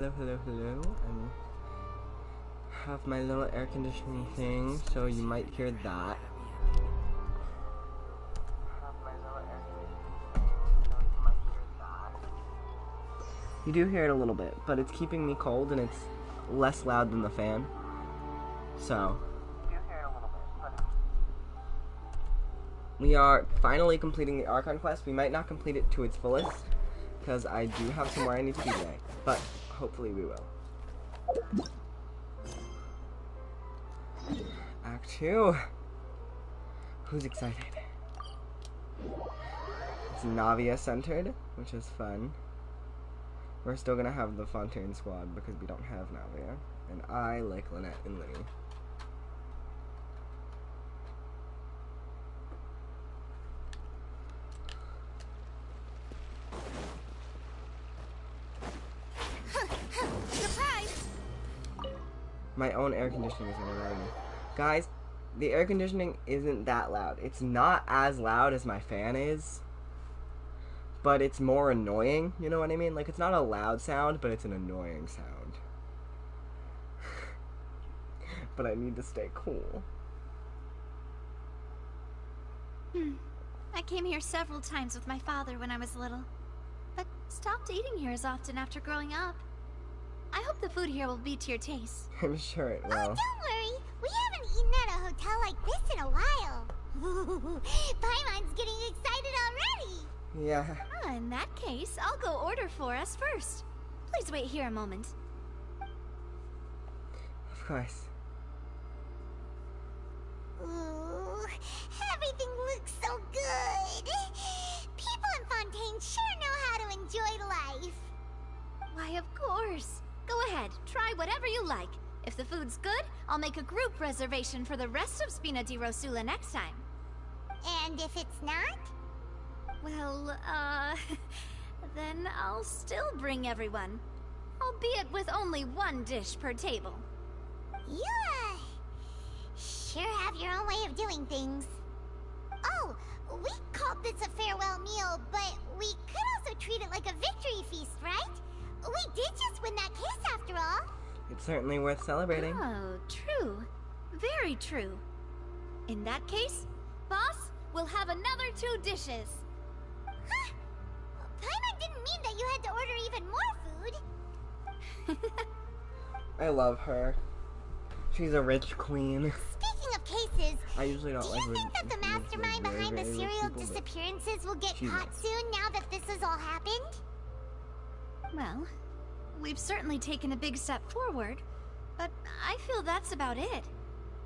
Hello, hello, hello. I have my little air conditioning thing, so you might hear that. You do hear it a little bit, but it's keeping me cold and it's less loud than the fan. So, we are finally completing the Archon quest. We might not complete it to its fullest, because I do have somewhere I need to be today, but hopefully we will. Act 2. Who's excited? It's Navia centered, which is fun. We're still gonna have the Fontaine squad because we don't have Navia, and I like Lynette and Linny. My own air conditioning is gonna run me. Guys, the air conditioning isn't that loud. It's not as loud as my fan is, but it's more annoying, you know what I mean? Like, it's not a loud sound, but it's an annoying sound. But I need to stay cool. I came here several times with my father when I was little, but stopped eating here as often after growing up. I hope the food here will be to your taste. I'm sure it will. Oh, don't worry. We haven't eaten at a hotel like this in a while. Paimon's getting excited already. Yeah. Oh, in that case, I'll go order for us first. Please wait here a moment. Of course. Ooh, everything looks so good. People in Fontaine sure know how to enjoy life. Why, of course. Go ahead, try whatever you like. If the food's good, I'll make a group reservation for the rest of Spina di Rosula next time. And if it's not? Well, then I'll still bring everyone. Albeit with only one dish per table. You, sure have your own way of doing things. Oh, we called this a farewell meal, but we could also treat it like a victory feast, right? We did just win that case after all. It's certainly worth celebrating. Oh, true. Very true. In that case, boss, we'll have another 2 dishes. Huh? Paimon didn't mean that you had to order even more food. I love her. She's a rich queen. Speaking of cases, I usually don't do like you think that the mastermind behind the serial people, disappearances will get caught soon now that this has all happened? Well, we've certainly taken a big step forward, but I feel that's about it.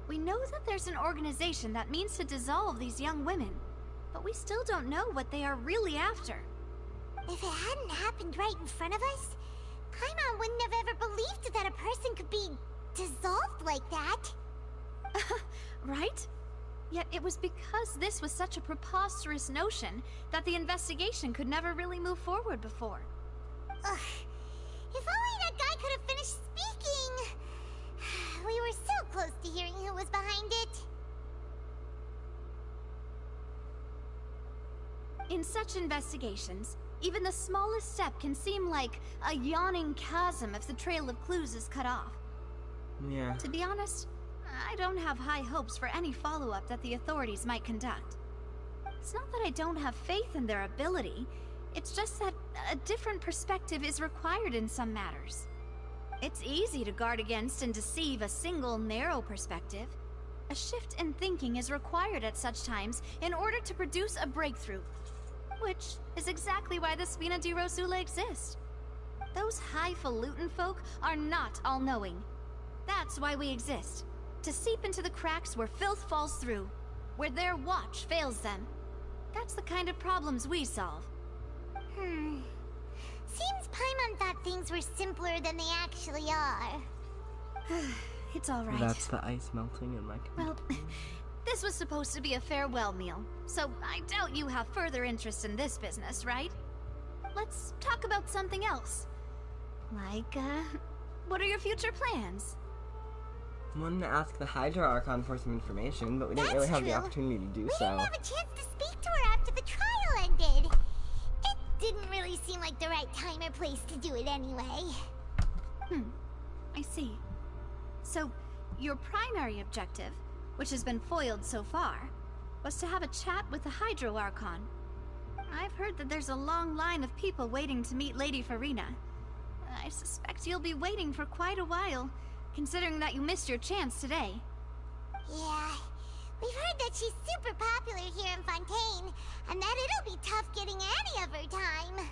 We know that there's an organization that means to dissolve these young women, but we still don't know what they are really after. If it hadn't happened right in front of us, Paimon wouldn't have ever believed that a person could be dissolved like that. Right? Yet it was because this was such a preposterous notion that the investigation could never really move forward before. Ugh. If only that guy could have finished speaking. We were so close to hearing who was behind it. In such investigations, even the smallest step can seem like a yawning chasm if the trail of clues is cut off. Yeah. To be honest, I don't have high hopes for any follow-up that the authorities might conduct. It's not that I don't have faith in their ability, it's just that a different perspective is required in some matters. It's easy to guard against and deceive a single narrow perspective. A shift in thinking is required at such times in order to produce a breakthrough, which is exactly why the Spina di Rosula exists. Those highfalutin folk are not all-knowing. That's why we exist. To seep into the cracks where filth falls through, where their watch fails them. That's the kind of problems we solve. Seems Paimon thought things were simpler than they actually are. It's all right. That's the ice melting in my Well, this was supposed to be a farewell meal, so I doubt you have further interest in this business, right? Let's talk about something else. Like, what are your future plans? I wanted to ask the Hydra Archon for some information, but we didn't really have the opportunity to do so. We didn't have a chance to speak to her after the trial ended. It didn't really seem like the right time or place to do it anyway. see. So, your primary objective, which has been foiled so far, was to have a chat with the Hydro Archon. I've heard that there's a long line of people waiting to meet Lady Farina. I suspect you'll be waiting for quite a while, considering that you missed your chance today. Yeah, we've heard that she's super popular here in Fontaine, and that it'll be tough getting any of her time.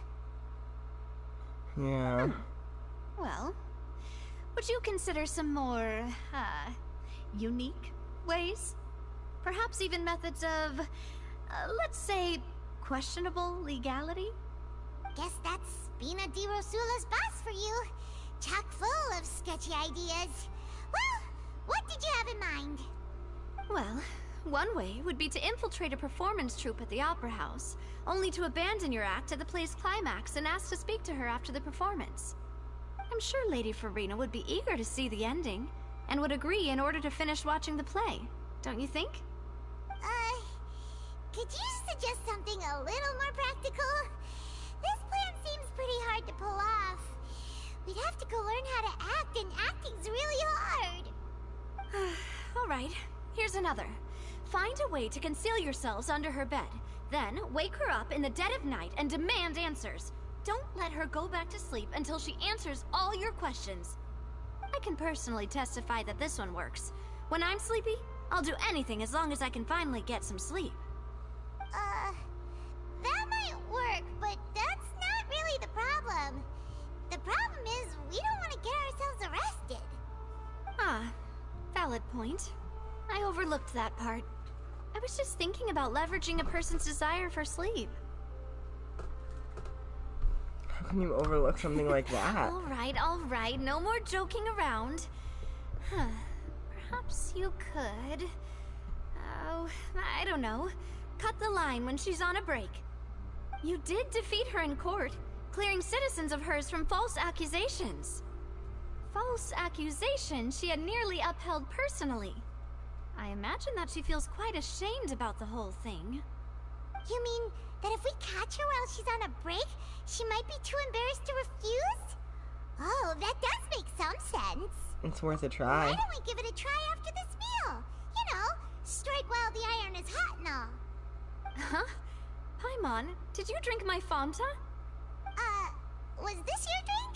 Yeah. Well, would you consider some more, unique ways? Perhaps even methods of, let's say, questionable legality? Guess that's Spina di Rosula's boss for you. Chock full of sketchy ideas. Well, what did you have in mind? Well, one way would be to infiltrate a performance troupe at the Opera House, only to abandon your act at the play's climax and ask to speak to her after the performance. I'm sure Lady Farina would be eager to see the ending, and would agree in order to finish watching the play, don't you think? Could you suggest something a little more practical? This plan seems pretty hard to pull off. We'd have to go learn how to act, and acting's really hard. Alright, here's another. Find a way to conceal yourselves under her bed. Then, wake her up in the dead of night and demand answers. Don't let her go back to sleep until she answers all your questions. I can personally testify that this one works. When I'm sleepy, I'll do anything as long as I can finally get some sleep. That might work, but that's not really the problem. The problem is, we don't want to get ourselves arrested. Ah, valid point. I overlooked that part. I was just thinking about leveraging a person's desire for sleep. How can you overlook something like that? Alright, no more joking around. Perhaps you could... Oh, I don't know. Cut the line when she's on a break. You did defeat her in court, clearing citizens of hers from false accusations. False accusations she had nearly upheld personally. I imagine that she feels quite ashamed about the whole thing. You mean that if we catch her while she's on a break, she might be too embarrassed to refuse? Oh, that does make some sense. It's worth a try. Why don't we give it a try after this meal? You know, strike while the iron is hot and all. Huh? Paimon, did you drink my Fanta? Was this your drink?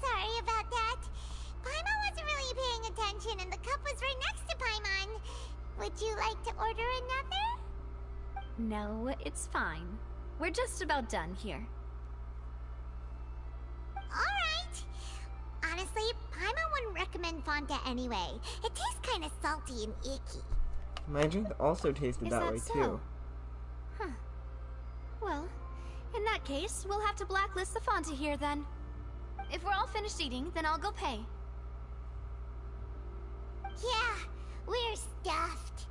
Sorry about that. Paimon wasn't really paying attention and the cup was right next to Paimon. Would you like to order another? No, it's fine. We're just about done here. Alright. Honestly, Paimon wouldn't recommend Fonta anyway. It tastes kind of salty and icky. My drink also tasted Is that that way so? too. Huh. Well, in that case, we'll have to blacklist the Fonta here then. If we're all finished eating, then I'll go pay. Yeah, we're stuffed.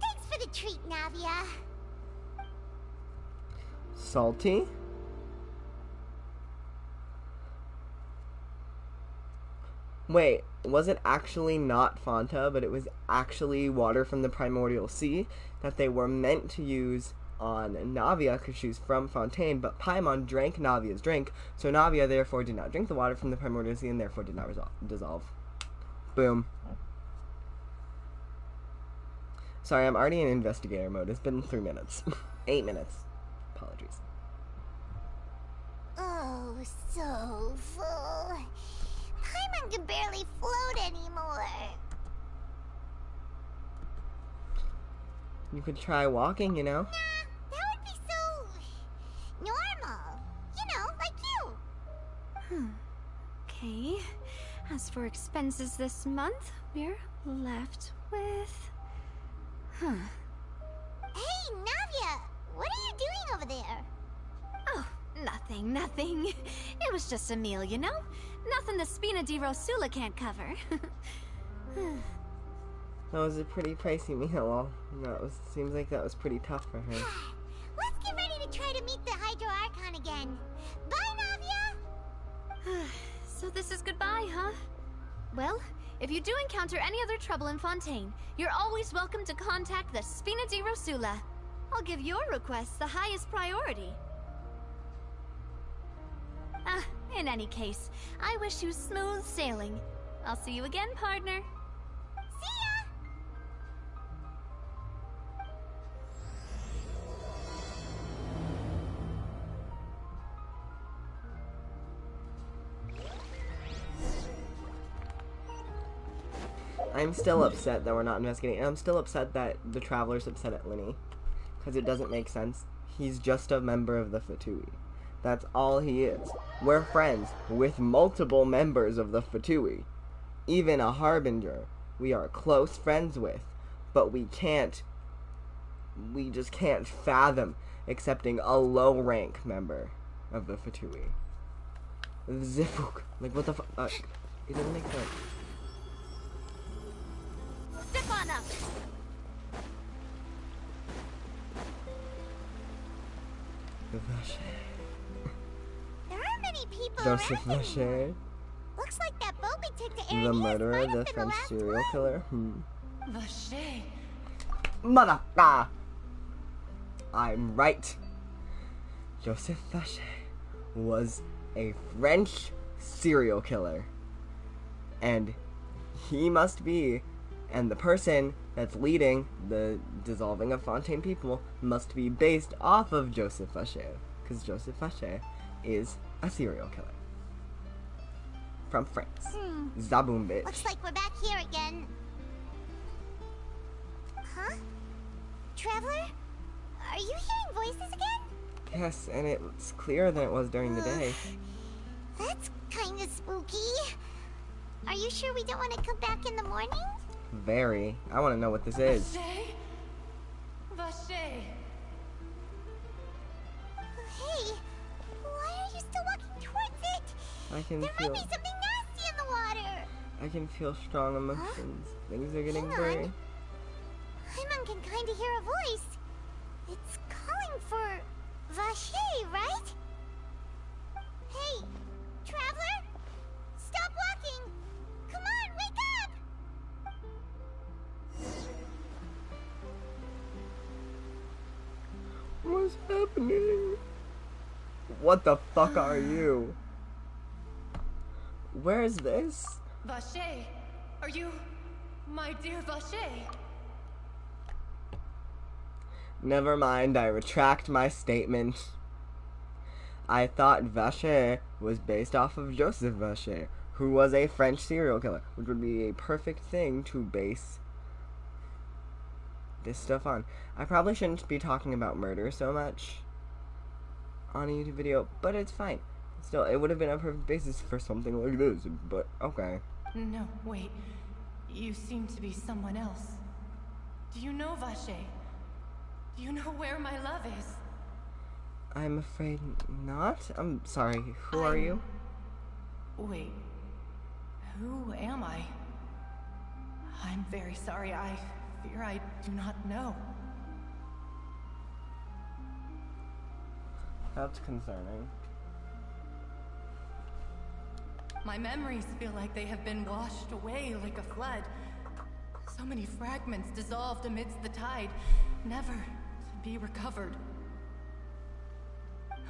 Thanks for the treat, Navia. Salty? Wait, was it actually not Fanta, but it was actually water from the Primordial Sea that they were meant to use on Navia because she's from Fontaine, but Paimon drank Navia's drink, so Navia therefore did not drink the water from the Primordial Sea and therefore did not dissolve. Boom. Sorry, I'm already in investigator mode. It's been 3 minutes. 8 minutes. Apologies. Oh, so full. Paimon can barely float anymore. You could try walking, you know? Nah, that would be so... normal. You know, like you. Okay. As for expenses this month, we're left with... Hey, Navia! What are you doing over there? Oh, nothing. It was just a meal, you know? Nothing the Spina di Rosula can't cover. That was a pretty pricey meal. Seems like that was pretty tough for her. Let's get ready to try to meet the Hydro Archon again. Bye, Navia! So this is goodbye, huh? Well, if you do encounter any other trouble in Fontaine, you're always welcome to contact the Spina di Rosula. I'll give your requests the highest priority. In any case, I wish you smooth sailing. I'll see you again, partner. See ya! I'm still upset that we're not investigating, and I'm still upset that the Traveler's upset at Linny. Because it doesn't make sense. He's just a member of the Fatui. That's all he is. We're friends with multiple members of the Fatui. Even a Harbinger we are close friends with. But we just can't fathom accepting a low-rank member of the Fatui. Zifuk. Like, what the fuck? It doesn't make sense. Step on up! There aren't many people Joseph around Vacher. anymore. Looks like that boat we took to Aaron The murderer, the French serial killer. Vacher. Motherfucker! I'm right. Joseph Vacher was a French serial killer. And he must be, and the person that's leading the dissolving of Fontaine people must be based off of Joseph Vacher. Because Joseph Vacher is a serial killer. From France. Zaboom bitch. Looks like we're back here again. Huh? Traveler? Are you hearing voices again? Yes, and it's clearer than it was during the day. That's kinda spooky. Are you sure we don't want to come back in the morning? Very. I want to know what this is. Vacher? Vacher. Hey, why are you still walking towards it? I can There feel. might be something nasty in the water. I can feel strong emotions. Things are getting Hang very. on. Paimon can kinda hear a voice. It's calling for Vacher, right? Hey, Traveler? Stop walking! Come on, wake up! What's happening? What the fuck are you? Where's this? Vacher, are you my dear Vacher? Never mind, I retract my statement. I thought Vacher was based off of Joseph Vacher, who was a French serial killer, which would be a perfect thing to base this stuff on. I probably shouldn't be talking about murder so much on a YouTube video, but it's fine. Still, it would have been a perfect basis for something like this, but okay. No, wait. You seem to be someone else. Do you know Vacher? Do you know where my love is? I'm afraid not. I'm sorry, who are you? Wait. Who am I? I'm very sorry. I fear I do not know. That's concerning. My memories feel like they have been washed away like a flood. So many fragments dissolved amidst the tide, never to be recovered.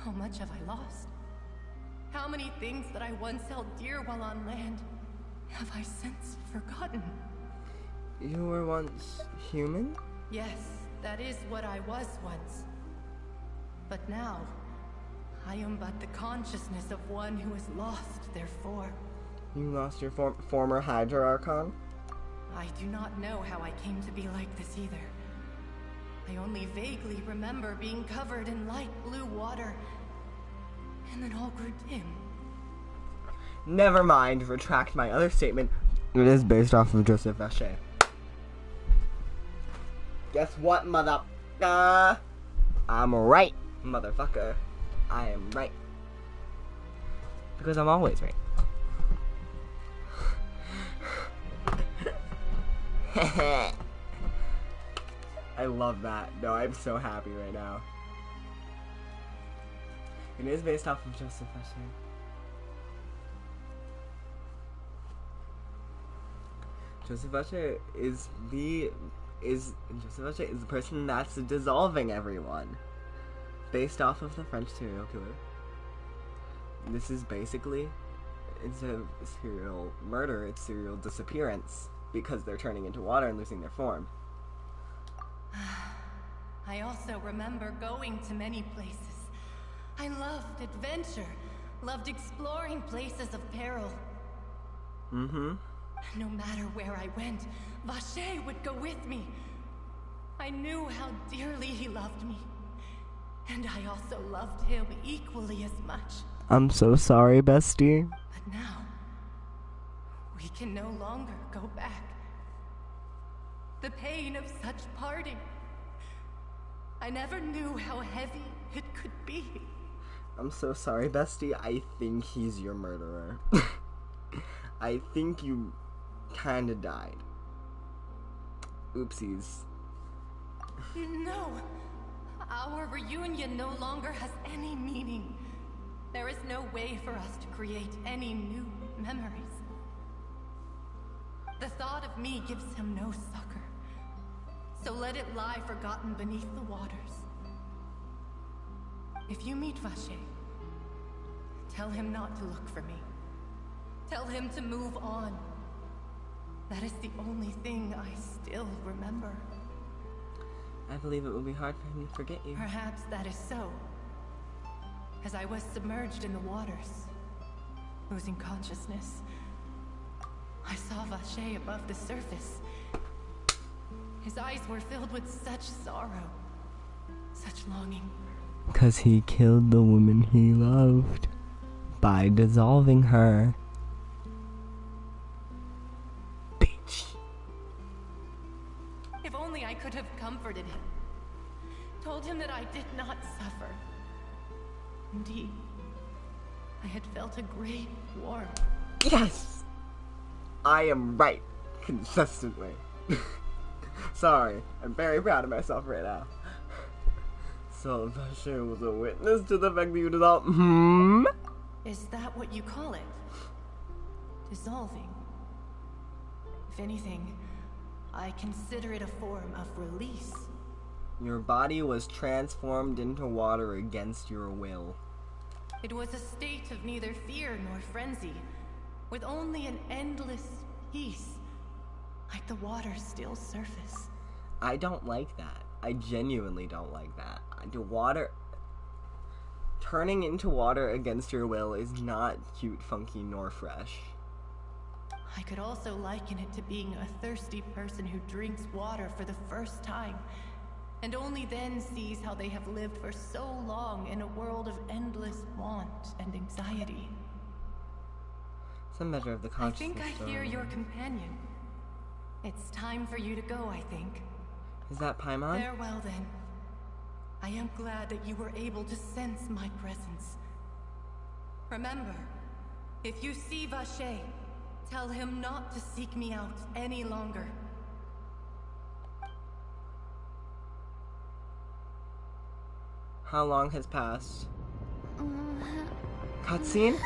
How much have I lost? How many things that I once held dear while on land have I since forgotten? You were once human? Yes, that is what I was once. But now, I am but the consciousness of one who is lost, therefore. You lost your former Hydra Archon? I do not know how I came to be like this either. I only vaguely remember being covered in light blue water, and then all grew dim. Never mind, retract my other statement. It is based off of Joseph Vacher. Guess what, mother... I'm right, motherfucker. I am right. Because I'm always right. I love that. No, I'm so happy right now. It is based off of Joseph Vacher. Joseph Vacher is the person that's dissolving everyone. Based off of the French serial killer. this is basically, instead of serial murder, it's serial disappearance, because they're turning into water and losing their form. I also remember going to many places. I loved adventure, loved exploring places of peril. Mm-hmm. No matter where I went, Vacher would go with me. I knew how dearly he loved me. And I also loved him equally as much. I'm so sorry, bestie. But now, we can no longer go back. The pain of such parting. I never knew how heavy it could be. I'm so sorry, bestie. I think he's your murderer. I think you kinda died. Oopsies. No. Our reunion no longer has any meaning. There is no way for us to create any new memories. The thought of me gives him no succor. So let it lie forgotten beneath the waters. If you meet Vacher, tell him not to look for me. Tell him to move on. That is the only thing I still remember. I believe it will be hard for him to forget you. Perhaps that is so. As I was submerged in the waters, losing consciousness, I saw Vacher above the surface. His eyes were filled with such sorrow, such longing. 'Cause he killed the woman he loved by dissolving her. Bitch. If only I could have comforted him. Told him that I did not suffer. Indeed, I had felt a great warmth. Yes! I am right. Consistently. Sorry, I'm very proud of myself right now. So Vacher was a witness to the fact that you dissolved. Is that what you call it? Dissolving? If anything, I consider it a form of release. Your body was transformed into water against your will. It was a state of neither fear nor frenzy, with only an endless peace, like the water's still surface. I don't like that. I genuinely don't like that. Water... Turning into water against your will is not cute, funky, nor fresh. I could also liken it to being a thirsty person who drinks water for the first time, and only then sees how they have lived for so long in a world of endless want and anxiety. Some measure of the I consciousness. think I hear your companion. It's time for you to go, I think. Is that Paimon? Farewell, then. I am glad that you were able to sense my presence. Remember, if you see Vacher, tell him not to seek me out any longer. How long has passed? Cutscene?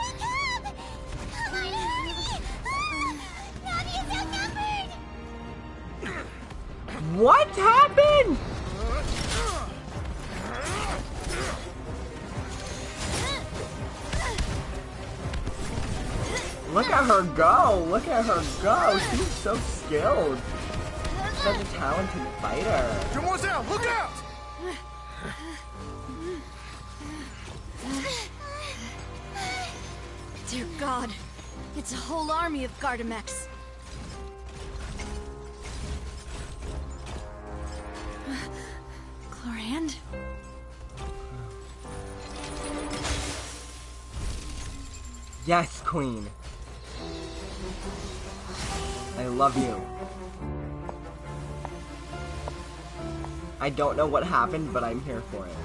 What happened? Look at her go! Look at her go! She's so skilled. Such a talented fighter. Someone's out! Look out! Dear God, it's a whole army of Gardamex. Chlorand? Yes, Queen. I love you. I don't know what happened, but I'm here for it.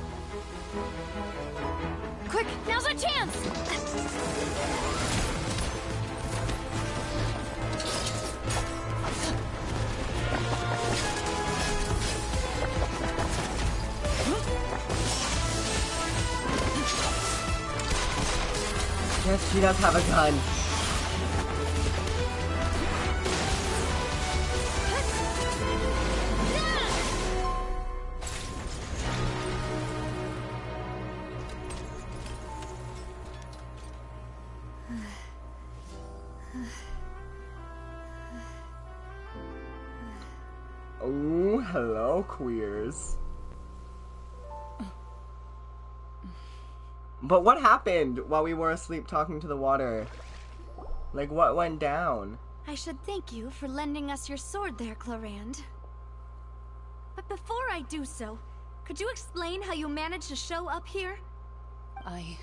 Quick, now's our chance! Yes, she does have a gun. Ooh, hello, queers. But what happened while we were asleep talking to the water? Like, what went down? I should thank you for lending us your sword there, Clorand. But before I do so, could you explain how you managed to show up here? I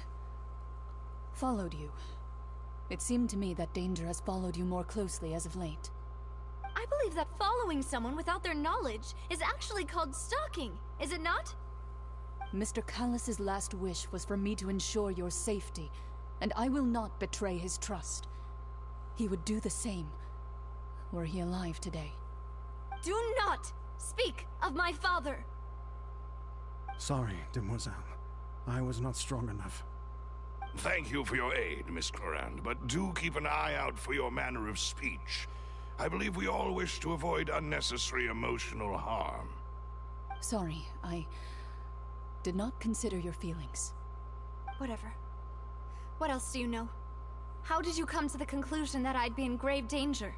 followed you. It seemed to me that danger has followed you more closely as of late. I believe that following someone without their knowledge is actually called stalking, is it not? Mr. Callus's last wish was for me to ensure your safety, and I will not betray his trust. He would do the same, were he alive today. Do not speak of my father! Sorry, demoiselle. I was not strong enough. Thank you for your aid, Miss Clorand, but do keep an eye out for your manner of speech. I believe we all wish to avoid unnecessary emotional harm. Sorry, I did not consider your feelings. Whatever. What else do you know? How did you come to the conclusion that I'd be in grave danger?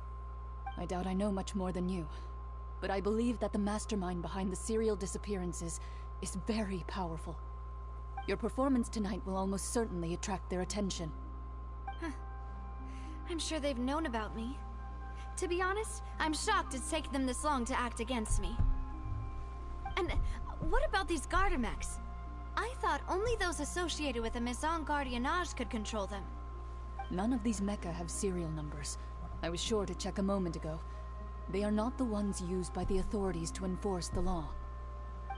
I doubt I know much more than you, but I believe that the mastermind behind the serial disappearances is very powerful. Your performance tonight will almost certainly attract their attention. Huh. I'm sure they've known about me. To be honest, I'm shocked it's taken them this long to act against me. And what about these Gardamex? I thought only those associated with the Maison Gardiennage could control them. None of these mecha have serial numbers. I was sure to check a moment ago. They are not the ones used by the authorities to enforce the law.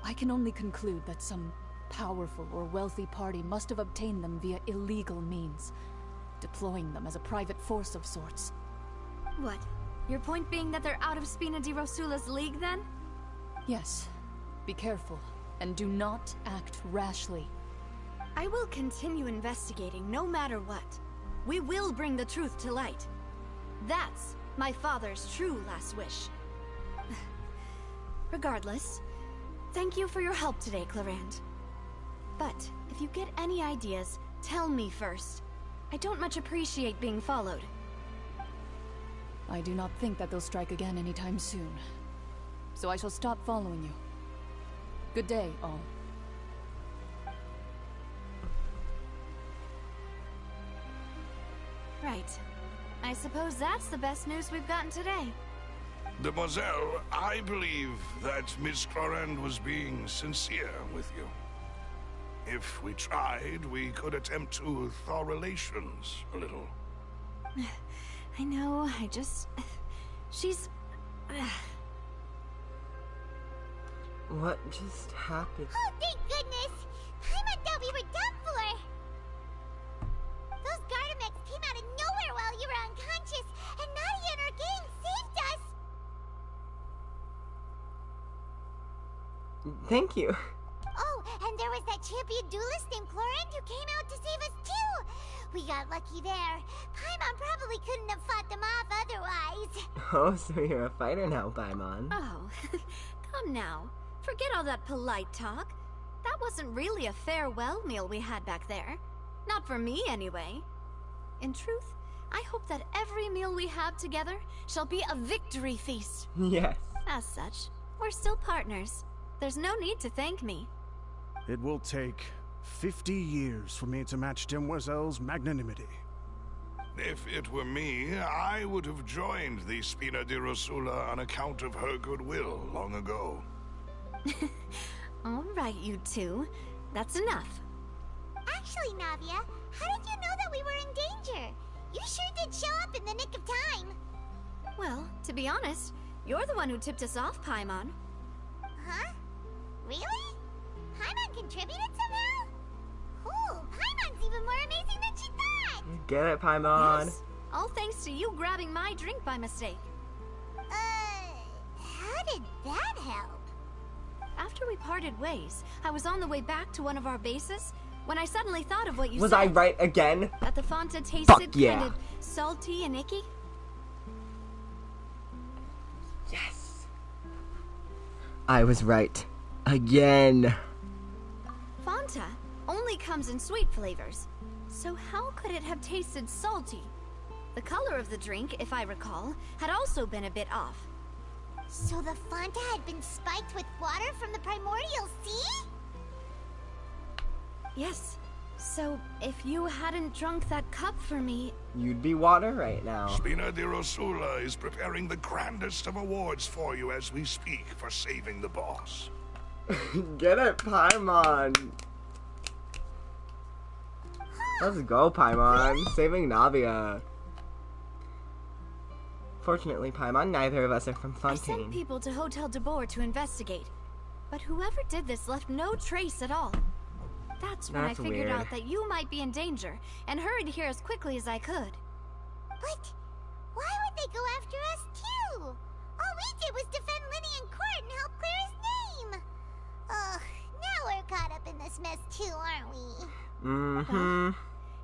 I can only conclude that some powerful or wealthy party must have obtained them via illegal means, deploying them as a private force of sorts. What? Your point being that they're out of Spina di Rosula's league, then? Yes. Be careful, and do not act rashly. I will continue investigating no matter what. We will bring the truth to light. That's my father's true last wish. Regardless, thank you for your help today, Clorand. But if you get any ideas, tell me first. I don't much appreciate being followed. I do not think that they'll strike again anytime soon. So I shall stop following you. Good day, all. Right. I suppose that's the best news we've gotten today. Demoiselle, I believe that Miss Clorand was being sincere with you. If we tried, we could attempt to thaw relations a little. I know, she's... What just happened? Oh, thank goodness! I thought we were done for! Those Gardamex came out of nowhere while you were unconscious, and Nadia and her gang saved us! Thank you. Oh, and there was that champion duelist named Clorand who came out to save us too! We got lucky there. Paimon probably couldn't have fought them off otherwise. Oh, so you're a fighter now, Paimon. Oh, come now. Forget all that polite talk. That wasn't really a farewell meal we had back there. Not for me, anyway. In truth, I hope that every meal we have together shall be a victory feast. Yes. As such, we're still partners. There's no need to thank me. It will take 50 years for me to match Demoiselle's magnanimity. If it were me, I would have joined the Spina di Rosula on account of her goodwill long ago. All right, you two. That's enough. Actually, Navia, how did you know that we were in danger? You sure did show up in the nick of time. Well, to be honest, you're the one who tipped us off, Paimon. Huh? Really? Paimon contributed somehow? Cool, Paimon's even more amazing than she thought! Get it, Paimon? Yes. All thanks to you grabbing my drink by mistake. How did that help? After we parted ways, I was on the way back to one of our bases when I suddenly thought of what you Was said. I right again? That the Fonta tasted Fuck yeah. kind of salty and icky? Yes. I was right. Again. Fonta only comes in sweet flavors. So how could it have tasted salty? The color of the drink, if I recall, had also been a bit off. So the Fonta had been spiked with water from the primordial sea? Yes. So, if you hadn't drunk that cup for me... You'd be water right now. Spina di Rosula is preparing the grandest of awards for you as we speak for saving the boss. Get it, Paimon! Let's go, Paimon. Saving Navia. Fortunately, Paimon, neither of us are from I sent Fontaine. people to Hotel de Boer to investigate. But whoever did this left no trace at all. That's when I figured weird. out that you might be in danger, and hurried here as quickly as I could. But why would they go after us too? All we did was defend Linny in court and help clear his name. Ugh, now we're caught up in this mess too, aren't we? Mm-hmm.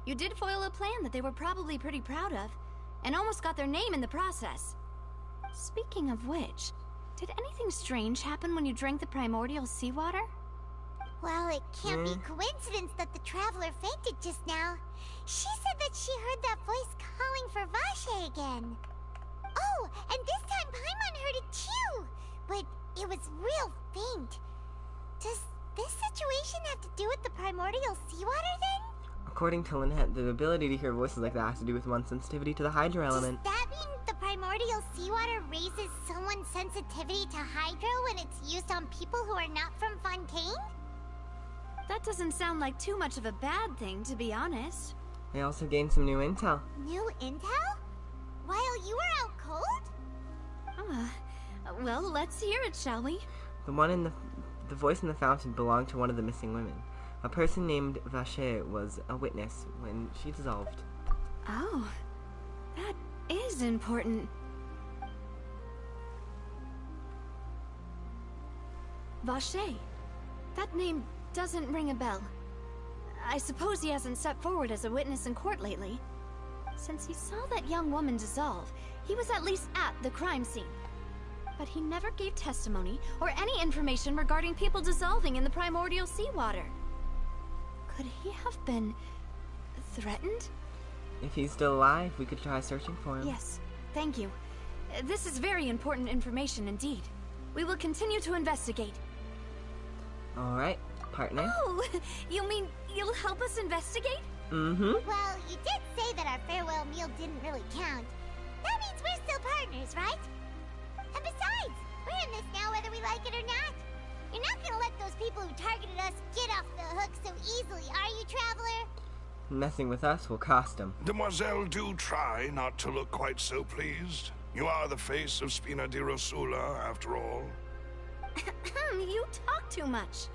You did foil a plan that they were probably pretty proud of, and almost got their name in the process. Speaking of which, did anything strange happen when you drank the primordial seawater? Well, it can't be coincidence that the traveler fainted just now. She said that she heard that voice calling for Vache again. Oh, and this time Paimon heard it too, but it was real faint. Does this situation have to do with the primordial seawater then? According to Lynette, the ability to hear voices like that has to do with one's sensitivity to the hydro element. Does that mean the primordial seawater raises someone's sensitivity to hydro when it's used on people who are not from Fontaine? That doesn't sound like too much of a bad thing, to be honest. I also gained some new intel. New intel? While you were out cold? Well, let's hear it, shall we? The one in the voice in the fountain belonged to one of the missing women. A person named Vache was a witness when she dissolved. Oh, that is important. Vache. That name doesn't ring a bell. I suppose he hasn't stepped forward as a witness in court lately. Since he saw that young woman dissolve, he was at least at the crime scene. But he never gave testimony or any information regarding people dissolving in the primordial seawater. Could he have been threatened? If he's still alive, we could try searching for him. Yes, thank you. This is very important information indeed. We will continue to investigate. Alright, partner. Oh, you mean you'll help us investigate? Mm-hmm. Well, you did say that our farewell meal didn't really count. That means we're still partners, right? And besides, we're in this now whether we like it or not. You're not gonna let those people who targeted us get off the hook so easily, are you, Traveler? Messing with us will cost him. Demoiselle, do try not to look quite so pleased. You are the face of Spina di Rosula, after all. You talk too much.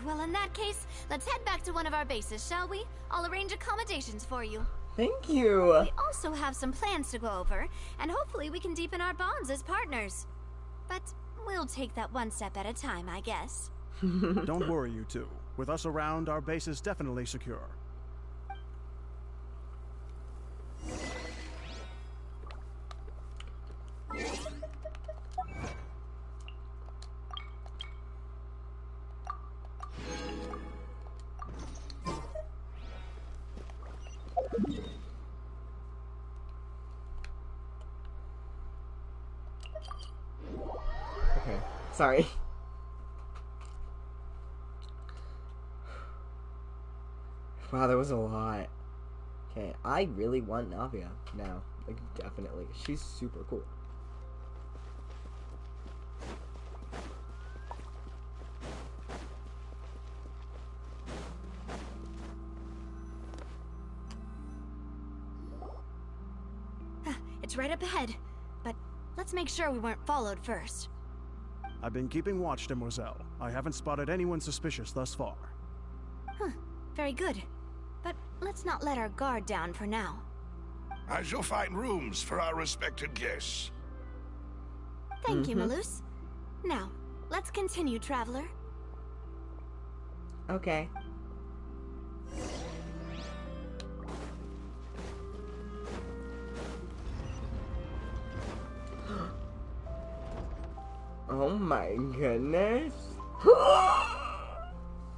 Well, in that case, let's head back to one of our bases, shall we? I'll arrange accommodations for you. Thank you. We also have some plans to go over, and hopefully we can deepen our bonds as partners. But we'll take that one step at a time, I guess. Don't worry, you two. With us around, our base is definitely secure. Okay, sorry. Wow, there was a lot. Okay, I really want Navia now. Like, definitely. She's super cool. It's right up ahead, but let's make sure we weren't followed first. I've been keeping watch, Demoiselle. I haven't spotted anyone suspicious thus far. Very good. But let's not let our guard down for now. I shall find rooms for our respected guests. Thank you, Malus. Now, let's continue, Traveler. Okay. Oh my goodness.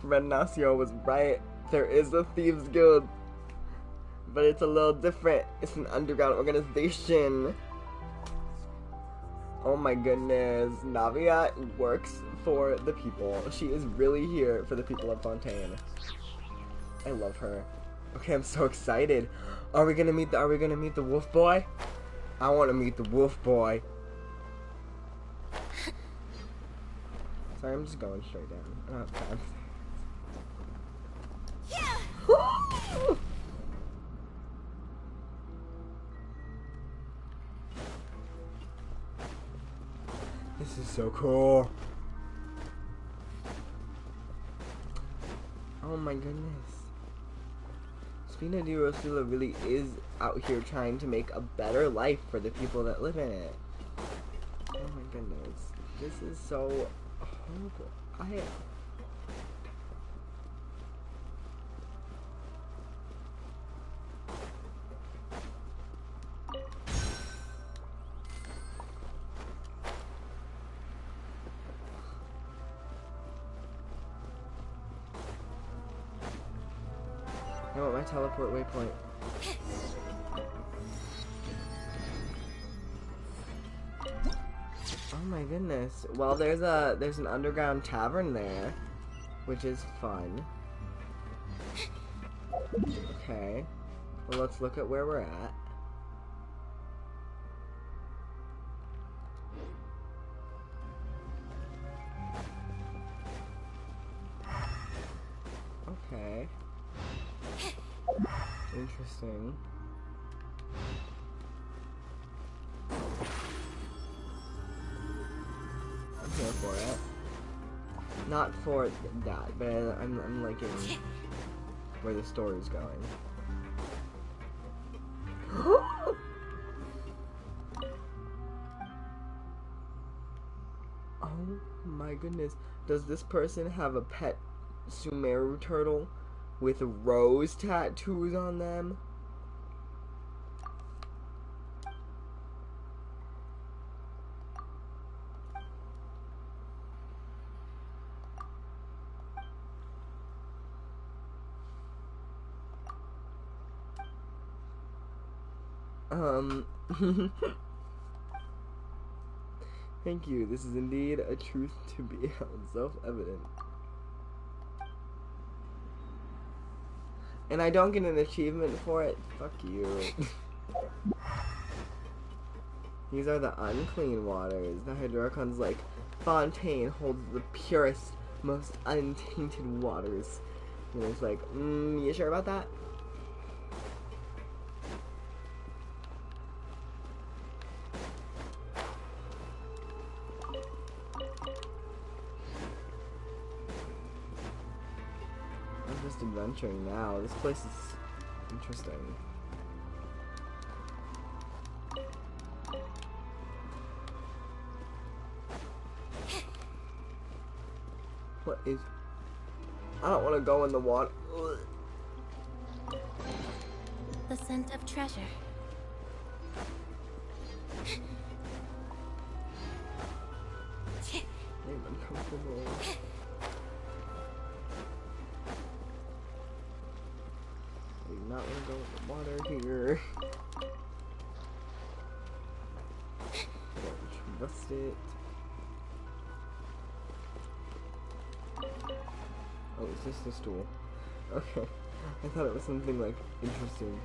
Renacio was right. There is a Thieves Guild. But it's a little different. It's an underground organization. Oh my goodness. Navia works for the people. She is really here for the people of Fontaine. I love her. Okay, I'm so excited. Are we gonna meet the wolf boy? I wanna meet the wolf boy. Sorry, I'm just going straight down. I don't have time. This is so cool. Oh my goodness. Spina di Rosula really is out here trying to make a better life for the people that live in it. Oh my goodness. This is so horrible. I want my teleport waypoint. Oh my goodness. Well, there's an underground tavern there, which is fun. Okay. Well, let's look at where we're at. Okay. Interesting. I'm here for it. Not for that, but I'm liking where the story's going. Oh my goodness. Does this person have a pet Sumeru turtle with rose tattoos on them? Thank you. This is indeed a truth to be held self-evident. And I don't get an achievement for it? Fuck you. These are the unclean waters. The Hydrocon's like, Fontaine holds the purest, most untainted waters. And it's like, you sure about that? I'm just adventuring now. This place is interesting. What is... I don't want to go in the water. Ugh. The scent of treasure. I'm uncomfortable. I do not want to go in the water here. I don't trust it. Oh, is this the stool? Okay. I thought it was something, like, interesting.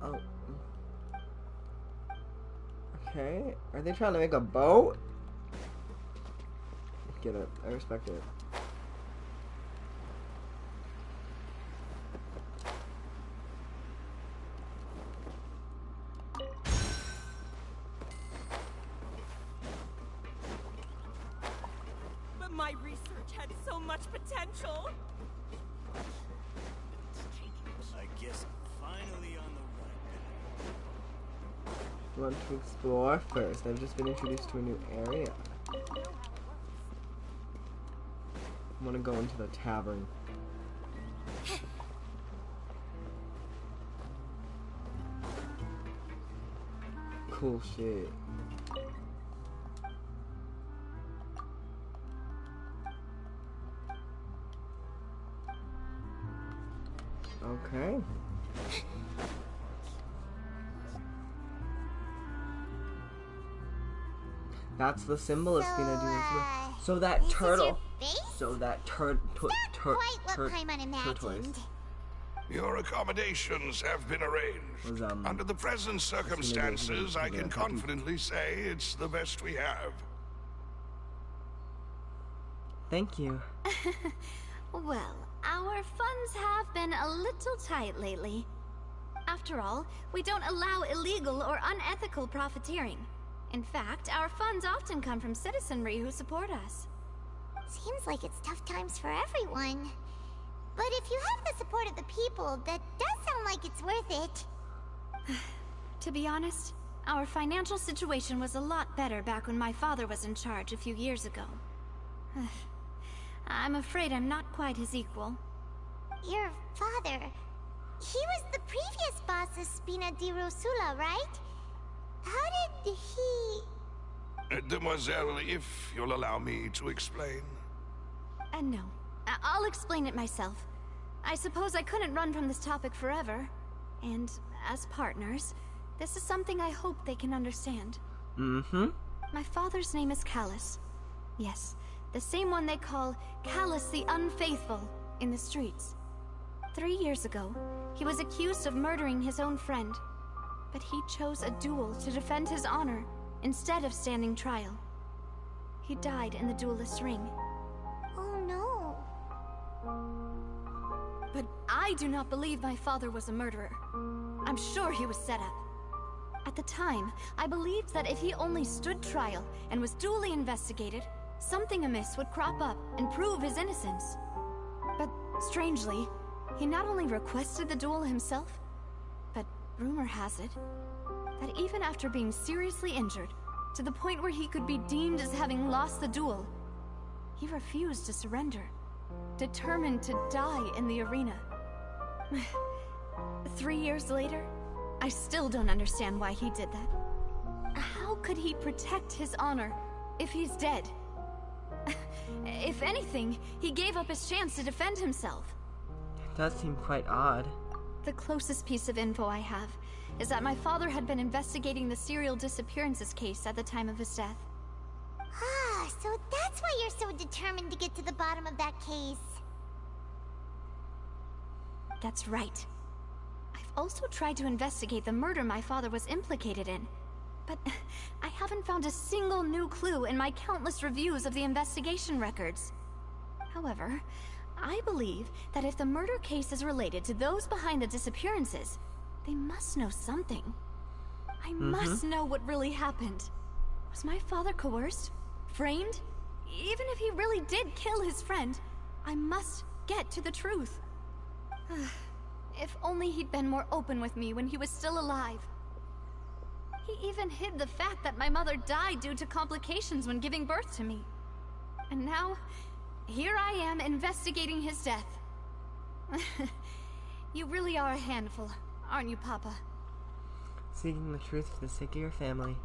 Oh. Okay. Are they trying to make a boat? Get it. I respect it. My research had so much potential. I guess I'm finally on the right path. You want to explore first? I've just been introduced to a new area. I want to go into the tavern. Cool shit. Okay. That's the symbol of Spina di Rosula. So that this turtle. Is your face? So that Quite what Paimon imagined. Your accommodations have been arranged. Was, Under the present circumstances, I can confidently say it's the best we have. Thank you. Well, our funds have been a little tight lately. After all, we don't allow illegal or unethical profiteering. In fact, our funds often come from citizenry who support us. Seems like it's tough times for everyone. But if you have the support of the people, that does sound like it's worth it. To be honest, our financial situation was a lot better back when my father was in charge a few years ago. I'm afraid I'm not quite his equal. Your father... he was the previous boss of Spina di Rosula, right? How did he... Demoiselle, if you'll allow me to explain. No. I'll explain it myself. I suppose I couldn't run from this topic forever. And, as partners, this is something I hope they can understand. Mm-hmm. My father's name is Callus. Yes, the same one they call Callus the Unfaithful in the streets. 3 years ago, he was accused of murdering his own friend. But he chose a duel to defend his honor, instead of standing trial. He died in the duelist's ring. Oh no. But I do not believe my father was a murderer. I'm sure he was set up. At the time, I believed that if he only stood trial and was duly investigated, something amiss would crop up and prove his innocence. But strangely, he not only requested the duel himself, but rumor has it that even after being seriously injured, to the point where he could be deemed as having lost the duel, he refused to surrender, determined to die in the arena. 3 years later, I still don't understand why he did that. How could he protect his honor if he's dead? If anything, he gave up his chance to defend himself. It does seem quite odd. The closest piece of info I have is that my father had been investigating the serial disappearances case at the time of his death. Ah, so that's why you're so determined to get to the bottom of that case. That's right. I've also tried to investigate the murder my father was implicated in, but I haven't found a single new clue in my countless reviews of the investigation records. However, I believe that if the murder case is related to those behind the disappearances, they must know something. I must know what really happened. Was my father coerced? Framed? Even if he really did kill his friend, I must get to the truth. If only he'd been more open with me when he was still alive. He even hid the fact that my mother died due to complications when giving birth to me. And now, here I am investigating his death. You really are a handful, aren't you, Papa? Seeking the truth for the sake of your family.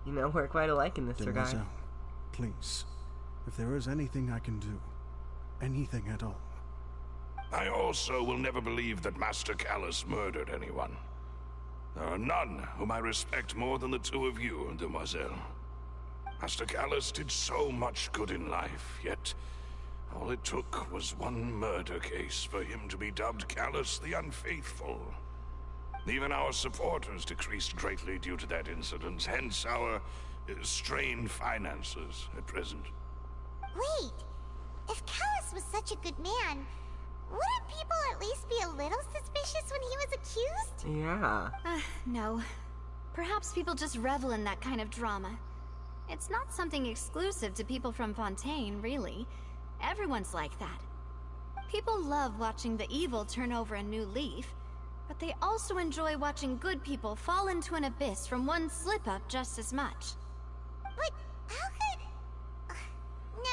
You know, we're quite alike in this regard. Demoiselle, please, if there is anything I can do, anything at all. I also will never believe that Master Callus murdered anyone. There are none whom I respect more than the two of you, Demoiselle. Master Callus did so much good in life, yet all it took was one murder case for him to be dubbed Callus the Unfaithful. Even our supporters decreased greatly due to that incident, hence our strained finances at present. Wait, if Callus was such a good man, wouldn't people at least be a little suspicious when he was accused? Yeah. No. Perhaps people just revel in that kind of drama. It's not something exclusive to people from Fontaine, really. Everyone's like that. People love watching the evil turn over a new leaf, but they also enjoy watching good people fall into an abyss from one slip-up just as much. But how could...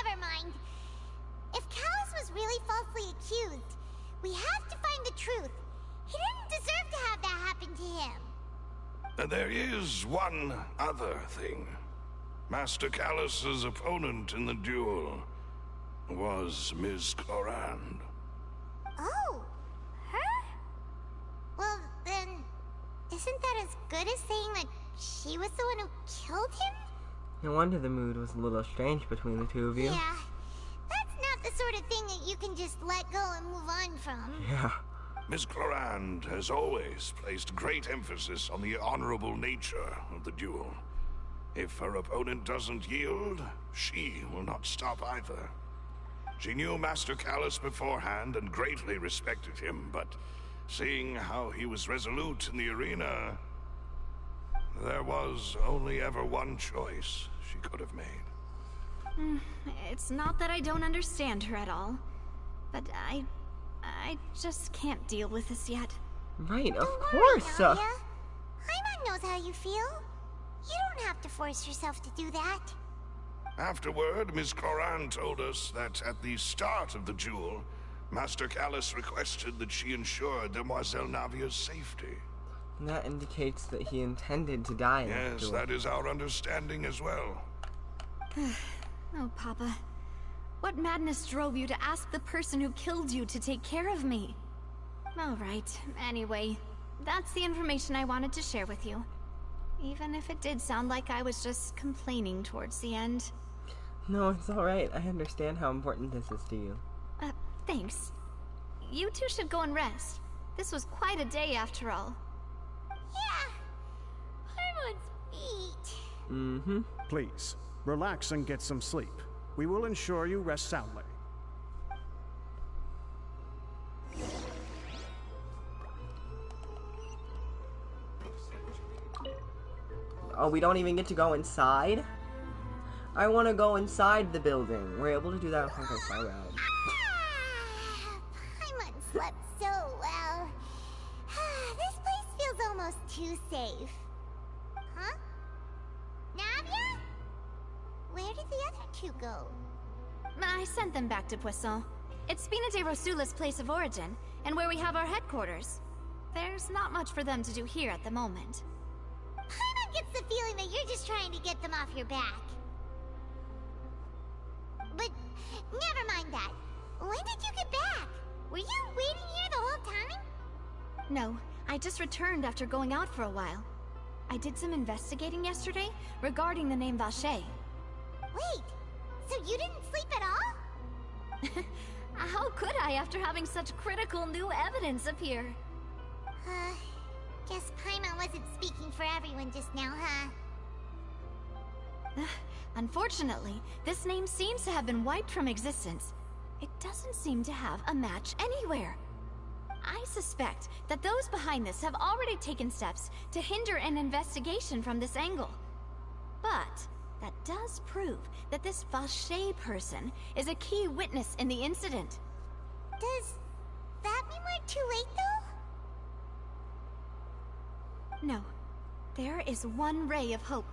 never mind. If Callus was really falsely accused, we have to find the truth. He didn't deserve to have that happen to him. There is one other thing. Master Callus's opponent in the duel was Ms. Clorand. Oh, Isn't that as good as saying that she was the one who killed him? No wonder the mood was a little strange between the two of you. Yeah. That's not the sort of thing that you can just let go and move on from. Yeah. Miss Clorand has always placed great emphasis on the honorable nature of the duel. If her opponent doesn't yield, she will not stop either. She knew Master Callus beforehand and greatly respected him, but seeing how he was resolute in the arena, there was only ever one choice she could have made. It's not that I don't understand her at all, but I just can't deal with this yet. Right, of Don't course. worry, Nadia. Paimon knows how you feel. You don't have to force yourself to do that. Afterward, Miss Clorand told us that at the start of the duel, Master Callus requested that she ensure Demoiselle Navia's safety. And that indicates that he intended to die in that Yes, duel. that is our understanding as well. Oh, Papa. What madness drove you to ask the person who killed you to take care of me? All right. Anyway, that's the information I wanted to share with you. Even if it did sound like I was just complaining towards the end. No, it's alright. I understand how important this is to you. Thanks. You two should go and rest. This was quite a day after all. Yeah. Paimon's feet. Mm-hmm. Please, relax and get some sleep. We will ensure you rest soundly. Oh, we don't even get to go inside? I want to go inside the building. We're able to do that with Fontaine. So bad. Paimon slept so well. This place feels almost too safe. Huh? Navia? Where did the other two go? I sent them back to Poisson. It's Spina de Rosula's place of origin, and where we have our headquarters. There's not much for them to do here at the moment. Paimon gets the feeling that you're just trying to get them off your back. But never mind that. When did you get back? Were you waiting here the whole time? No, I just returned after going out for a while. I did some investigating yesterday regarding the name Vache. Wait, so you didn't sleep at all? How could I after having such critical new evidence appear? Guess Paimon wasn't speaking for everyone just now, huh? Unfortunately, this name seems to have been wiped from existence. It doesn't seem to have a match anywhere. I suspect that those behind this have already taken steps to hinder an investigation from this angle. But that does prove that this Vache person is a key witness in the incident. Does that mean we're too late, though? No. There is one ray of hope.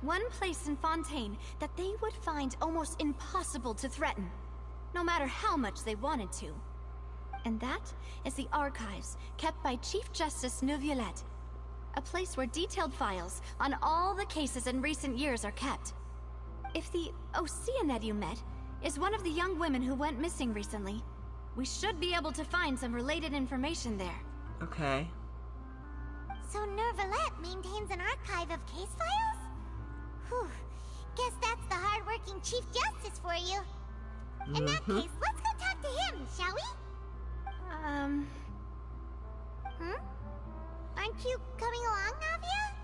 One place in Fontaine that they would find almost impossible to threaten, no matter how much they wanted to. And that is the archives kept by Chief Justice Neuvillette. A place where detailed files on all the cases in recent years are kept. If the Oceanette you met is one of the young women who went missing recently, we should be able to find some related information there. Okay. So Neuvillette maintains an archive of case files? Whew. Guess that's the hard-working Chief Justice for you. In that case, let's go talk to him, shall we? Aren't you coming along, Navia?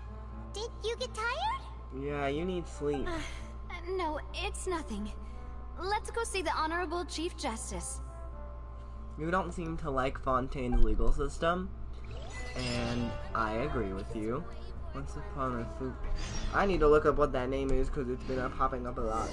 Did you get tired? Yeah, you need sleep. No, it's nothing. Let's go see the Honorable Chief Justice. You don't seem to like Fontaine's legal system, and I agree with you. Once upon a food. I need to look up what that name is because it's been popping up a lot.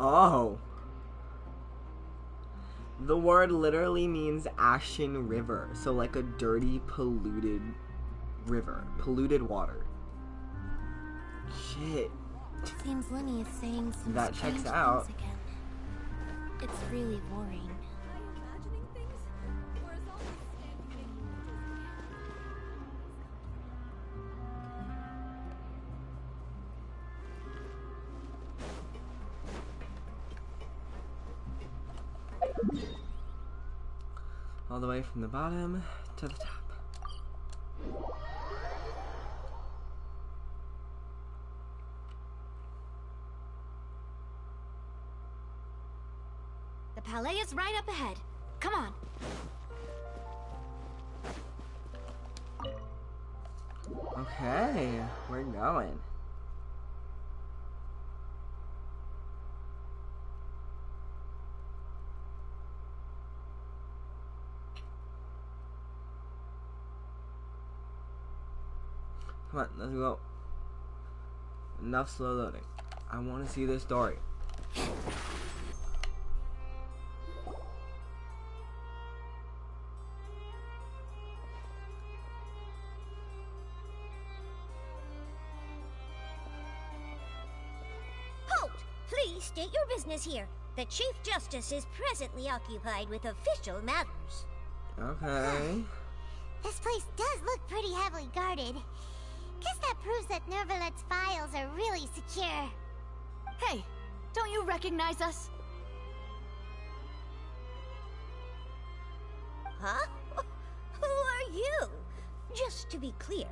Oh. The word literally means ashen river, so like a dirty, polluted river. Polluted water. Shit. Seems Lenny is saying some That strange checks out. things again. It's really worrying. All the way from the bottom to the top. The palais is right up ahead. Come on. Okay, we're going. Come on, let's go. Enough slow loading. I want to see this story. Halt! Please state your business here. The Chief Justice is presently occupied with official matters. Okay. This place does look pretty heavily guarded. Guess that proves that Nervalet's files are really secure. Hey, don't you recognize us? Huh? Who are you? Just to be clear,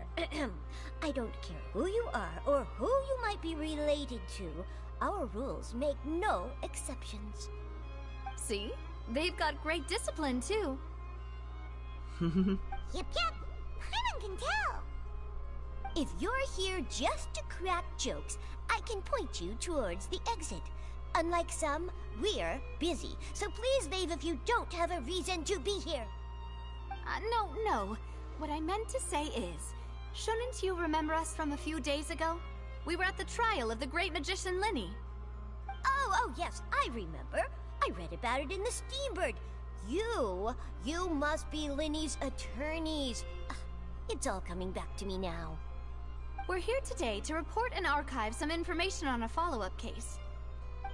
I don't care who you are or who you might be related to. Our rules make no exceptions. See? They've got great discipline, too. Yep. Paimon can tell. If you're here just to crack jokes, I can point you towards the exit. Unlike some, we're busy, so please leave if you don't have a reason to be here. No. What I meant to say is, shouldn't you remember us from a few days ago? We were at the trial of the great magician Linny. Oh, yes, I remember. I read about it in the Steambird. You must be Linny's attorneys. It's all coming back to me now. We're here today to report and archive some information on a follow-up case.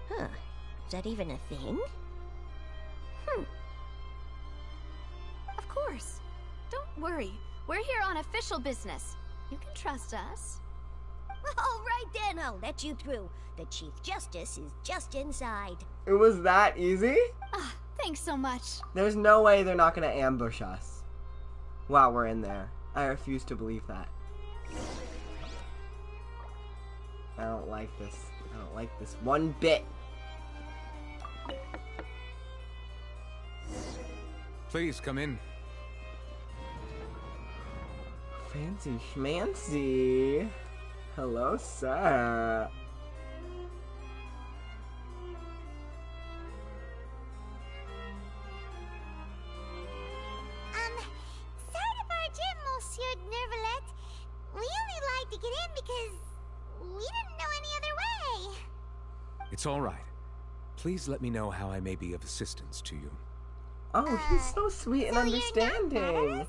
Huh. Is that even a thing? Of course. Don't worry. We're here on official business. You can trust us. All right then, I'll let you through. The Chief Justice is just inside. It was that easy? Thanks so much. There's no way they're not gonna ambush us while we're in there. I refuse to believe that. I don't like this. I don't like this one bit. Please come in. Fancy schmancy. Hello, sir. Sorry to barge in, Monsieur Nervalet. We only lied to get in because we didn't know any other way. It's all right. Please let me know how I may be of assistance to you. Oh, he's so sweet and so you're not understanding.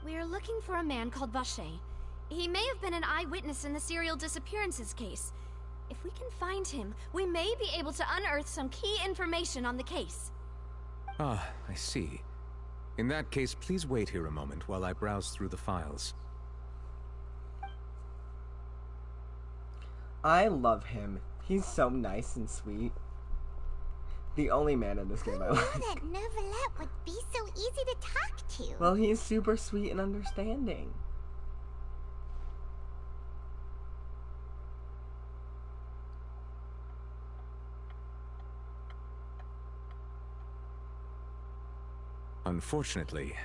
We're looking for a man called Vache. He may have been an eyewitness in the serial disappearances case. If we can find him, we may be able to unearth some key information on the case. Ah, I see. In that case, please wait here a moment while I browse through the files. I love him. He's so nice and sweet. The only man in this game I Who knew like. that Nervalet would be so easy to talk to? Well, he's super sweet and understanding. Unfortunately,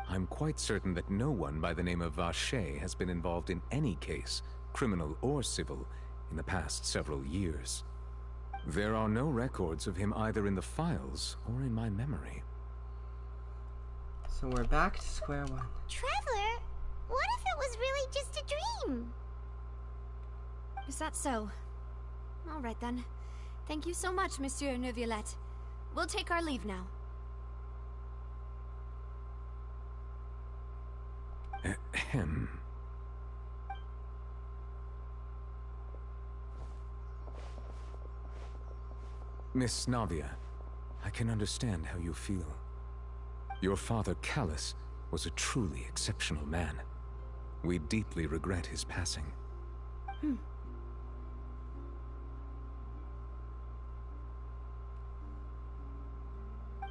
I'm quite certain that no one by the name of Vache has been involved in any case, criminal or civil, in the past several years. There are no records of him either in the files or in my memory. So we're back to square one. Traveler, what if it was really just a dream? Is that so? All right then. Thank you so much, Monsieur Neuvillette. We'll take our leave now. Ahem. Miss Navia, I can understand how you feel. Your father, Callus, was a truly exceptional man. We deeply regret his passing.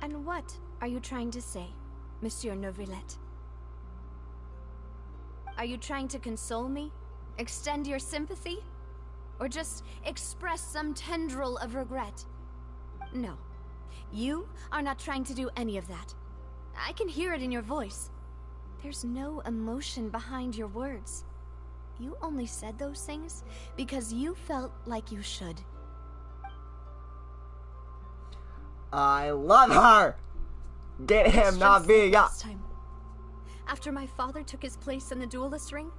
And what are you trying to say, Monsieur Neuvillette? Are you trying to console me? Extend your sympathy? Or just express some tendril of regret? No. You are not trying to do any of that. I can hear it in your voice. There's no emotion behind your words. You only said those things because you felt like you should. I love her! Get him, Navia! After my father took his place in the duelist ring,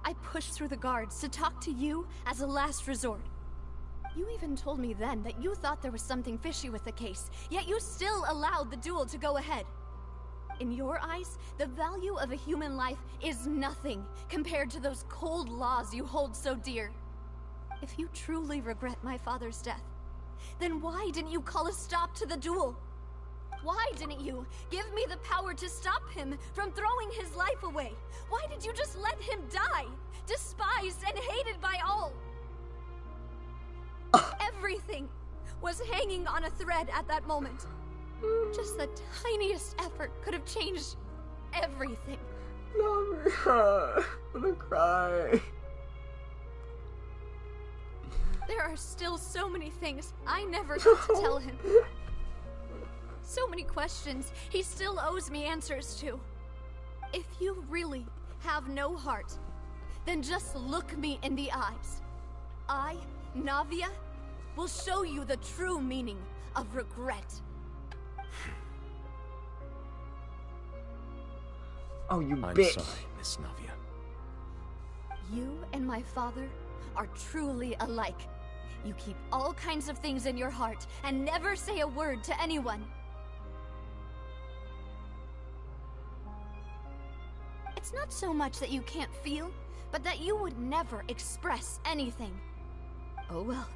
I pushed through the guards to talk to you as a last resort. You even told me then that you thought there was something fishy with the case, yet you still allowed the duel to go ahead. In your eyes, the value of a human life is nothing compared to those cold laws you hold so dear. If you truly regret my father's death, then why didn't you call a stop to the duel? Why didn't you give me the power to stop him from throwing his life away? Why did you just let him die, despised and hated by all? Everything was hanging on a thread at that moment. Just the tiniest effort could have changed everything. I'm gonna cry. There are still so many things I never got to tell him. So many questions he still owes me answers to. If you really have no heart, then just look me in the eyes. I, Navia, will show you the true meaning of regret. Oh, you I'm bitch. sorry, Miss Navia. You and my father are truly alike. You keep all kinds of things in your heart and never say a word to anyone. It's not so much that you can't feel, but that you would never express anything. Oh well.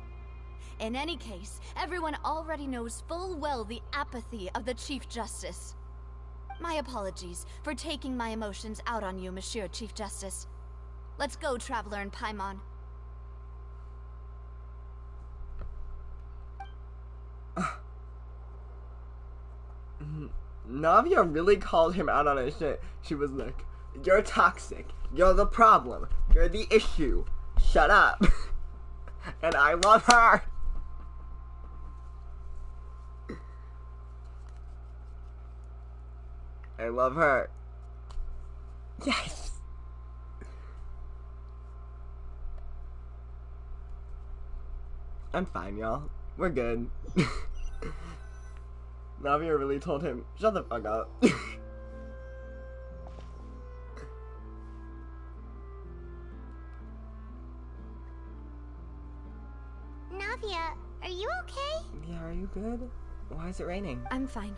In any case, everyone already knows full well the apathy of the Chief Justice. My apologies for taking my emotions out on you, Monsieur Chief Justice. Let's go, Traveler and Paimon. Navia really called him out on his shit. She was like, "You're toxic. You're the problem. You're the issue. Shut up." And I love her. I love her. Yes. I'm fine, y'all. We're good. Navia really told him, shut the fuck up. Navia, are you okay? Yeah, are you good? Why is it raining? I'm fine.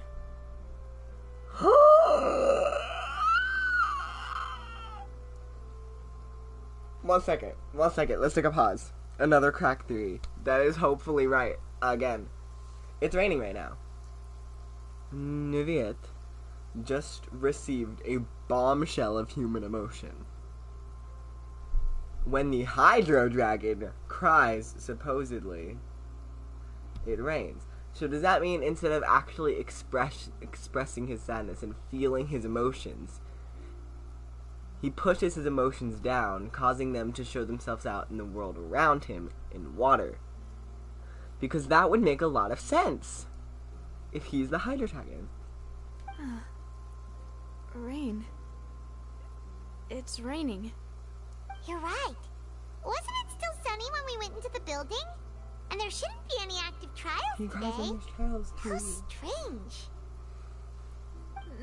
One second. Let's take a pause. Another crack 3. That is hopefully right. Again. It's raining right now. Neuvillette just received a bombshell of human emotion. When the Hydro Dragon cries, supposedly, it rains. So does that mean instead of actually expressing his sadness and feeling his emotions, he pushes his emotions down, causing them to show themselves out in the world around him in water? Because that would make a lot of sense if he's the Hydro Dragon. Rain. It's raining. You're right. Wasn't it still sunny when we went into the building? And there shouldn't be any active trials He today. cries on his trials too. How strange.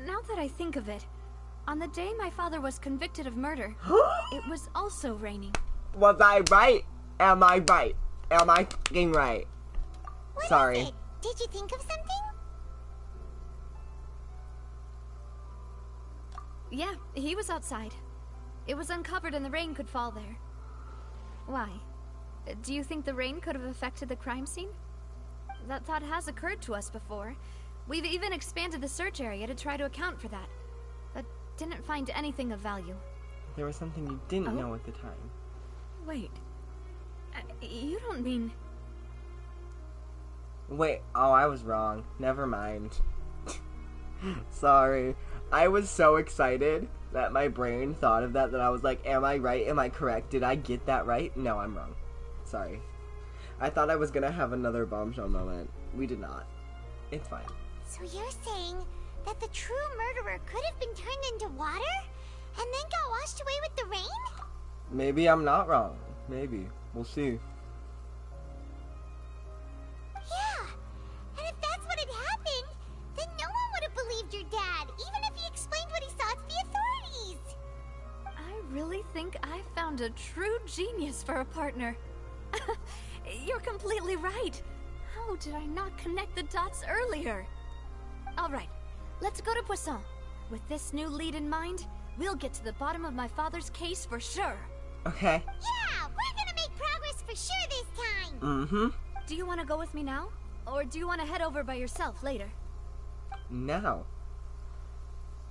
Now that I think of it, on the day my father was convicted of murder, it was also raining. Was I right? Am I right? Am I fucking right? What Sorry. is it? Did you think of something? Yeah, he was outside. It was uncovered and the rain could fall there. Why? Do you think the rain could have affected the crime scene? That thought has occurred to us before. We've even expanded the search area to try to account for that, but didn't find anything of value. There was something you didn't know at the time. Wait. You don't mean... Wait, oh, I was wrong. Never mind. Sorry. I was so excited that my brain thought of that I was like, am I right? Am I correct? Did I get that right? No, I'm wrong. Sorry. I thought I was gonna have another bombshell moment. We did not. It's fine. So you're saying that the true murderer could have been turned into water and then got washed away with the rain? Maybe I'm not wrong. Maybe. We'll see. Yeah, and if that's what had happened, then no one would have believed your dad, even if he explained what he saw to the authorities. I really think I found a true genius for a partner. You're completely right. How did I not connect the dots earlier? All right, let's go to Poisson. With this new lead in mind, we'll get to the bottom of my father's case for sure. Okay. Yeah, we're gonna make progress for sure this time. Mm-hmm. Do you want to go with me now? Or do you want to head over by yourself later? Now.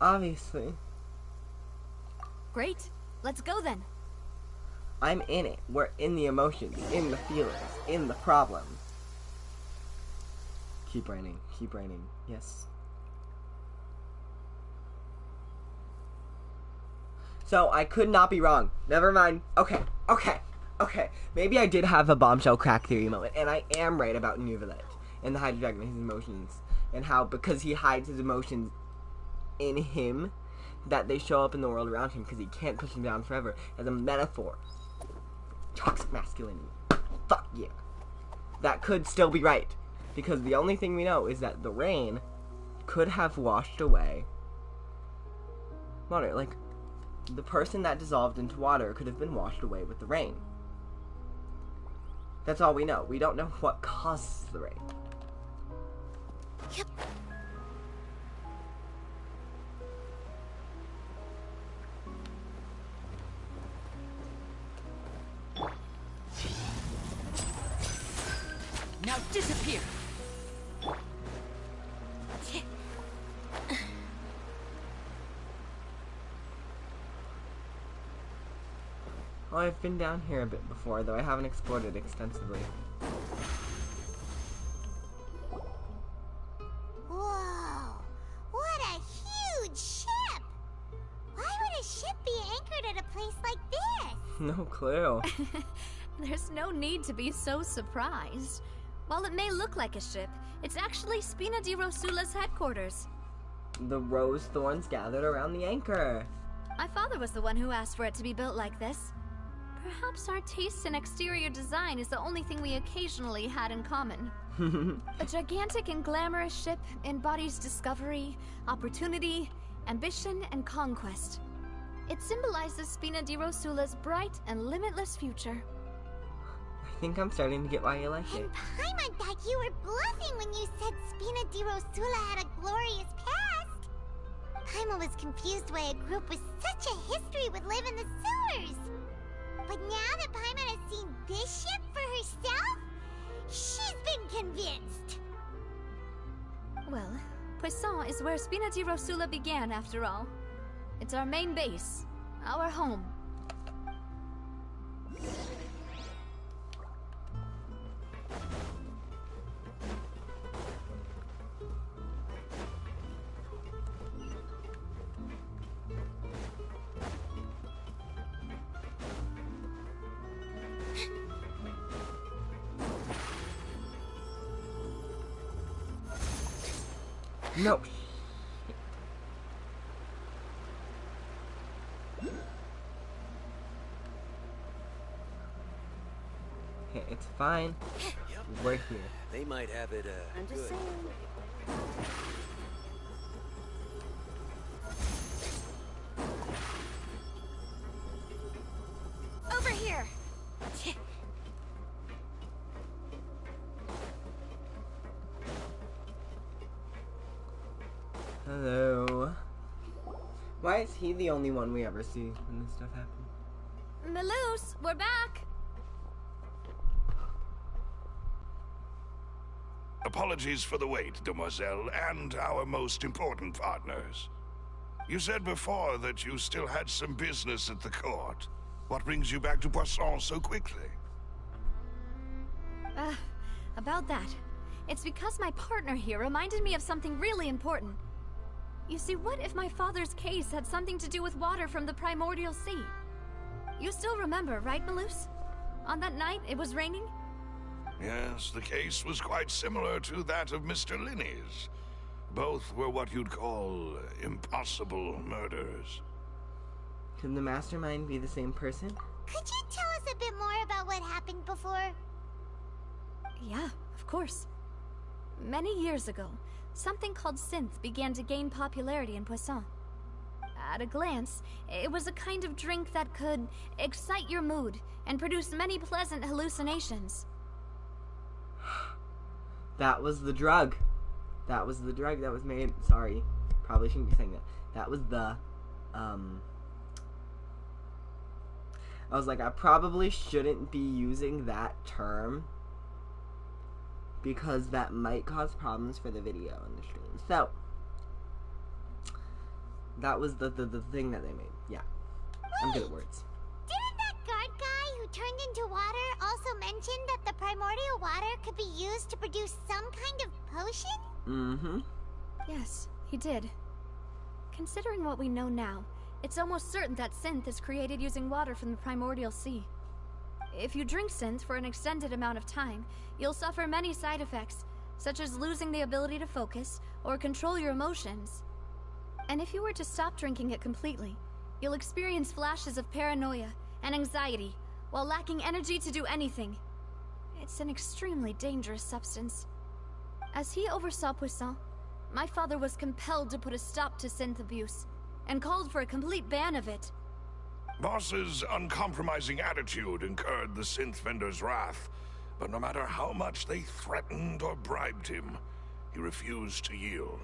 Obviously. Great. Let's go then. I'm in it. We're in the emotions, in the feelings, in the problems. Keep raining. Keep raining. Yes. So, I could not be wrong. Never mind. Okay. Maybe I did have a bombshell crack theory moment, and I am right about Neuvillette and the Hydro Dragon and his emotions. And how, because he hides his emotions in him, that they show up in the world around him because he can't push them down forever as a metaphor. Toxic masculinity. Fuck yeah. That could still be right. Because the only thing we know is that the rain could have washed away water. Like, the person that dissolved into water could have been washed away with the rain. That's all we know. We don't know what causes the rain. Yep. Now disappear! Oh, I've been down here a bit before, though I haven't explored it extensively. Whoa! What a huge ship! Why would a ship be anchored at a place like this? No clue. There's no need to be so surprised. While it may look like a ship, it's actually Spina di Rosula's headquarters. The rose thorns gathered around the anchor. My father was the one who asked for it to be built like this. Perhaps our taste in exterior design is the only thing we occasionally had in common. A gigantic and glamorous ship embodies discovery, opportunity, ambition, and conquest. It symbolizes Spina di Rosula's bright and limitless future. I think I'm starting to get why you like it. And Paimon thought you were bluffing when you said Spina di Rosula had a glorious past. Paimon was confused why a group with such a history would live in the sewers. But now that Paimon has seen this ship for herself, she's been convinced. Well, Poisson is where Spina di Rosula began, after all. It's our main base, our home. No. Okay, it's fine. Yep. We're here. They might have it, I'm just good. saying. Over here. Hello. Why is he the only one we ever see when this stuff happens? Melus, we're back! Apologies for the wait, demoiselle, and our most important partners. You said before that you still had some business at the court. What brings you back to Poisson so quickly? About that. It's because my partner here reminded me of something really important. You see, what if my father's case had something to do with water from the primordial sea? You still remember, right, Malus? On that night, it was raining? Yes, the case was quite similar to that of Mr. Linney's. Both were what you'd call impossible murders. Can the mastermind be the same person? Could you tell us a bit more about what happened before? Yeah, of course. Many years ago, something called synth began to gain popularity in Poisson. At a glance, it was a kind of drink that could excite your mood and produce many pleasant hallucinations. That was the drug. That was the drug that was made. Sorry, probably shouldn't be saying that. That was the, I was like, I probably shouldn't be using that term because that might cause problems for the video and the stream. So, that was the thing that they made. Yeah. I'm good at words. Didn't that guard guy who turned into water also mention that the primordial water could be used to produce some kind of potion? Mm-hmm. Yes, he did. Considering what we know now, it's almost certain that synth is created using water from the primordial sea. If you drink synth for an extended amount of time, you'll suffer many side effects, such as losing the ability to focus or control your emotions. And if you were to stop drinking it completely, you'll experience flashes of paranoia and anxiety while lacking energy to do anything. It's an extremely dangerous substance. As he oversaw Poisson, my father was compelled to put a stop to synth abuse and called for a complete ban of it. Boss's uncompromising attitude incurred the synth vendor's wrath, but no matter how much they threatened or bribed him, he refused to yield.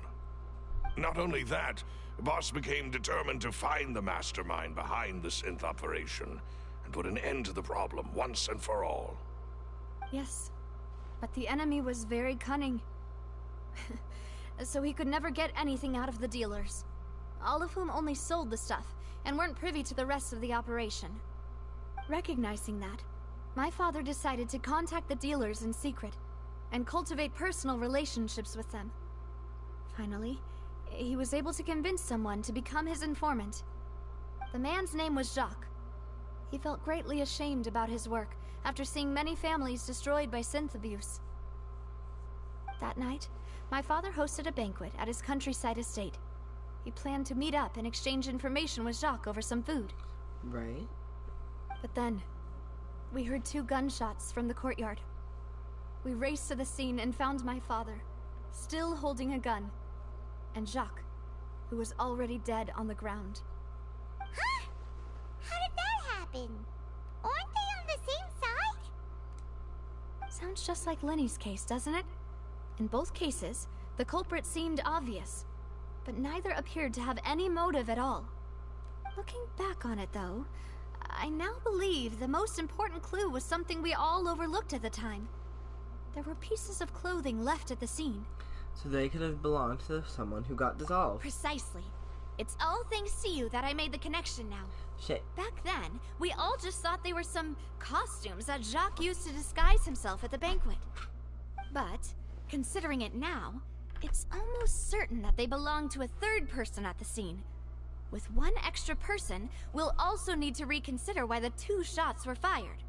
Not only that, Boss became determined to find the mastermind behind the synth operation and put an end to the problem once and for all. Yes, but the enemy was very cunning. So he could never get anything out of the dealers, all of whom only sold the stuff and weren't privy to the rest of the operation. Recognizing that, my father decided to contact the dealers in secret and cultivate personal relationships with them. Finally, he was able to convince someone to become his informant. The man's name was Jacques. He felt greatly ashamed about his work after seeing many families destroyed by synth abuse. That night, my father hosted a banquet at his countryside estate. He planned to meet up and exchange information with Jacques over some food. Right. But then, we heard 2 gunshots from the courtyard. We raced to the scene and found my father, still holding a gun, and Jacques, who was already dead on the ground. Huh? How did that happen? Aren't they on the same side? Sounds just like Lenny's case, doesn't it? In both cases, the culprit seemed obvious, but neither appeared to have any motive at all. Looking back on it, though, I now believe the most important clue was something we all overlooked at the time. There were pieces of clothing left at the scene. So they could have belonged to someone who got dissolved. Precisely. It's all thanks to you that I made the connection now. Shit. Back then, we all just thought they were some costumes that Jacques used to disguise himself at the banquet. But, considering it now, it's almost certain that they belong to a third person at the scene. With one extra person, we'll also need to reconsider why the 2 shots were fired.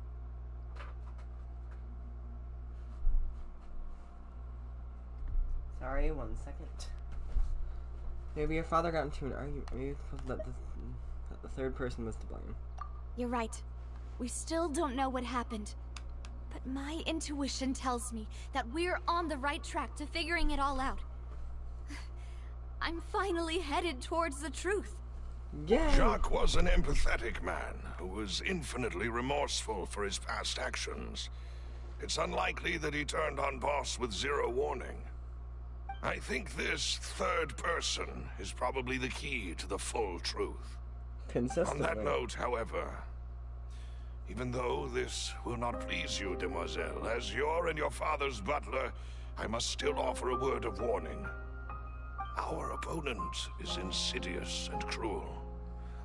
Sorry, 1 second. Maybe your father got into an argument. Maybe that the third person was to blame. You're right. We still don't know what happened. But my intuition tells me that we're on the right track to figuring it all out. I'm finally headed towards the truth. Yay! Jacques was an empathetic man who was infinitely remorseful for his past actions. It's unlikely that he turned on Boss with 0 warning. I think this third person is probably the key to the full truth. Consistently. On that note, however, even though this will not please you, demoiselle, as your and your father's butler, I must still offer a word of warning. Our opponent is insidious and cruel.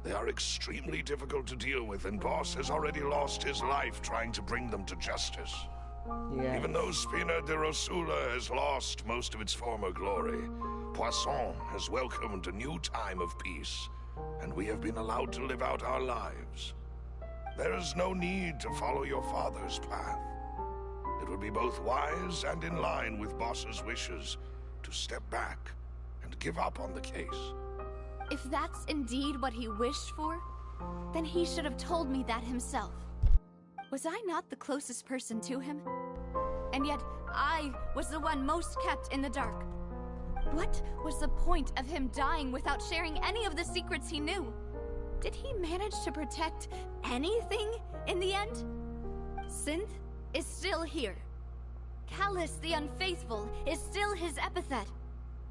They are extremely difficult to deal with, and Boss has already lost his life trying to bring them to justice. Yeah. Even though Spina de Rosula has lost most of its former glory, Poisson has welcomed a new time of peace, and we have been allowed to live out our lives. There is no need to follow your father's path. It would be both wise and in line with Boss's wishes to step back and give up on the case. If that's indeed what he wished for, then he should have told me that himself. Was I not the closest person to him? And yet, I was the one most kept in the dark. What was the point of him dying without sharing any of the secrets he knew? Did he manage to protect anything in the end? Synth is still here. Callus the Unfaithful is still his epithet.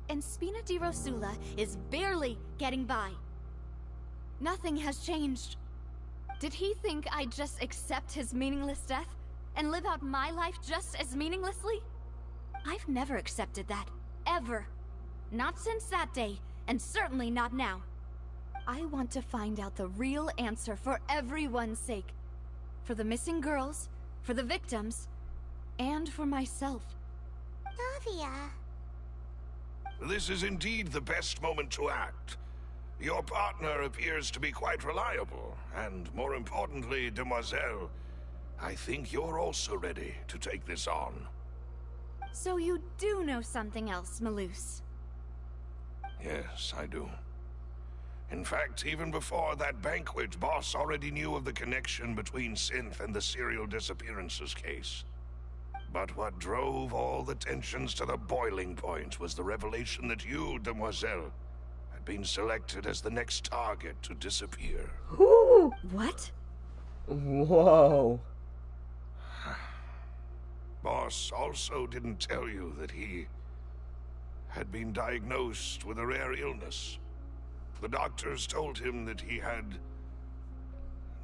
And Spina di Rosula is barely getting by. Nothing has changed. Did he think I'd just accept his meaningless death and live out my life just as meaninglessly? I've never accepted that. Ever. Not since that day, and certainly not now. I want to find out the real answer for everyone's sake. For the missing girls, for the victims, and for myself. Navia. This is indeed the best moment to act. Your partner appears to be quite reliable, and more importantly, Demoiselle, I think you're also ready to take this on. So you do know something else, Malus? Yes, I do. In fact, even before that banquet, Boss already knew of the connection between Synth and the serial disappearances case. But what drove all the tensions to the boiling point was the revelation that you, Demoiselle, had been selected as the next target to disappear. What? Whoa. Boss also didn't tell you that he had been diagnosed with a rare illness. The doctors told him that he had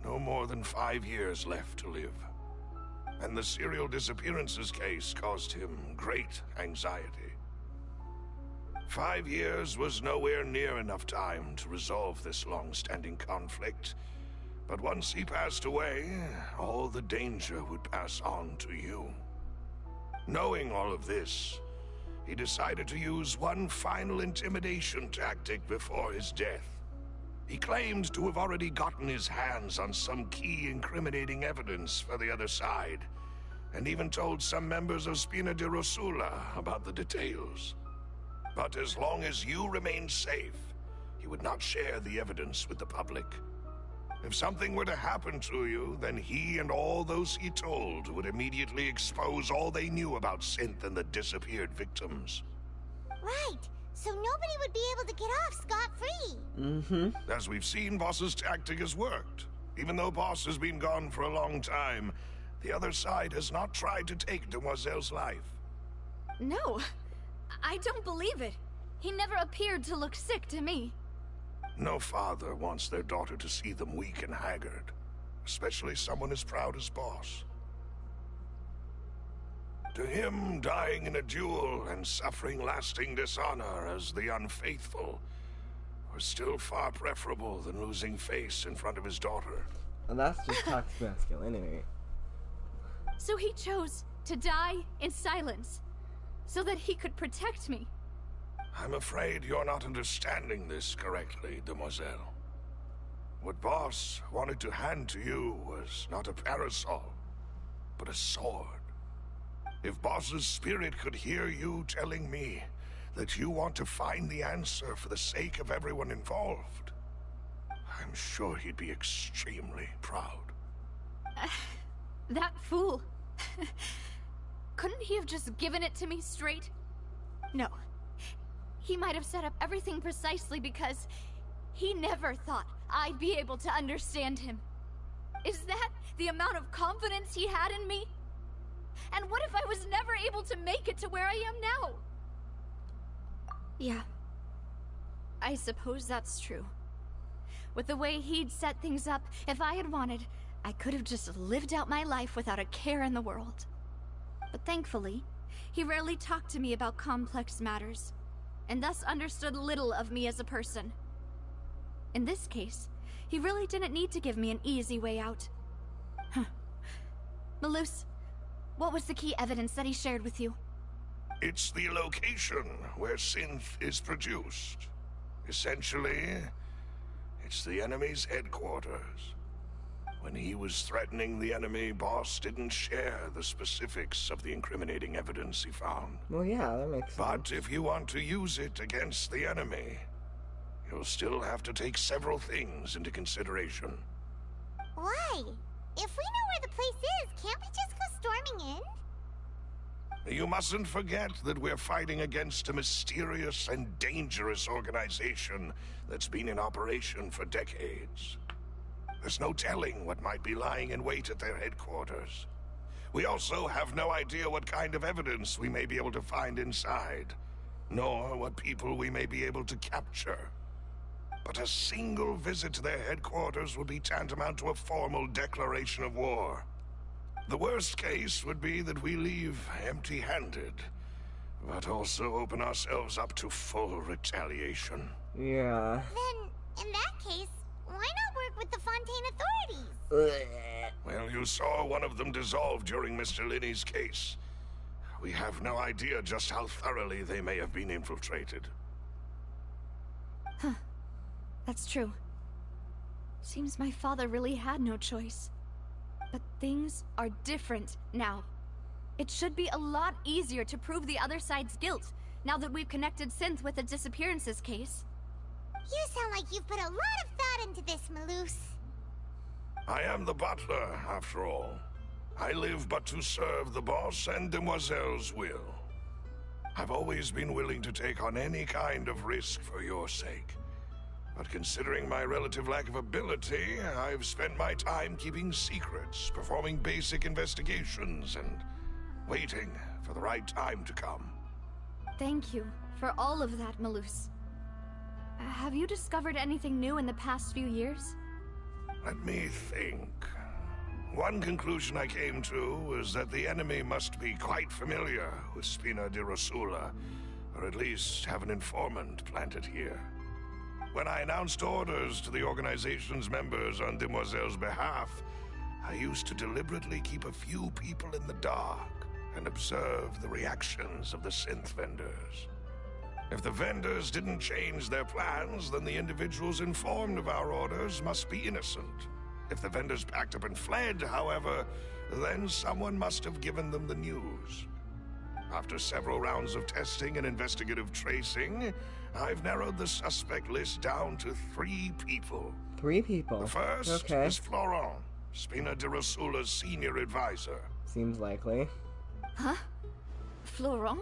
no more than 5 years left to live. And the serial disappearances case caused him great anxiety. 5 years was nowhere near enough time to resolve this long-standing conflict. But once he passed away, all the danger would pass on to you. Knowing all of this, he decided to use one final intimidation tactic before his death. He claimed to have already gotten his hands on some key incriminating evidence for the other side, and even told some members of Spina de Rosula about the details. But as long as you remained safe, he would not share the evidence with the public. If something were to happen to you, then he and all those he told would immediately expose all they knew about Synth and the disappeared victims. Right, so nobody would be able to get off scot-free. Mm-hmm. As we've seen, Boss's tactic has worked. Even though Boss has been gone for a long time, the other side has not tried to take Demoiselle's life. No, I don't believe it. He never appeared to look sick to me. No father wants their daughter to see them weak and haggard, especially someone as proud as Boss. To him, dying in a duel and suffering lasting dishonor as the Unfaithful was still far preferable than losing face in front of his daughter. And that's just toxic masculinity. So he chose to die in silence, so that he could protect me. I'm afraid you're not understanding this correctly, Demoiselle. What Boss wanted to hand to you was not a parasol, but a sword. If Boss's spirit could hear you telling me that you want to find the answer for the sake of everyone involved, I'm sure he'd be extremely proud. That fool. Couldn't he have just given it to me straight? No. He might have set up everything precisely because he never thought I'd be able to understand him. Is that the amount of confidence he had in me? And what if I was never able to make it to where I am now? Yeah. I suppose that's true. With the way he'd set things up, if I had wanted, I could have just lived out my life without a care in the world. But thankfully, he rarely talked to me about complex matters, and thus understood little of me as a person. In this case, he really didn't need to give me an easy way out. Malus, What was the key evidence that he shared with you? It's the location where synth is produced. Essentially, it's the enemy's headquarters. When he was threatening the enemy, Boss didn't share the specifics of the incriminating evidence he found. Well, yeah, that makes sense. But if you want to use it against the enemy, you'll still have to take several things into consideration. Why? If we know where the place is, can't we just go storming in? You mustn't forget that we're fighting against a mysterious and dangerous organization that's been in operation for decades. There's no telling what might be lying in wait at their headquarters. We also have no idea what kind of evidence we may be able to find inside, nor what people we may be able to capture. But a single visit to their headquarters would be tantamount to a formal declaration of war. The worst case would be that we leave empty-handed, but also open ourselves up to full retaliation. Yeah. Then, in that case, why not work with the Fontaine authorities? Well, you saw one of them dissolve during Mr. Linney's case. We have no idea just how thoroughly they may have been infiltrated. Huh. That's true. Seems my father really had no choice. But things are different now. It should be a lot easier to prove the other side's guilt, now that we've connected Synth with the disappearances case. You sound like you've put a lot of thought into this, Malus. I am the butler, after all. I live but to serve the boss and Demoiselle's will. I've always been willing to take on any kind of risk for your sake. But considering my relative lack of ability, I've spent my time keeping secrets, performing basic investigations, and waiting for the right time to come. Thank you for all of that, Malus. Have you discovered anything new in the past few years? Let me think. One conclusion I came to was that the enemy must be quite familiar with Spina di Rosula, or at least have an informant planted here. When I announced orders to the organization's members on Demoiselle's behalf, I used to deliberately keep a few people in the dark and observe the reactions of the synth vendors. If the vendors didn't change their plans, then the individuals informed of our orders must be innocent. If the vendors packed up and fled, however, then someone must have given them the news. After several rounds of testing and investigative tracing, I've narrowed the suspect list down to 3 people. 3 people? The first is Florent, Spina di Rosula's senior advisor. Seems likely. Huh? Florent?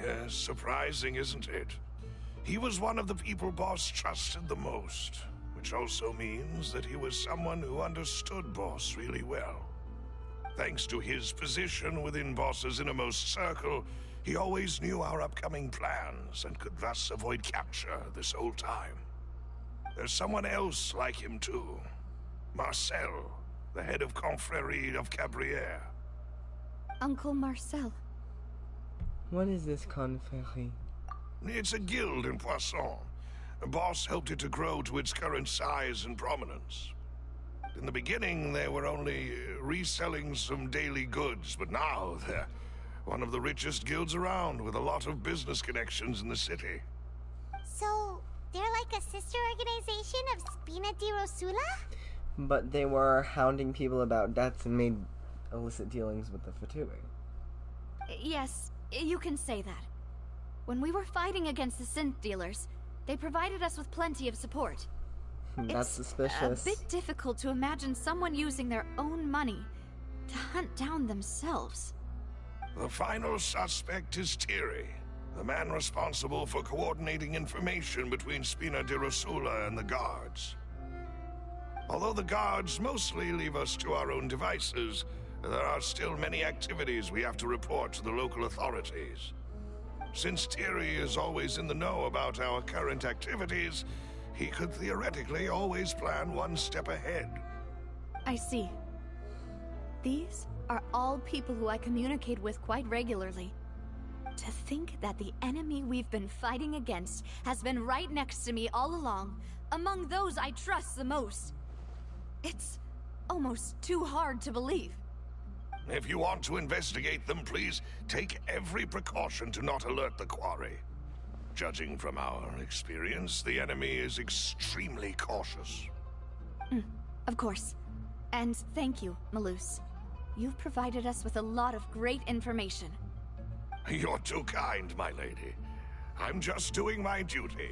Yes, surprising, isn't it? He was one of the people Boss trusted the most, which also means that he was someone who understood Boss really well. Thanks to his position within Boss's innermost circle, he always knew our upcoming plans and could thus avoid capture this whole time. There's someone else like him too. Marcel, the head of Confrérie of Cabrières. Uncle Marcel. What is this Confrérie? It's a guild in Poisson. Boss helped it to grow to its current size and prominence. In the beginning, they were only reselling some daily goods, but now they're one of the richest guilds around, with a lot of business connections in the city. So, they're like a sister organization of Spina di Rosula? But they were hounding people about debts and made illicit dealings with the Fatui. Yes, you can say that. When we were fighting against the synth dealers, they provided us with plenty of support. That's suspicious. It's a bit difficult to imagine someone using their own money to hunt down themselves. The final suspect is Thierry, the man responsible for coordinating information between Spina di Rosula and the guards. Although the guards mostly leave us to our own devices, there are still many activities we have to report to the local authorities. Since Thierry is always in the know about our current activities, he could theoretically always plan one step ahead. I see. These are all people who I communicate with quite regularly. To think that the enemy we've been fighting against has been right next to me all along, among those I trust the most. It's almost too hard to believe. If you want to investigate them, please take every precaution to not alert the quarry. Judging from our experience, the enemy is extremely cautious. Of course. And thank you, Malus. You've provided us with a lot of great information. You're too kind, my lady. I'm just doing my duty.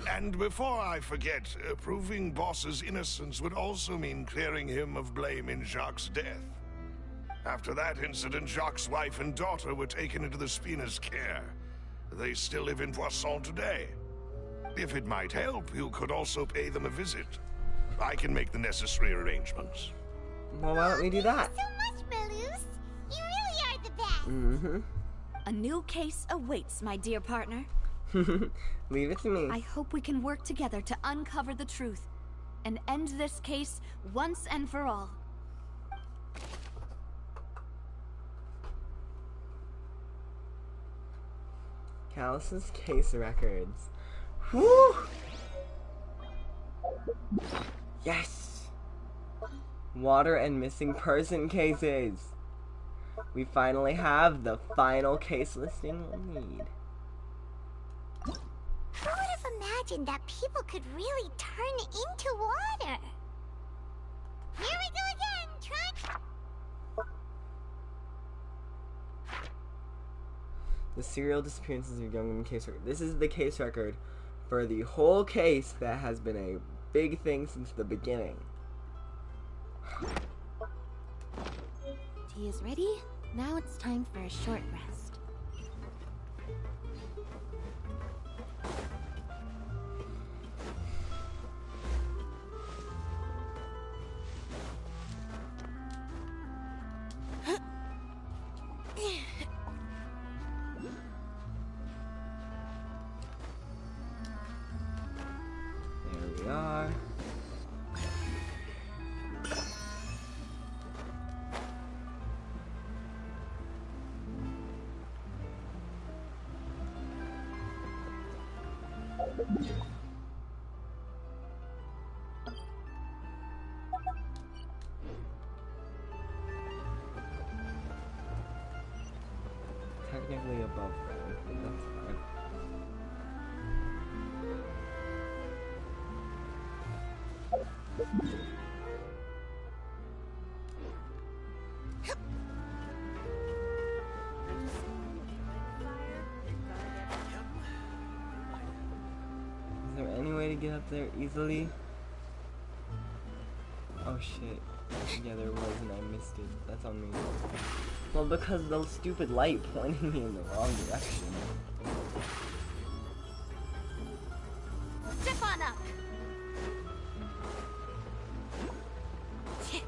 And before I forget, proving Boss's innocence would also mean clearing him of blame in Jacques' death. After that incident, Jacques' wife and daughter were taken into the Spina's care. They still live in Poisson today. If it might help, you could also pay them a visit. I can make the necessary arrangements. Well, why don't we do that? Thank you so much, Malus. You really are the best. Mm-hmm. A new case awaits, my dear partner. Leave it to me. I hope we can work together to uncover the truth and end this case once and for all. Callus's case records. Whew! Yes! Water and missing person cases. We finally have the final case listing we'll need. Who would have imagined that people could really turn into water? Here we go again, try. The serial disappearances of young women case record. This is the case record for the whole case that has been a big thing since the beginning. Tea is ready. Now it's time for a short rest. There we are. Technically above ground, but that's fine. Is there any way to get up there easily? Oh shit. Yeah, there was and I missed it. That's on me. Well, because the stupid light pointed me in the wrong direction. Step on up! Okay.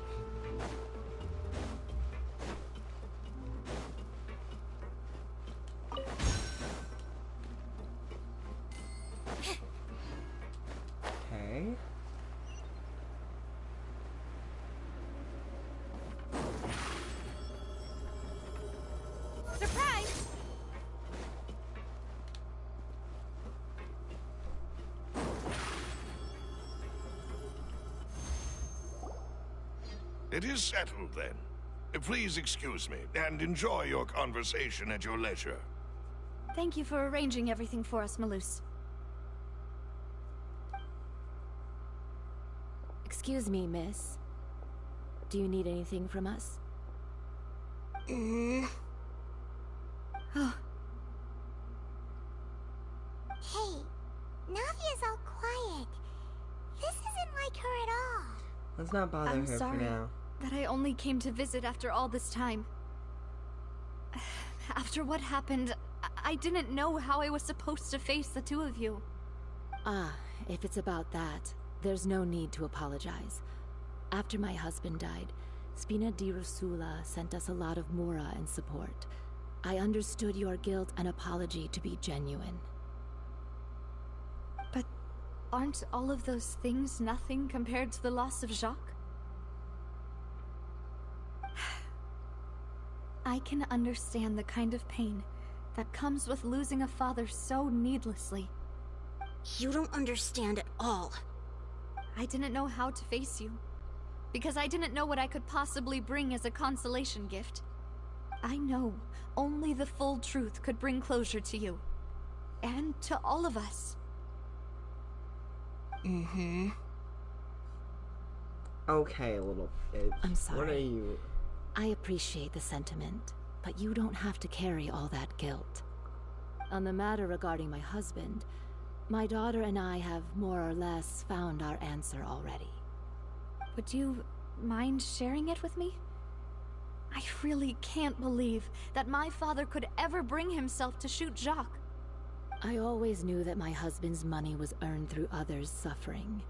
Surprise! It is settled, then. Please excuse me, and enjoy your conversation at your leisure. Thank you for arranging everything for us, Malus. Excuse me, miss. Do you need anything from us? Oh, Hey, Navia's all quiet. This isn't like her at all. Let's not bother I'm her sorry for now. that I only came to visit after all this time. After what happened, I didn't know how I was supposed to face the two of you. Ah, if it's about that, there's no need to apologize. After my husband died, Spina di Rosula sent us a lot of mora and support. I understood your guilt and apology to be genuine. But aren't all of those things nothing compared to the loss of Jacques? I can understand the kind of pain that comes with losing a father so needlessly. You don't understand at all. I didn't know how to face you. because I didn't know what I could possibly bring as a consolation gift. I know only the full truth could bring closure to you. And to all of us. Mm-hmm. Okay, little bitch. I'm sorry. What are you... I appreciate the sentiment, but you don't have to carry all that guilt. On the matter regarding my husband, my daughter and I have more or less found our answer already. Would you mind sharing it with me? I really can't believe that my father could ever bring himself to shoot Jacques. I always knew that my husband's money was earned through others' suffering.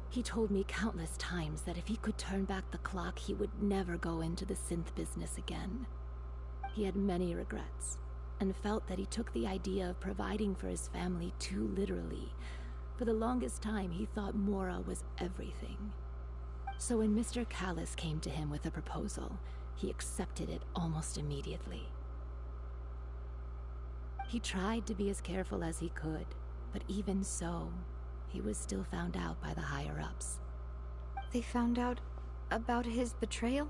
He told me countless times that if he could turn back the clock, he would never go into the synth business again. He had many regrets, and felt that he took the idea of providing for his family too literally. For the longest time, he thought Mora was everything. So when Mr. Callis came to him with a proposal, he accepted it almost immediately. He tried to be as careful as he could, but even so, he was still found out by the higher-ups. They found out about his betrayal?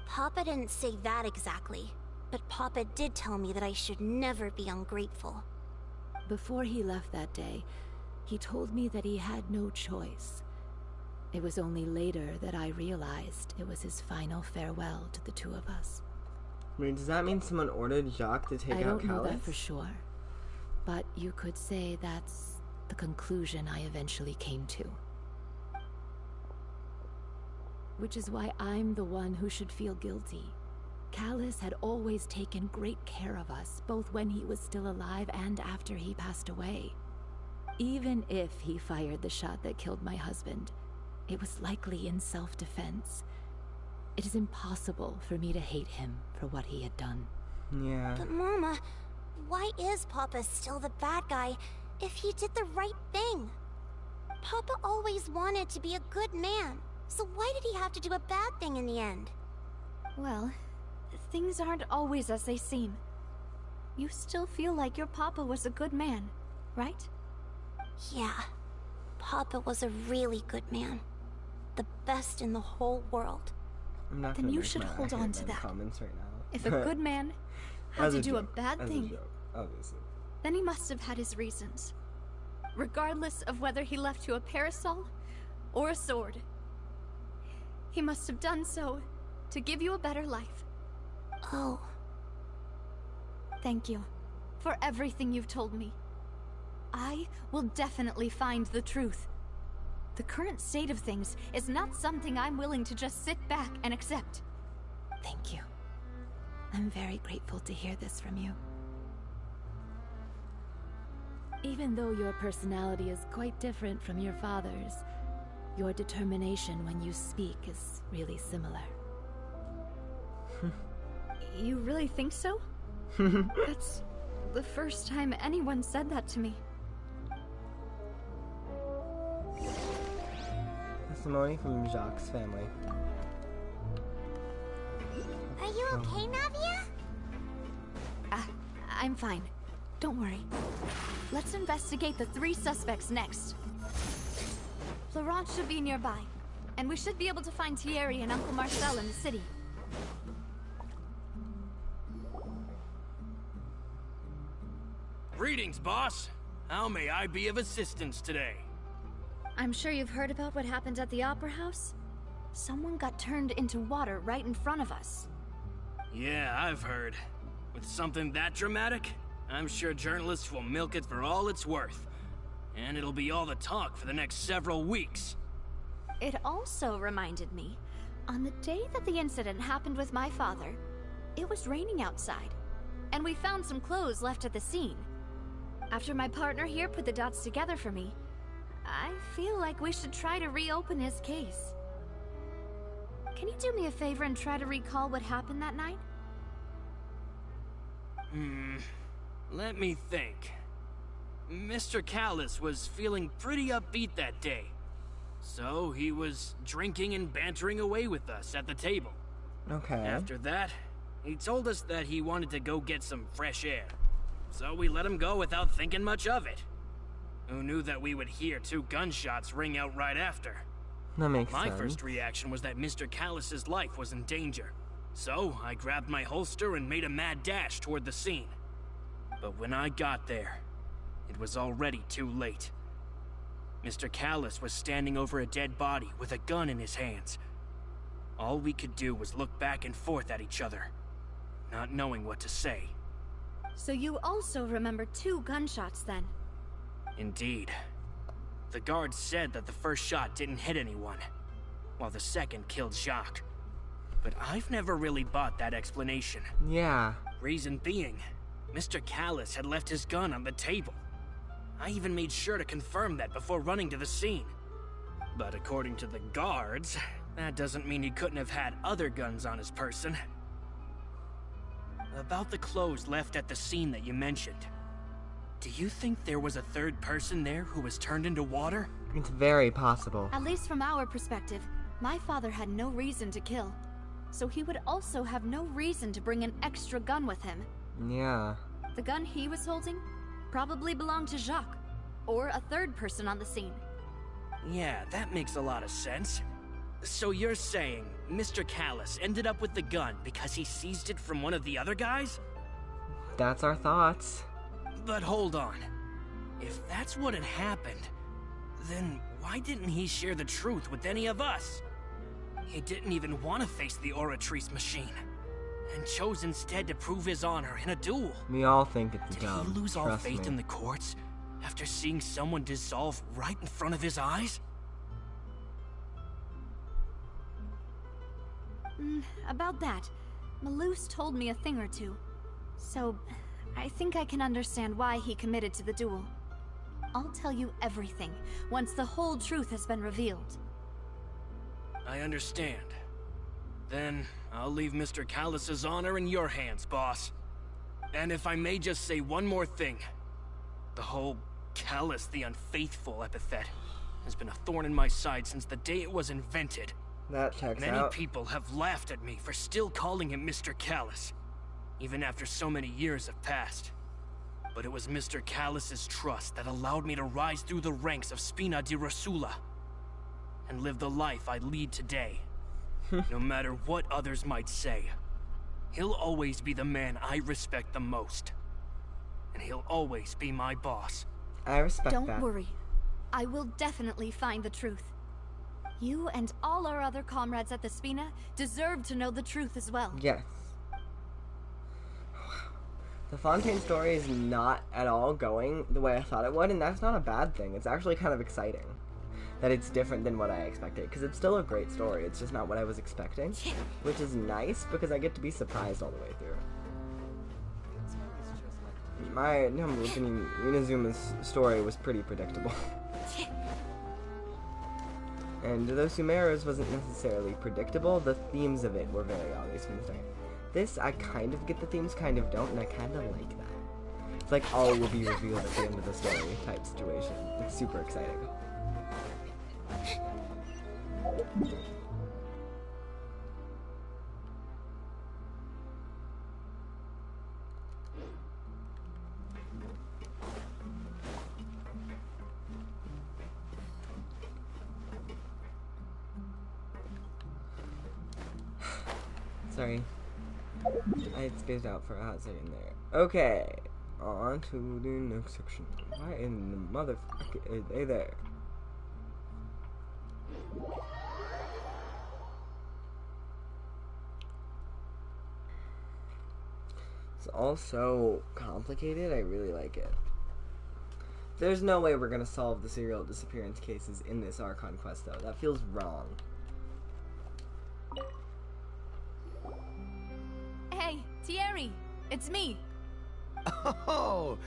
Papa didn't say that exactly, but Papa did tell me that I should never be ungrateful. Before he left that day, he told me that he had no choice. It was only later that I realized it was his final farewell to the two of us. I mean, does that mean someone ordered Jacques to take out Callis? I don't know that for sure, but you could say that's the conclusion I eventually came to. Which is why I'm the one who should feel guilty. Callis had always taken great care of us, both when he was still alive and after he passed away. Even if he fired the shot that killed my husband, it was likely in self-defense. It is impossible for me to hate him for what he had done. Yeah. But Mama, why is Papa still the bad guy if he did the right thing? Papa always wanted to be a good man, so why did he have to do a bad thing in the end? Well, things aren't always as they seem. You still feel like your papa was a good man, right? Yeah. Papa was a really good man. The best in the whole world. I'm not then you should hold on to that. Comments right now. If a good man had to do a bad thing, obviously, then he must have had his reasons. Regardless of whether he left you a parasol or a sword. He must have done so to give you a better life. Oh. Thank you for everything you've told me. I will definitely find the truth. The current state of things is not something I'm willing to just sit back and accept. Thank you. I'm very grateful to hear this from you. Even though your personality is quite different from your father's, your determination when you speak is really similar. You really think so? That's the first time anyone said that to me. Testimony from Jacques' family. Are you okay, Navia? I'm fine. Don't worry. Let's investigate the 3 suspects next. Laurent should be nearby, and we should be able to find Thierry and Uncle Marcel in the city. Greetings, boss. How may I be of assistance today? I'm sure you've heard about what happened at the Opera House. Someone got turned into water right in front of us. Yeah, I've heard. With something that dramatic, I'm sure journalists will milk it for all it's worth. And it'll be all the talk for the next several weeks. It also reminded me, on the day that the incident happened with my father, it was raining outside, and we found some clothes left at the scene. After my partner here put the dots together for me, I feel like we should try to reopen his case. Can you do me a favor and try to recall what happened that night? Let me think. Mr. Callis was feeling pretty upbeat that day. So he was drinking and bantering away with us at the table. Okay. After that, he told us that he wanted to go get some fresh air. So we let him go without thinking much of it. Who knew that we would hear 2 gunshots ring out right after? That makes My sense. first reaction was that Mr. Callus's life was in danger. So, I grabbed my holster and made a mad dash toward the scene. But when I got there, it was already too late. Mr. Callus was standing over a dead body with a gun in his hands. All we could do was look back and forth at each other, not knowing what to say. So you also remember 2 gunshots then? Indeed. The guard said that the first shot didn't hit anyone, while the second killed Jacques. But I've never really bought that explanation. Yeah. Reason being, Mr. Callus had left his gun on the table. I even made sure to confirm that before running to the scene. But according to the guards, that doesn't mean he couldn't have had other guns on his person. About the clothes left at the scene that you mentioned, do you think there was a third person there who was turned into water? It's very possible. At least from our perspective, my father had no reason to kill. So he would also have no reason to bring an extra gun with him. Yeah. The gun he was holding probably belonged to Jacques, or a third person on the scene. Yeah, that makes a lot of sense. So you're saying Mr. Callus ended up with the gun because he seized it from one of the other guys? That's our thoughts. But hold on. If that's what had happened, then why didn't he share the truth with any of us? He didn't even want to face the Oratrice machine, and chose instead to prove his honor in a duel. We all think it's dumb. Did he lose all Trust faith me. in the courts after seeing someone dissolve right in front of his eyes? About that, Malus told me a thing or two. So, I think I can understand why he committed to the duel. I'll tell you everything once the whole truth has been revealed. I understand. Then, I'll leave Mr. Callus's honor in your hands, boss. And if I may just say one more thing. The whole Callus the Unfaithful epithet has been a thorn in my side since the day it was invented. That checks Many out. people have laughed at me for still calling him Mr. Callus, even after so many years have passed. But it was Mr. Callus's trust that allowed me to rise through the ranks of Spina di Rosula and live the life I lead today. No matter what others might say, he'll always be the man I respect the most. And he'll always be my boss. I respect that. Don't worry. I will definitely find the truth. You and all our other comrades at the Spina deserve to know the truth as well. Yes. The Fontaine story is not at all going the way I thought it would, and that's not a bad thing. It's actually kind of exciting that it's different than what I expected, because it's still a great story. It's just not what I was expecting, which is nice because I get to be surprised all the way through. My humble opinion, Inazuma's story was pretty predictable. And though Sumeru's wasn't necessarily predictable, the themes of it were very obvious from the start. This, I kind of get the themes, kind of don't, and I kind of like that. It's like all will be revealed at the end of the story type situation. It's super exciting. Sorry. I spaced out for a hot second there. Okay. On to the next section. Why in the motherfucker is they there? It's all so complicated, I really like it. There's no way we're gonna solve the serial disappearance cases in this Archon quest though. That feels wrong. Hey, Thierry, it's me. Oh,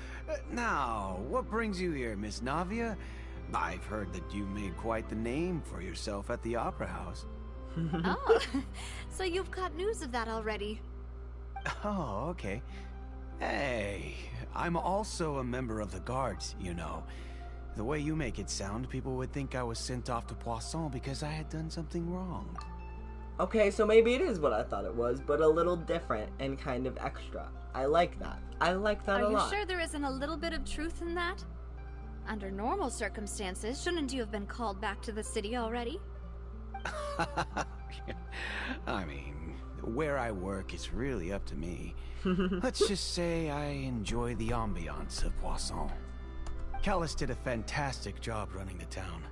now, what brings you here, Miss Navia? I've heard that you made quite the name for yourself at the Opera House. Oh, so you've got news of that already. Oh, okay. Hey, I'm also a member of the Guards, you know. The way you make it sound, people would think I was sent off to Poisson because I had done something wrong. Okay, so maybe it is what I thought it was, but a little different and kind of extra. I like that. I like that a lot. Are you sure there isn't a little bit of truth in that? Under normal circumstances, shouldn't you have been called back to the city already? I mean, where I work is really up to me. Let's just say I enjoy the ambiance of Poisson. Callus did a fantastic job running the town,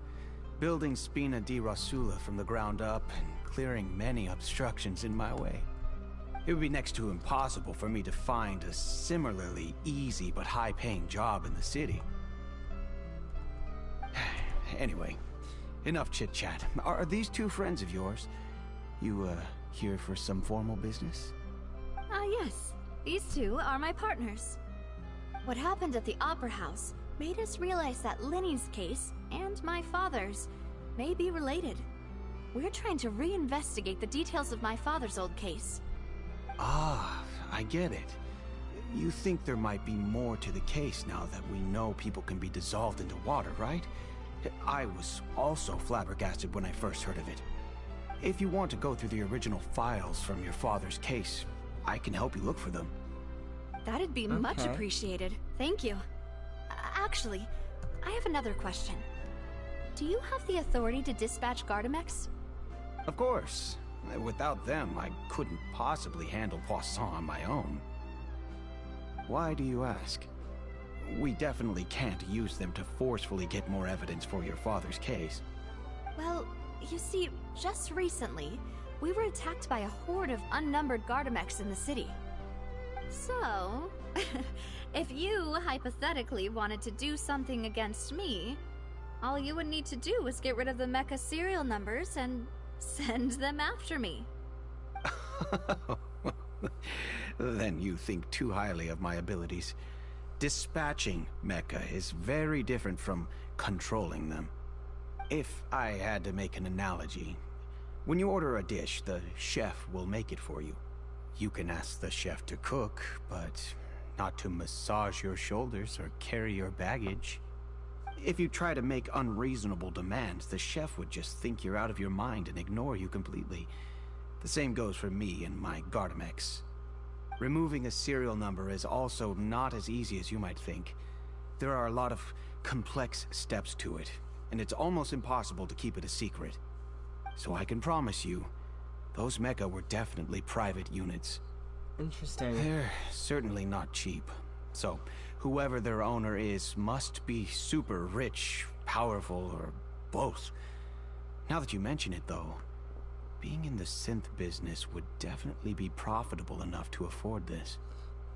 building Spina di Rosula from the ground up and clearing many obstructions in my way. It would be next to impossible for me to find a similarly easy but high-paying job in the city. Anyway, enough chit-chat. Are these two friends of yours? You, here for some formal business? Yes. These two are my partners. What happened at the Opera House made us realize that Linny's case and my father's may be related. We're trying to reinvestigate the details of my father's old case. Ah, I get it. You think there might be more to the case now that we know people can be dissolved into water, right? I was also flabbergasted when I first heard of it. If you want to go through the original files from your father's case, I can help you look for them. That'd be much appreciated. Thank you. Actually, I have another question. Do you have the authority to dispatch Gardamex? Of course. Without them, I couldn't possibly handle Poisson on my own. Why do you ask? We definitely can't use them to forcefully get more evidence for your father's case. Well, you see, just recently, we were attacked by a horde of unnumbered Gardamex in the city. So, if you hypothetically wanted to do something against me, all you would need to do was get rid of the mecha serial numbers and send them after me. Then you think too highly of my abilities. Dispatching mecha is very different from controlling them. If I had to make an analogy, when you order a dish, the chef will make it for you. You can ask the chef to cook, but not to massage your shoulders or carry your baggage. If you try to make unreasonable demands, the chef would just think you're out of your mind and ignore you completely. The same goes for me and my Gardamex. Removing a serial number is also not as easy as you might think. There are a lot of complex steps to it, and it's almost impossible to keep it a secret. So I can promise you, those mecha were definitely private units. Interesting. They're certainly not cheap. So, whoever their owner is must be super rich, powerful, or both. Now that you mention it, though, being in the synth business would definitely be profitable enough to afford this.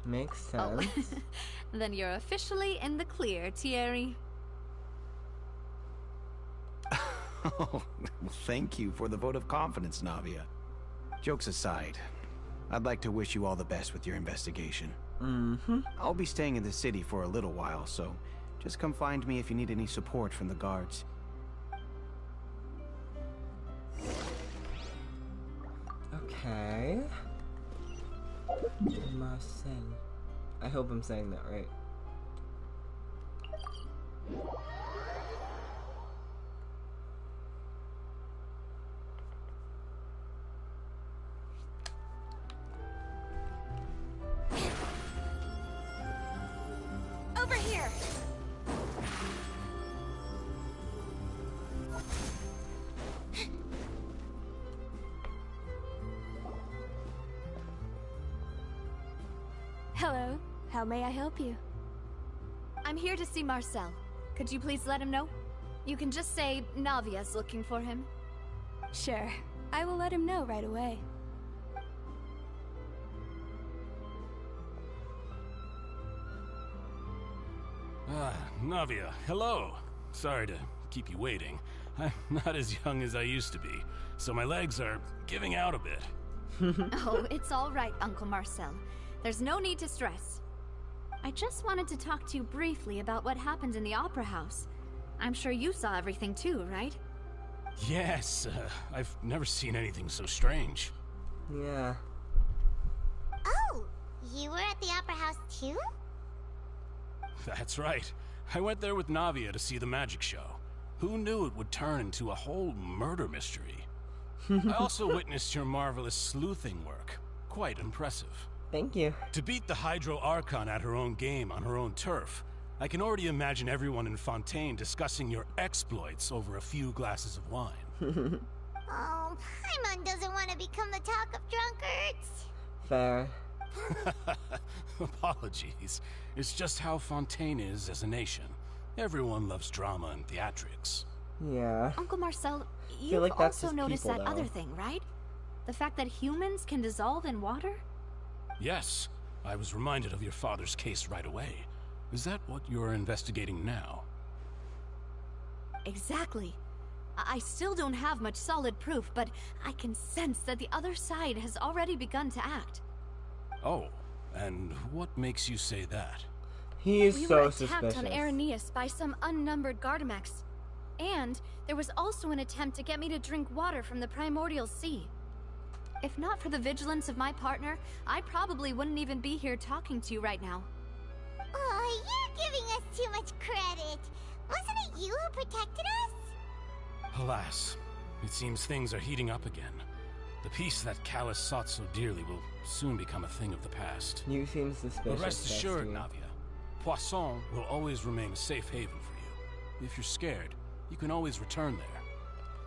Makes sense. Oh. Then you're officially in the clear, Thierry. Oh, thank you for the vote of confidence, Navia. Jokes aside, I'd like to wish you all the best with your investigation. I'll be staying in the city for a little while, so just come find me if you need any support from the guards. Okay. Marcel. I hope I'm saying that right. Over here! Hello. How may I help you? I'm here to see Marcel. Could you please let him know? You can just say Navia's looking for him. Sure. I will let him know right away. Navia, hello. Sorry to keep you waiting. I'm not as young as I used to be, so my legs are giving out a bit. Oh, it's all right, Uncle Marcel. There's no need to stress. I just wanted to talk to you briefly about what happened in the Opera House. I'm sure you saw everything too, right? Yes, I've never seen anything so strange. Yeah. Oh, you were at the Opera House too? That's right. I went there with Navia to see the magic show. Who knew it would turn into a whole murder mystery? I also witnessed your marvelous sleuthing work. Quite impressive. Thank you. To beat the Hydro Archon at her own game on her own turf, I can already imagine everyone in Fontaine discussing your exploits over a few glasses of wine. Oh, Paimon doesn't want to become the talk of drunkards. Fair. Apologies. It's just how Fontaine is as a nation. Everyone loves drama and theatrics. Yeah. Uncle Marcel, feel you've like that's also just noticed people, that though. other thing, right? The fact that humans can dissolve in water? Yes, I was reminded of your father's case right away. Is that what you're investigating now? Exactly. I still don't have much solid proof, but I can sense that the other side has already begun to act. Oh, and what makes you say that? He is We so were attacked suspicious. on Arrhenius by some unnumbered Gardamex. And there was also an attempt to get me to drink water from the primordial sea. If not for the vigilance of my partner, I probably wouldn't even be here talking to you right now. Oh, you're giving us too much credit. Wasn't it you who protected us? Alas, it seems things are heating up again. The peace that Callus sought so dearly will soon become a thing of the past. You seem suspicious. But rest assured, Destiny. Navia, Poisson will always remain a safe haven for you. If you're scared, you can always return there.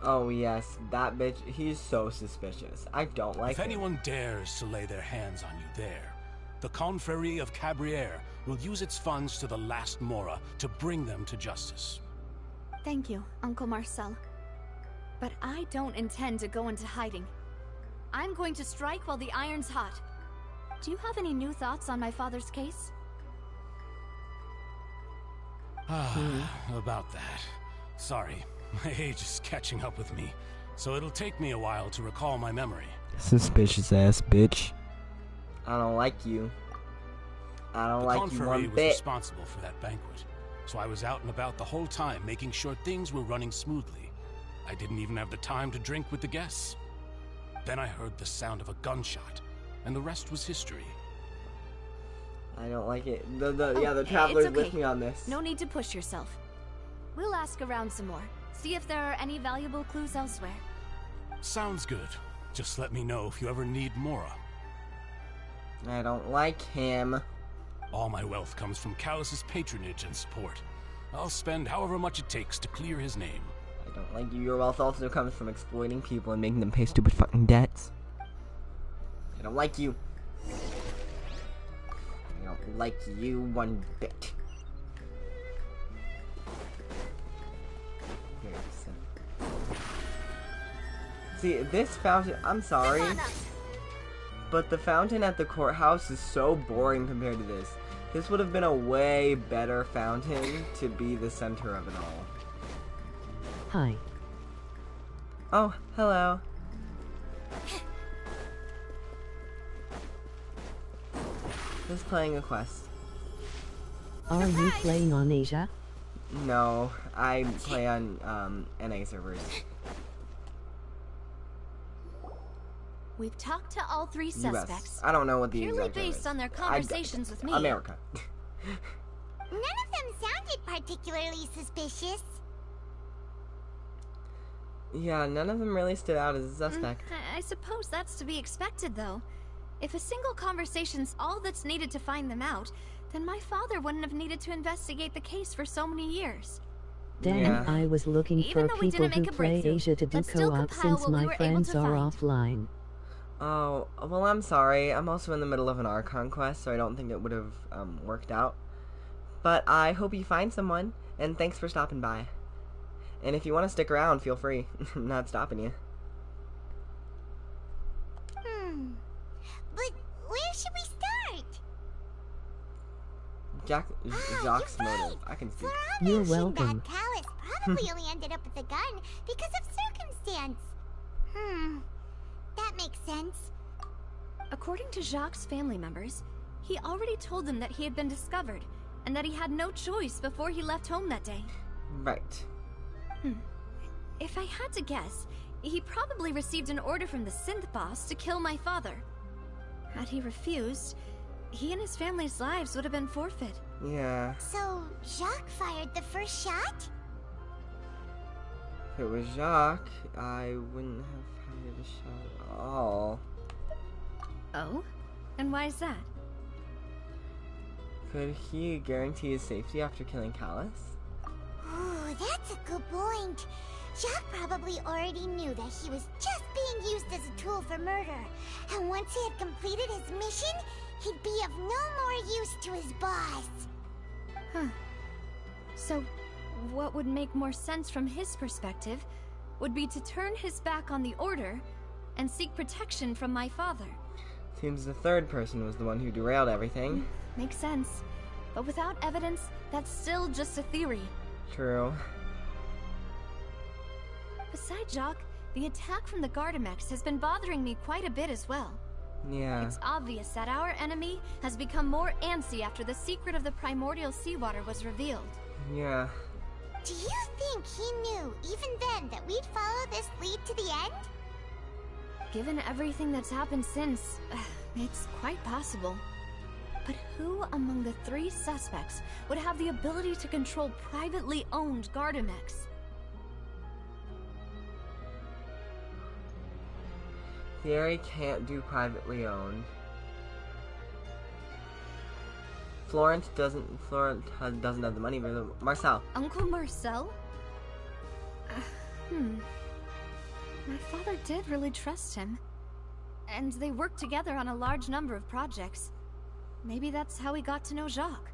Oh yes, that bitch. He's so suspicious. I don't like If him. anyone dares to lay their hands on you there, the Confrérie of Cabrières will use its funds to the last Mora to bring them to justice. Thank you, Uncle Marcel. But I don't intend to go into hiding. I'm going to strike while the iron's hot. Do you have any new thoughts on my father's case? About that. Sorry, my age is catching up with me, so it'll take me a while to recall my memory. Suspicious ass bitch. I don't like you. I don't like you The one Confrérie was bit. responsible for that banquet, so I was out and about the whole time making sure things were running smoothly. I didn't even have the time to drink with the guests. Then I heard the sound of a gunshot, and the rest was history. I don't like it. Oh, The traveler's it's with okay. me on this. No need to push yourself. We'll ask around some more. See if there are any valuable clues elsewhere. Sounds good. Just let me know if you ever need Mora. I don't like him. All my wealth comes from Callus's patronage and support. I'll spend however much it takes to clear his name. I don't like you. Your wealth also comes from exploiting people and making them pay stupid fucking debts. I don't like you. I don't like you one bit. Here, see, this fountain, I'm sorry, but the fountain at the courthouse is so boring compared to this. This would have been a way better fountain to be the center of it all. Hi. Oh, hello. Just playing a quest. Are you playing on Asia? No, I play on NA servers. We've talked to all three suspects. US. I don't know what the purely exact name based is. on their conversations with me. America. None of them sounded particularly suspicious. Yeah, none of them really stood out as a suspect. I suppose that's to be expected, though. If a single conversation's all that's needed to find them out, then my father wouldn't have needed to investigate the case for so many years. Damn, Yeah. I was looking Even for though we people didn't who make a play breakthrough, Asia to do let's still co-op compile since what we my were able friends to are find. offline. Oh, well, I'm sorry. I'm also in the middle of an Archon quest, so I don't think it would have worked out. But I hope you find someone, and thanks for stopping by. And if you want to stick around, feel free. I'm not stopping you. But where should we start? Jacques' motive. I can see. You're Mentioned welcome. that Callus probably only ended up with a gun because of circumstance. That makes sense. According to Jacques' family members, he already told them that he had been discovered, and that he had no choice before he left home that day. Right. If I had to guess, he probably received an order from the synth boss to kill my father. Had he refused, he and his family's lives would have been forfeit. Yeah. So, Jacques fired the first shot? If it was Jacques, I wouldn't have fired a shot at all. Oh? And why is that? Could he guarantee his safety after killing Callus? Oh, that's a good point. Jacques probably already knew that he was just being used as a tool for murder. And once he had completed his mission, he'd be of no more use to his boss. Huh. So, what would make more sense from his perspective would be to turn his back on the Order and seek protection from my father. Seems the third person was the one who derailed everything. Makes sense. But without evidence, that's still just a theory. True. Besides Jacques, the attack from the Gardamex has been bothering me quite a bit as well. Yeah. It's obvious that our enemy has become more antsy after the secret of the primordial seawater was revealed. Yeah. Do you think he knew, even then, that we'd follow this lead to the end? Given everything that's happened since, it's quite possible. But who among the three suspects would have the ability to control privately owned Gardamex? Theory can't do privately owned. Florent doesn't have the money, but Marcel. Uncle Marcel? My father did really trust him. And they worked together on a large number of projects. Maybe that's how he got to know Jacques.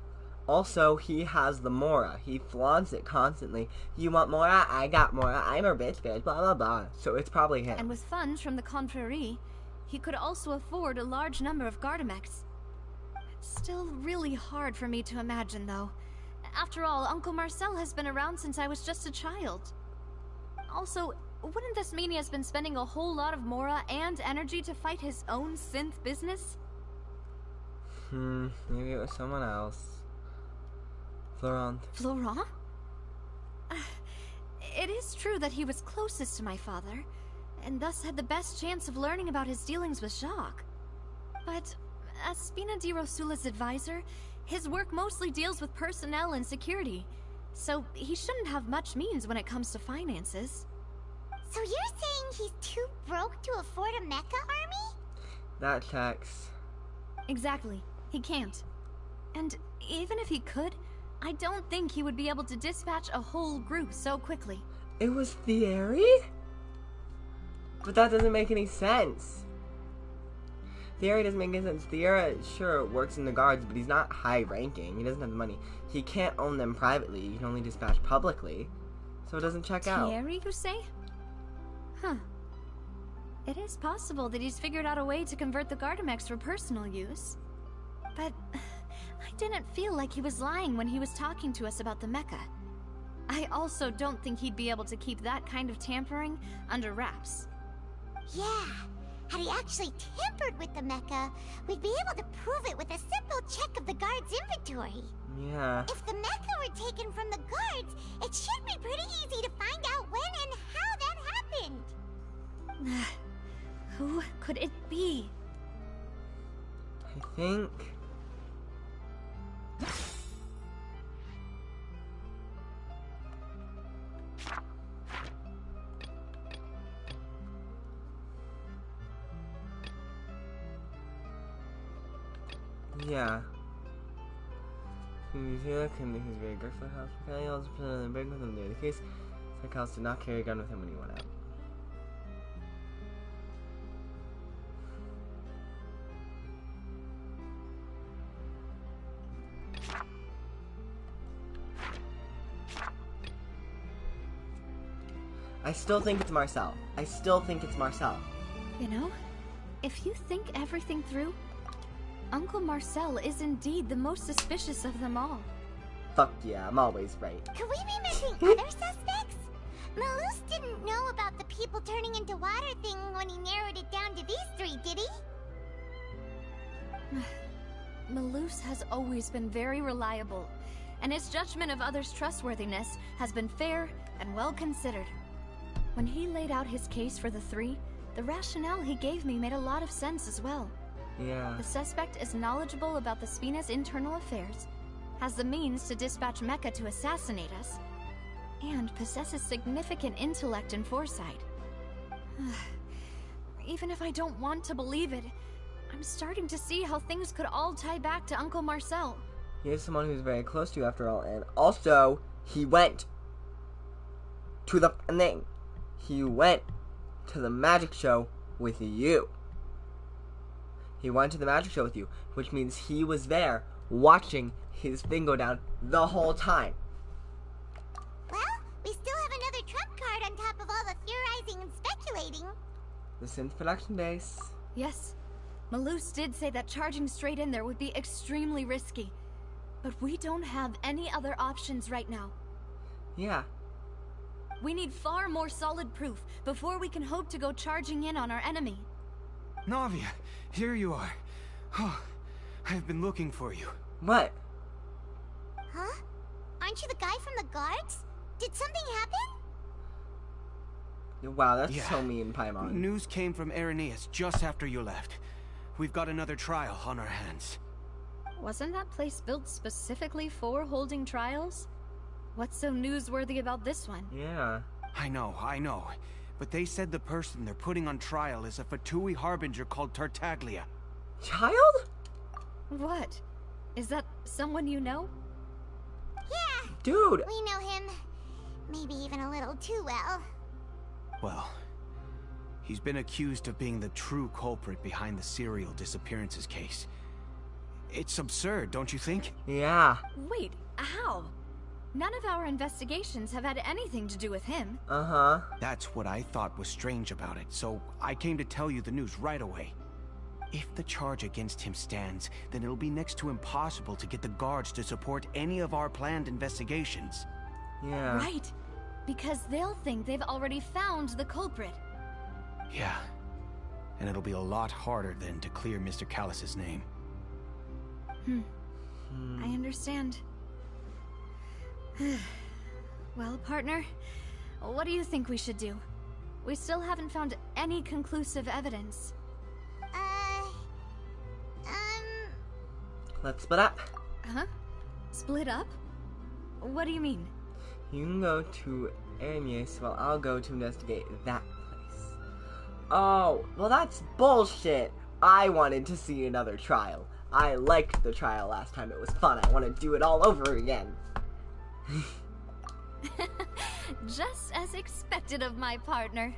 Also, he has the Mora. He flaunts it constantly. You want Mora? I got Mora. I'm a rich bitch, blah blah blah. So it's probably him. And with funds from the Confrérie, he could also afford a large number of Gardamex. It's still really hard for me to imagine, though. After all, Uncle Marcel has been around since I was just a child. Also, wouldn't this mean he has been spending a whole lot of Mora and energy to fight his own synth business? Maybe it was someone else. Florent. Florent? It is true that he was closest to my father, and thus had the best chance of learning about his dealings with Jacques. But as Spina di Rosula's advisor, his work mostly deals with personnel and security, so he shouldn't have much means when it comes to finances. So you're saying he's too broke to afford a mecha army? That checks. Exactly. He can't. And even if he could, I don't think he would be able to dispatch a whole group so quickly. It was Thierry? But that doesn't make any sense. Thierry doesn't make any sense. Thierry, sure, works in the guards, but he's not high-ranking. He doesn't have the money. He can't own them privately. He can only dispatch publicly. So it doesn't check out. Thierry, you say? Huh. It is possible that he's figured out a way to convert the Gardamex for personal use. But I didn't feel like he was lying when he was talking to us about the mecha. I also don't think he'd be able to keep that kind of tampering under wraps. Yeah, had he actually tampered with the mecha, we'd be able to prove it with a simple check of the guard's inventory. Yeah. If the mecha were taken from the guards, it should be pretty easy to find out when and how that happened. Who could it be? I think... Yeah. He's very grateful for house. He also put in the break with him during the case. House did not carry a gun with him when he went out. I still think it's Marcel. I still think it's Marcel. You know, if you think everything through, Uncle Marcel is indeed the most suspicious of them all. Fuck yeah, I'm always right. Could we be missing other suspects? Malus didn't know about the people turning into water thing when he narrowed it down to these three, did he? Malus has always been very reliable, and his judgment of others' trustworthiness has been fair and well considered. When he laid out his case for the three, the rationale he gave me made a lot of sense as well. Yeah. The suspect is knowledgeable about the Spina's internal affairs, has the means to dispatch Mecha to assassinate us, and possesses significant intellect and foresight. Even if I don't want to believe it, I'm starting to see how things could all tie back to Uncle Marcel. He is someone who's very close to you after all, and also, he went to the thing. He went to the magic show with you. He went to the magic show with you, which means he was there watching his thing go down the whole time. Well, we still have another trump card on top of all the theorizing and speculating. The synth production base. Yes. Malus did say that charging straight in there would be extremely risky. But we don't have any other options right now. Yeah. We need far more solid proof before we can hope to go charging in on our enemy. Navia, here you are. Oh, I've been looking for you. What? Huh? Aren't you the guy from the guards? Did something happen? Wow, that's so mean, Paimon. News came from Irenaeus just after you left. We've got another trial on our hands. Wasn't that place built specifically for holding trials? What's so newsworthy about this one? Yeah. I know. But they said the person they're putting on trial is a Fatui harbinger called Tartaglia. Child? What? Is that someone you know? Yeah. Dude. We know him. Maybe even a little too well. Well, he's been accused of being the true culprit behind the serial disappearances case. It's absurd, don't you think? Yeah. Wait, how? None of our investigations have had anything to do with him. Uh-huh. That's what I thought was strange about it, so I came to tell you the news right away. If the charge against him stands, then it'll be next to impossible to get the guards to support any of our planned investigations. Yeah. Right. Because they'll think they've already found the culprit. Yeah. And it'll be a lot harder then to clear Mr. Callus's name. I understand. Well, partner, what do you think we should do? We still haven't found any conclusive evidence. Let's split up. Huh? Split up? What do you mean? You can go to Irenaeus while I'll go to investigate that place. Oh, well that's bullshit. I wanted to see another trial. I liked the trial last time. It was fun. I want to do it all over again. Just as expected of my partner.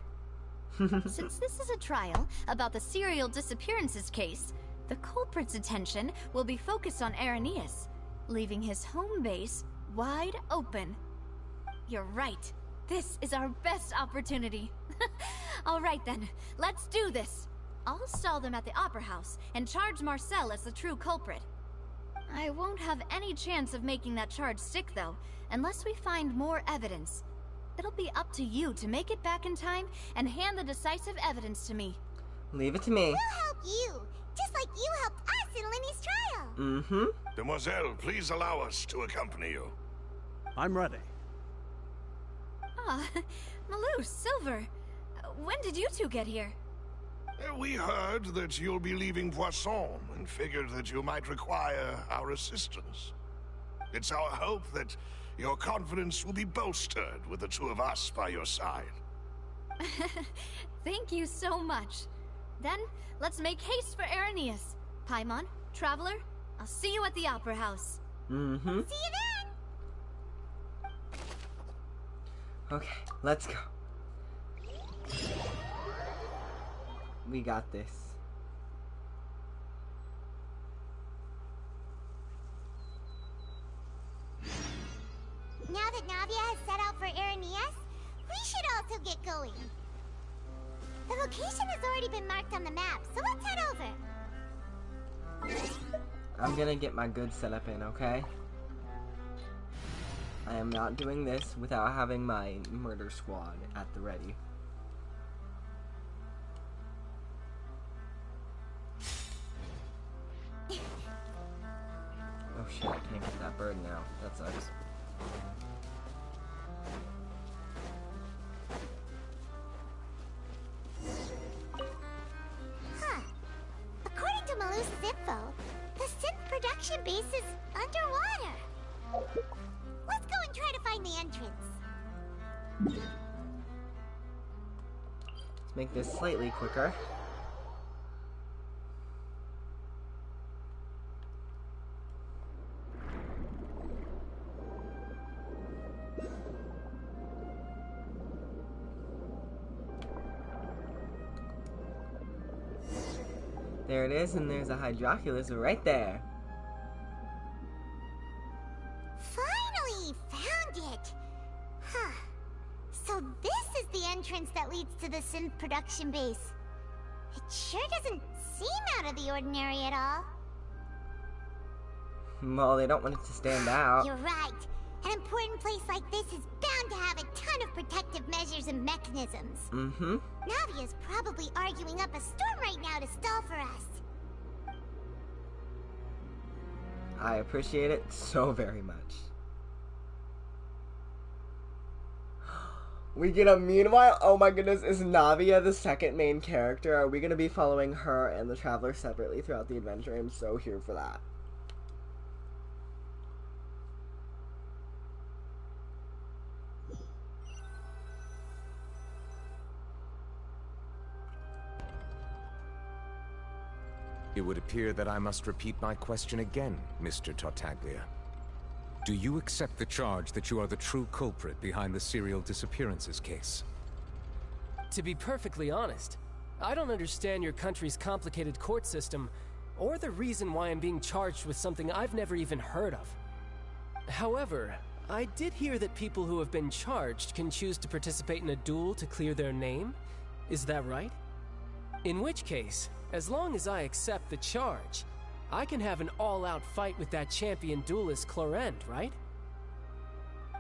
Since this is a trial about the serial disappearances case, the culprit's attention will be focused on Irenaeus, leaving his home base wide open. You're right. This is our best opportunity. All right then, let's do this. I'll stall them at the Opera House and charge Marcel as the true culprit. I won't have any chance of making that charge stick, though, unless we find more evidence. It'll be up to you to make it back in time and hand the decisive evidence to me. Leave it to me. We'll help you, just like you helped us in Lenny's trial. Mm-hmm. Demoiselle, please allow us to accompany you. I'm ready. Ah, Malus, Silver. When did you two get here? We heard that you'll be leaving Poisson and figured that you might require our assistance. It's our hope that your confidence will be bolstered with the two of us by your side. Thank you so much. Then, let's make haste for Irenaeus. Paimon, Traveler, I'll see you at the Opera House. Mm-hmm. See you then! Okay, let's go. We got this. Now that Navia has set out for Irenaeus, we should also get going. The location has already been marked on the map, so let's head over. I'm gonna get my good setup in, okay? I am not doing this without having my murder squad at the ready. Oh shit, I can't get that bird now. That sucks. Huh. According to Malus's info, the synth production base is underwater. Let's go and try to find the entrance. Let's make this slightly quicker. There it is, and there's a Hydroculus right there. Finally found it! Huh. So this is the entrance that leads to the synth production base. It sure doesn't seem out of the ordinary at all. Well, they don't want it to stand out. You're right. An important place like this is bound to have a ton of protective measures and mechanisms. Mm-hmm. Navia's probably arguing up a storm right now to stall for us. I appreciate it so very much. We get a meanwhile. Oh my goodness, is Navia the second main character? Are we going to be following her and the Traveler separately throughout the adventure? I'm so here for that. It would appear that I must repeat my question again, Mr. Tartaglia. Do you accept the charge that you are the true culprit behind the serial disappearances case? To be perfectly honest, I don't understand your country's complicated court system, or the reason why I'm being charged with something I've never even heard of. However, I did hear that people who have been charged can choose to participate in a duel to clear their name. Is that right? In which case, as long as I accept the charge, I can have an all-out fight with that champion duelist Clorend, right?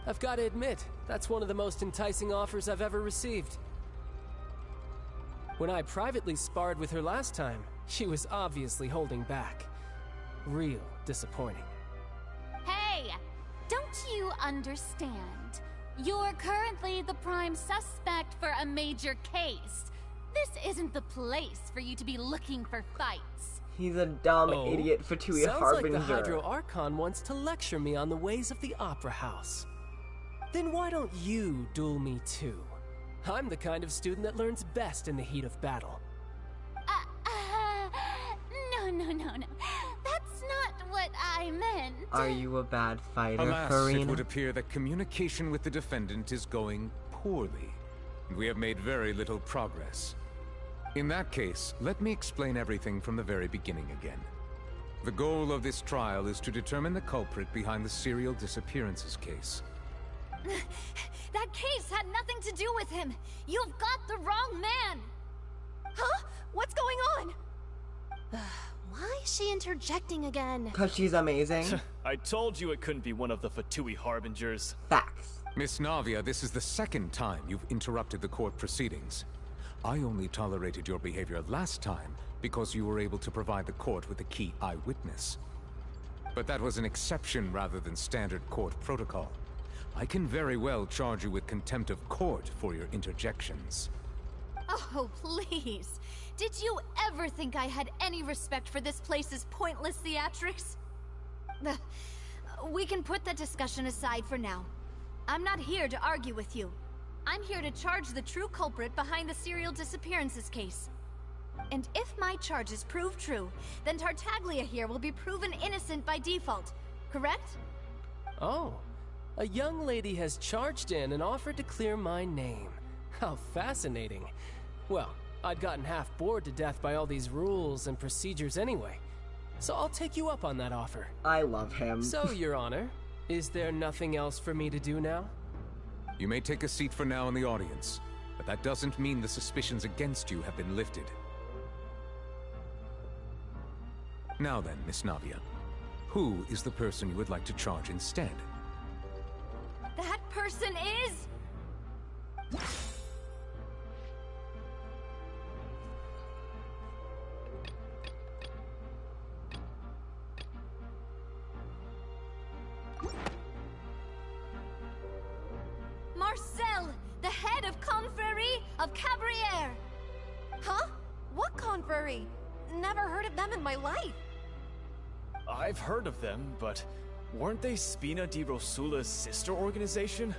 I've got to admit, that's one of the most enticing offers I've ever received. When I privately sparred with her last time, she was obviously holding back. Real disappointing. Hey! Don't you understand? You're currently the prime suspect for a major case. This isn't the place for you to be looking for fights. He's a dumb idiot Fatui Harbinger. Sounds like the Hydro Archon wants to lecture me on the ways of the Opera House. Then why don't you duel me too? I'm the kind of student that learns best in the heat of battle. No. That's not what I meant. Are you a bad fighter, Alas, Farina? it would appear that communication with the defendant is going poorly. We have made very little progress. In that case, let me explain everything from the very beginning again. The goal of this trial is to determine the culprit behind the serial disappearances case. That case had nothing to do with him. You've got the wrong man. Huh? What's going on? Why is she interjecting again? Because she's amazing. I told you it couldn't be one of the Fatui Harbingers. Facts. Miss Navia, this is the second time you've interrupted the court proceedings. I only tolerated your behavior last time because you were able to provide the court with a key eyewitness. But that was an exception rather than standard court protocol. I can very well charge you with contempt of court for your interjections. Oh, please. Did you ever think I had any respect for this place's pointless theatrics? We can put that discussion aside for now. I'm not here to argue with you. I'm here to charge the true culprit behind the serial disappearances case. And if my charges prove true, then Tartaglia here will be proven innocent by default, correct? Oh, a young lady has charged in and offered to clear my name. How fascinating. Well, I'd gotten half bored to death by all these rules and procedures anyway, so I'll take you up on that offer. I love him. So, Your Honor, is there nothing else for me to do now? You may take a seat for now in the audience, but that doesn't mean the suspicions against you have been lifted. Now then, Miss Navia, who is the person you would like to charge instead? That person is... Marcel, the head of Confrérie of Cabrières. Huh? What confrérie? Never heard of them in my life. I've heard of them, but weren't they Spina di Rosula's sister organization?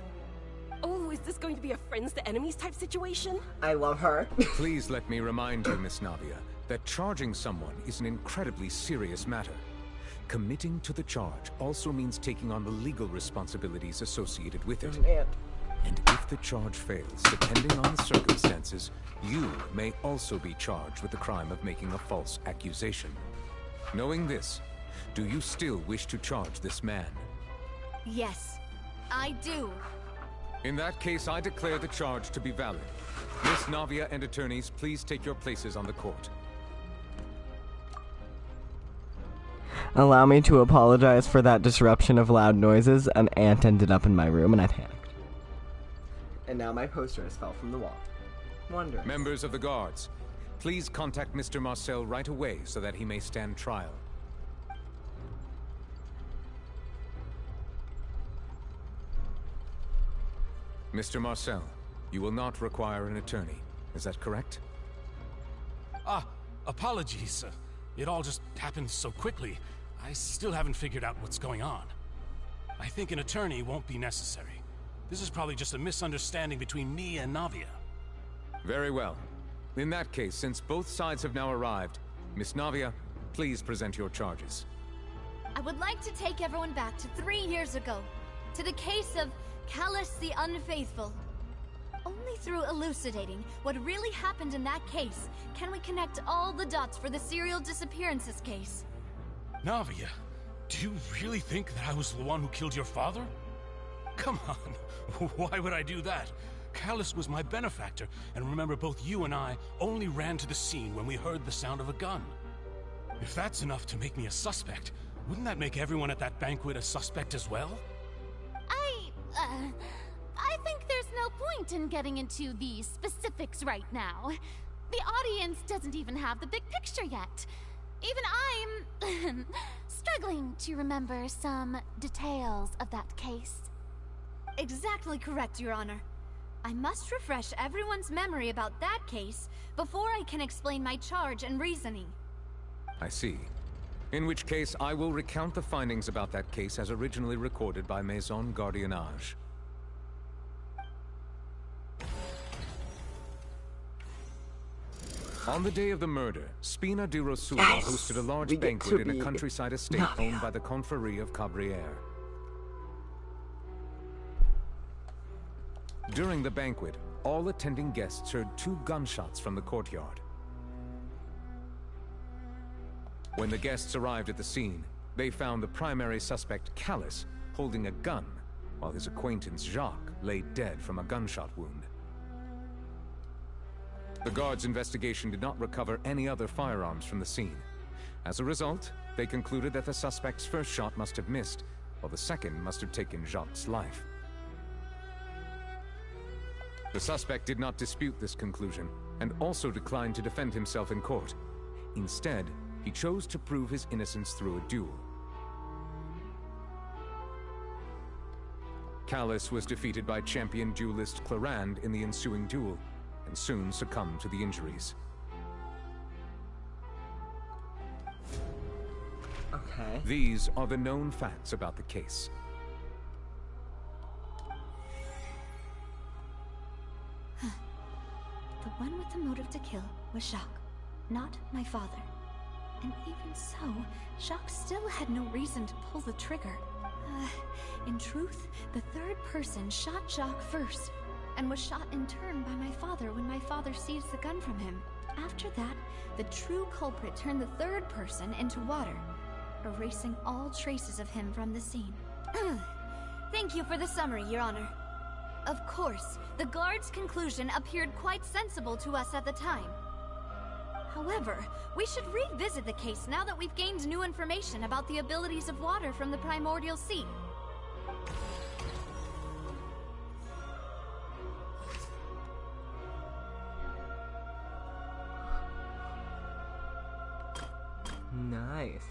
Oh, is this going to be a friends to enemies type situation? I love her. Please let me remind you, Miss Navia, that charging someone is an incredibly serious matter. Committing to the charge also means taking on the legal responsibilities associated with it. And if the charge fails, depending on the circumstances, you may also be charged with the crime of making a false accusation. Knowing this, do you still wish to charge this man? Yes, I do. In that case, I declare the charge to be valid. Miss Navia and attorneys, please take your places on the court. Allow me to apologize for that disruption of loud noises. An ant ended up in my room and I panicked. And now my poster has fell from the wall. Wondering. Members of the guards, please contact Mr. Marcel right away so that he may stand trial. Mr. Marcel, you will not require an attorney. Is that correct? Apologies. It all just happened so quickly. I still haven't figured out what's going on. I think an attorney won't be necessary. This is probably just a misunderstanding between me and Navia. Very well. In that case, since both sides have now arrived, Miss Navia, please present your charges. I would like to take everyone back to 3 years ago, to the case of Callus the Unfaithful. Only through elucidating what really happened in that case can we connect all the dots for the serial disappearances case. Navia, do you really think that I was the one who killed your father? Come on, why would I do that? Callus was my benefactor, and remember both you and I only ran to the scene when we heard the sound of a gun. If that's enough to make me a suspect, wouldn't that make everyone at that banquet a suspect as well? I think there's no point in getting into the specifics right now. The audience doesn't even have the big picture yet. Even I'm struggling to remember some details of that case. Exactly correct, Your Honor. I must refresh everyone's memory about that case before I can explain my charge and reasoning. I see. In which case, I will recount the findings about that case as originally recorded by Maison Gardiennage. On the day of the murder, Spina di Rosula hosted a large banquet in a countryside estate owned by the Confrérie of Cabrières. During the banquet, all attending guests heard 2 gunshots from the courtyard. When the guests arrived at the scene, they found the primary suspect, Callus, holding a gun, while his acquaintance, Jacques, lay dead from a gunshot wound. The guards' investigation did not recover any other firearms from the scene. As a result, they concluded that the suspect's first shot must have missed, while the second must have taken Jacques' life. The suspect did not dispute this conclusion, and also declined to defend himself in court. Instead, he chose to prove his innocence through a duel. Callus was defeated by champion duelist Clarand in the ensuing duel, and soon succumbed to the injuries. Okay. These are the known facts about the case. The one with the motive to kill was Jacques, not my father. And even so, Jacques still had no reason to pull the trigger. In truth, the third person shot Jacques first, and was shot in turn by my father when my father seized the gun from him. After that, the true culprit turned the third person into water, erasing all traces of him from the scene. Thank you for the summary, Your Honor. Of course, the guard's conclusion appeared quite sensible to us at the time. However, we should revisit the case now that we've gained new information about the abilities of water from the primordial sea. Nice.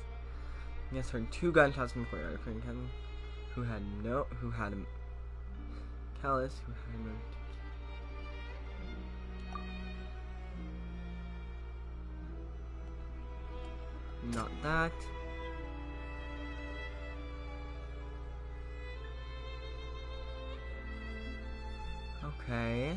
Yes, heard 2 gunshots from the courtyard. Who had him? Callus, who had him. Not that. Okay.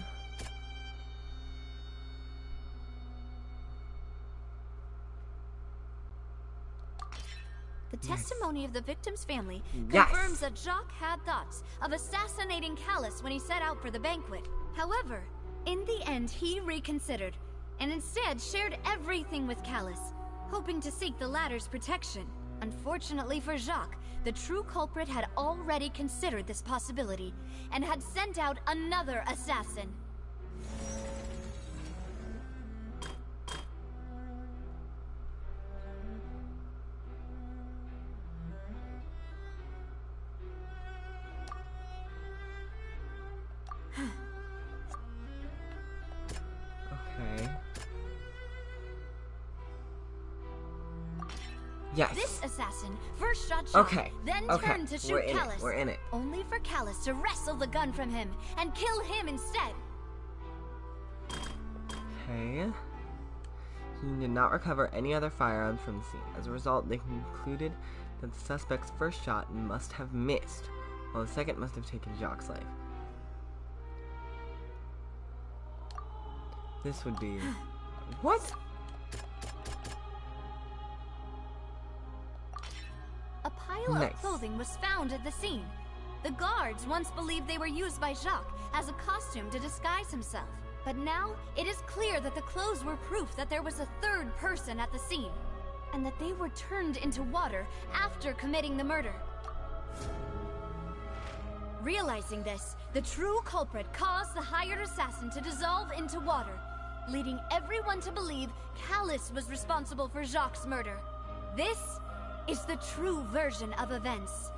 The The testimony of the victim's family Yes. confirms that Jacques had thoughts of assassinating Callus when he set out for the banquet. However, in the end, he reconsidered, and instead shared everything with Callus, hoping to seek the latter's protection. Unfortunately for Jacques, the true culprit had already considered this possibility, and had sent out another assassin. Okay. Yes. This assassin first shot Jacques, Okay. then Okay. turned to shoot We're in it. Callus, We're in it. only for Callus to wrestle the gun from him and kill him instead. Okay. He did not recover any other firearms from the scene. As a result, they concluded that the suspect's first shot must have missed, while the second must have taken Jacques' life. This would be... What? A pile Nice. of clothing was found at the scene. The guards once believed they were used by Jacques as a costume to disguise himself. But now, it is clear that the clothes were proof that there was a third person at the scene, and that they were turned into water after committing the murder. Realizing this, the true culprit caused the hired assassin to dissolve into water, leading everyone to believe Callus was responsible for Jacques' murder. This is the true version of events.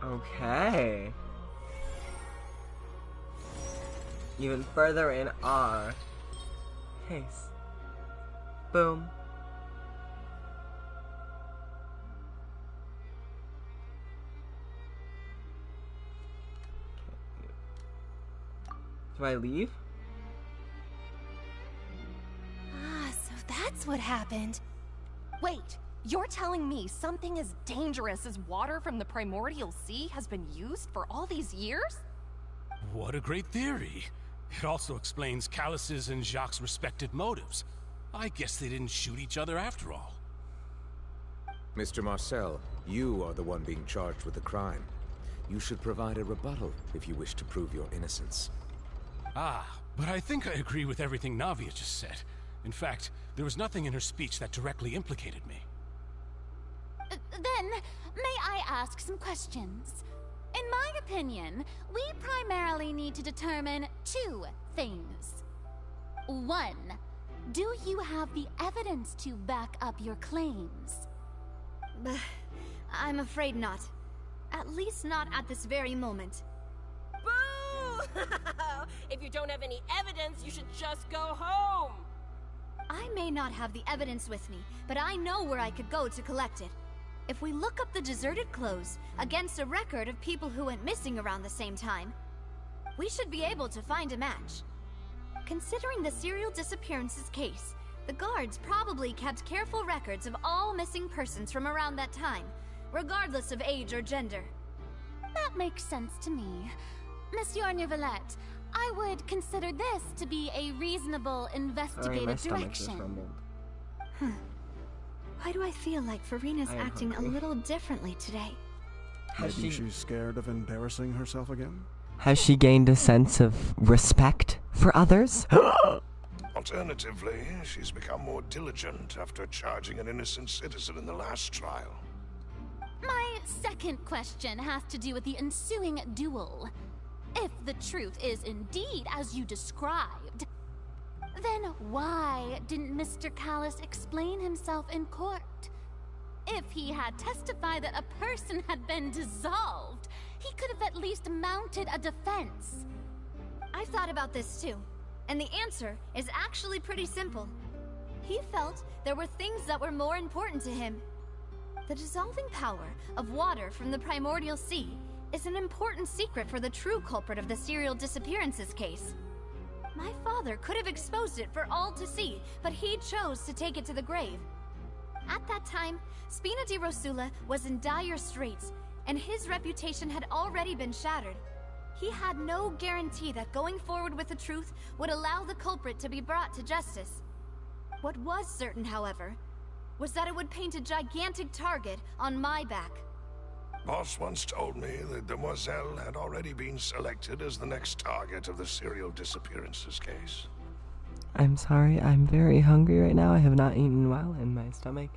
Okay. Even further in our case. Boom. Do I leave? Ah, so that's what happened. Wait, you're telling me something as dangerous as water from the primordial sea has been used for all these years? What a great theory. It also explains Callus's and Jacques' respective motives. I guess they didn't shoot each other after all. Mr. Marcel, you are the one being charged with the crime. You should provide a rebuttal if you wish to prove your innocence. Ah, but I think I agree with everything Navia just said. In fact, there was nothing in her speech that directly implicated me. Then, may I ask some questions? In my opinion, we primarily need to determine two things. One, do you have the evidence to back up your claims? I'm afraid not. At least not at this very moment. Boo! If you don't have any evidence, you should just go home! I may not have the evidence with me, but I know where I could go to collect it. If we look up the deserted clothes against a record of people who went missing around the same time, we should be able to find a match. Considering the serial disappearances case, the guards probably kept careful records of all missing persons from around that time, regardless of age or gender. That makes sense to me. Monsieur Neuvillette, I would consider this to be a reasonable investigative direction. Why do I feel like Farina's acting a little differently today? Maybe she's scared of embarrassing herself again? Has she gained a sense of respect for others? Alternatively, she's become more diligent after charging an innocent citizen in the last trial. My second question has to do with the ensuing duel. If the truth is indeed as you described, then why didn't Mr. Callus explain himself in court? If he had testified that a person had been dissolved, he could have at least mounted a defense. I've thought about this too, and the answer is actually pretty simple. He felt there were things that were more important to him. The dissolving power of water from the primordial sea is an important secret for the true culprit of the serial disappearances case. My father could have exposed it for all to see, but he chose to take it to the grave. At that time, Spina di Rosula was in dire straits, and his reputation had already been shattered. He had no guarantee that going forward with the truth would allow the culprit to be brought to justice. What was certain, however, was that it would paint a gigantic target on my back. Boss once told me that Demoiselle had already been selected as the next target of the serial disappearances case. I'm sorry, I'm very hungry right now. I have not eaten in a while, and my stomach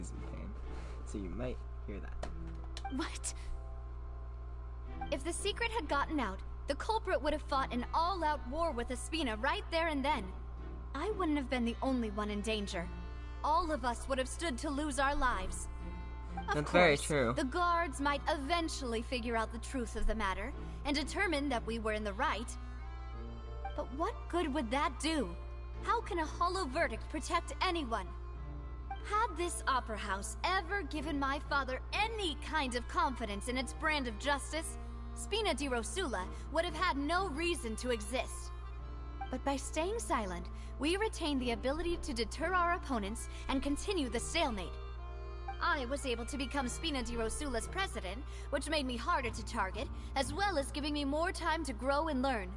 is in pain. So you might hear that. What? If the secret had gotten out, the culprit would have fought an all-out war with the Spina right there and then. I wouldn't have been the only one in danger. All of us would have stood to lose our lives. That's very true. The guards might eventually figure out the truth of the matter and determine that we were in the right. But what good would that do? How can a hollow verdict protect anyone? Had this opera house ever given my father any kind of confidence in its brand of justice, Spina di Rosula would have had no reason to exist. But by staying silent, we retain the ability to deter our opponents and continue the stalemate. I was able to become Spina di Rosula's president, which made me harder to target, as well as giving me more time to grow and learn.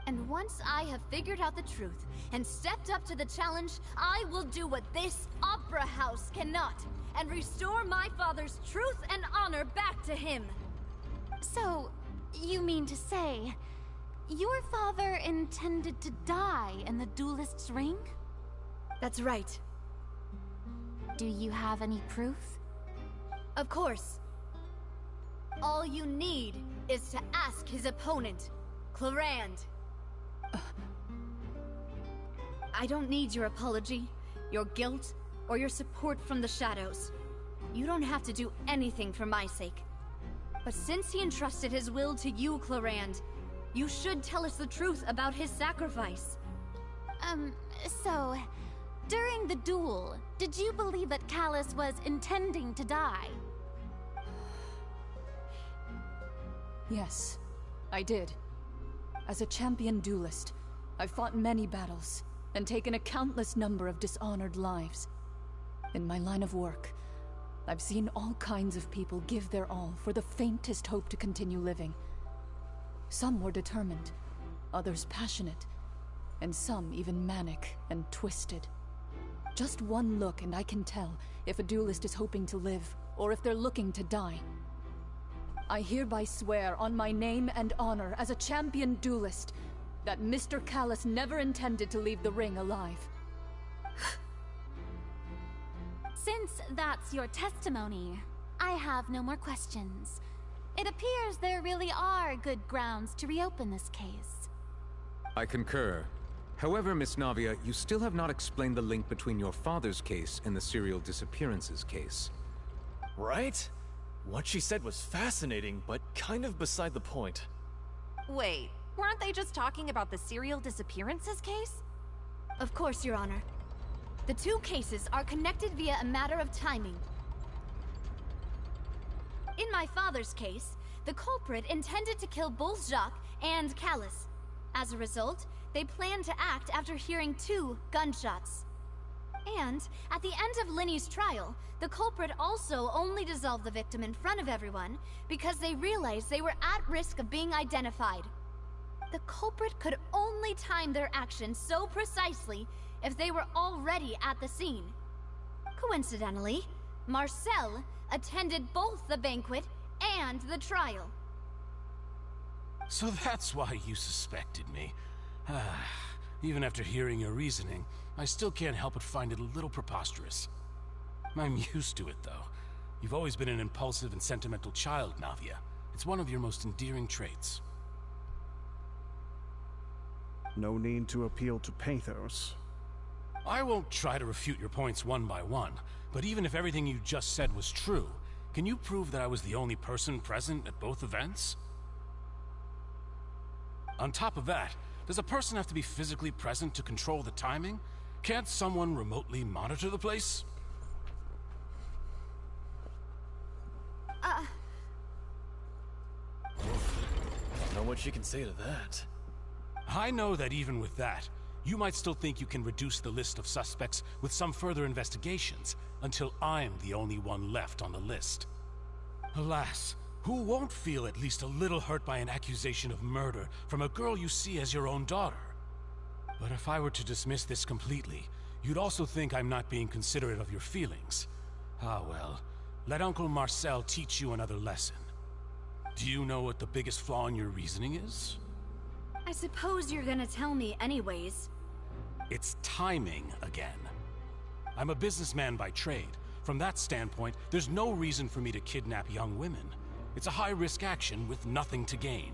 And once I have figured out the truth and stepped up to the challenge, I will do what this opera house cannot, and restore my father's truth and honor back to him. So, you mean to say, your father intended to die in the duelist's ring? That's right. Do you have any proof? Of course. All you need is to ask his opponent, Clarand. I don't need your apology, your guilt, or your support from the shadows. You don't have to do anything for my sake. But since he entrusted his will to you, Clarand, you should tell us the truth about his sacrifice. So, during the duel, did you believe that Callus was intending to die? Yes, I did. As a champion duelist, I've fought many battles and taken a countless number of dishonored lives. In my line of work, I've seen all kinds of people give their all for the faintest hope to continue living. Some were determined, others passionate, and some even manic and twisted. Just one look and I can tell if a duelist is hoping to live or if they're looking to die. I hereby swear on my name and honor as a champion duelist that Mr. Callus never intended to leave the ring alive. Since that's your testimony, I have no more questions. It appears there really are good grounds to reopen this case. I concur. However, Miss Navia, you still have not explained the link between your father's case and the serial disappearances case. Right? What she said was fascinating, but kind of beside the point. Wait, weren't they just talking about the serial disappearances case? Of course, Your Honor. The two cases are connected via a matter of timing. In my father's case, the culprit intended to kill both Jacques and Callus. As a result, they planned to act after hearing 2 gunshots. And at the end of Linny's trial, the culprit also only dissolved the victim in front of everyone because they realized they were at risk of being identified. The culprit could only time their actions so precisely if they were already at the scene. Coincidentally, Marcel attended both the banquet and the trial. So that's why you suspected me. Even after hearing your reasoning, I still can't help but find it a little preposterous. I'm used to it, though. You've always been an impulsive and sentimental child, Navia. It's one of your most endearing traits. No need to appeal to pathos. I won't try to refute your points one by one, but even if everything you just said was true, can you prove that I was the only person present at both events? On top of that, does a person have to be physically present to control the timing? Can't someone remotely monitor the place? Don't know what she can say to that. I know that even with that, you might still think you can reduce the list of suspects with some further investigations, until I'm the only one left on the list. Alas, who won't feel at least a little hurt by an accusation of murder from a girl you see as your own daughter? But if I were to dismiss this completely, you'd also think I'm not being considerate of your feelings. Ah well, let Uncle Marcel teach you another lesson. Do you know what the biggest flaw in your reasoning is? I suppose you're gonna tell me anyways. It's timing again. I'm a businessman by trade. From that standpoint, there's no reason for me to kidnap young women. It's a high-risk action with nothing to gain.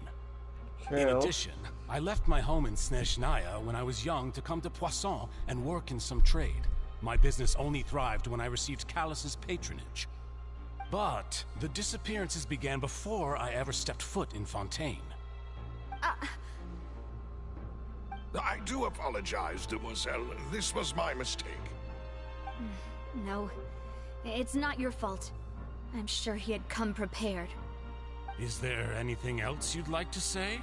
True. In addition, I left my home in Snezhnaya when I was young to come to Poisson and work in some trade. My business only thrived when I received Callus's patronage. But the disappearances began before I ever stepped foot in Fontaine. I do apologize, demoiselle. This was my mistake. No, it's not your fault. I'm sure he had come prepared. Is there anything else you'd like to say?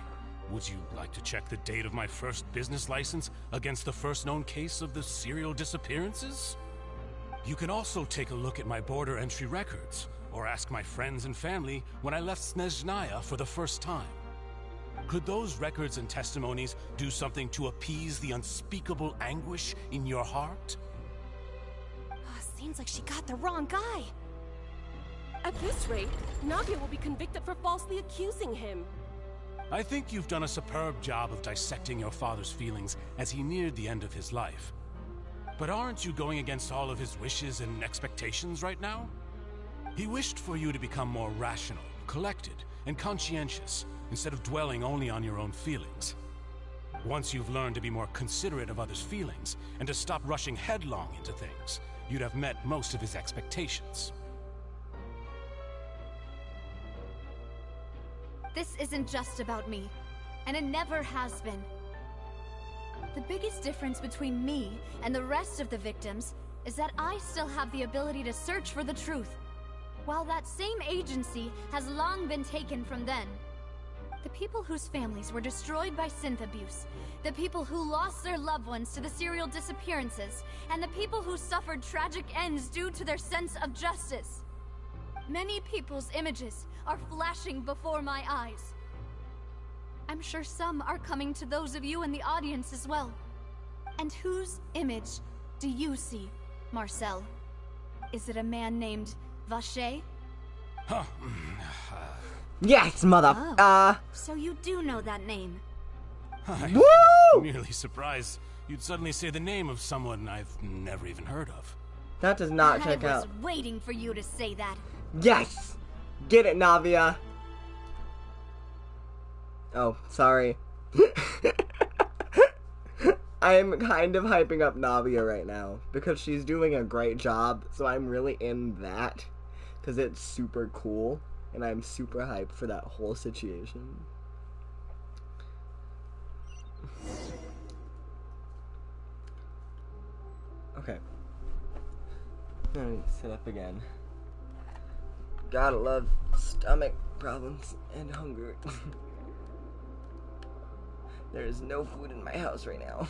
Would you like to check the date of my first business license against the first known case of the serial disappearances? You can also take a look at my border entry records, or ask my friends and family when I left Snezhnaya for the first time. Could those records and testimonies do something to appease the unspeakable anguish in your heart? Seems like she got the wrong guy. At this rate, Navia will be convicted for falsely accusing him. I think you've done a superb job of dissecting your father's feelings as he neared the end of his life. But aren't you going against all of his wishes and expectations right now? He wished for you to become more rational, collected, and conscientious, instead of dwelling only on your own feelings. Once you've learned to be more considerate of others' feelings, and to stop rushing headlong into things, you'd have met most of his expectations. This isn't just about me, and it never has been. The biggest difference between me and the rest of the victims is that I still have the ability to search for the truth, while that same agency has long been taken from them. The people whose families were destroyed by synth abuse, the people who lost their loved ones to the serial disappearances, and the people who suffered tragic ends due to their sense of justice. Many people's images are flashing before my eyes. I'm sure some are coming to those of you in the audience as well. And whose image do you see, Marcel? Is it a man named Vacher? Huh. Yes, mother. So you do know that name. I'm merely surprised you'd suddenly say the name of someone I've never even heard of. That does not check out. I was waiting for you to say that. Yes! Get it, Navia. Oh, sorry. I'm kind of hyping up Navia right now because she's doing a great job, so I'm really in that because it's super cool and I'm super hyped for that whole situation. Okay. I need to sit up again. Gotta love stomach problems and hunger. There is no food in my house right now.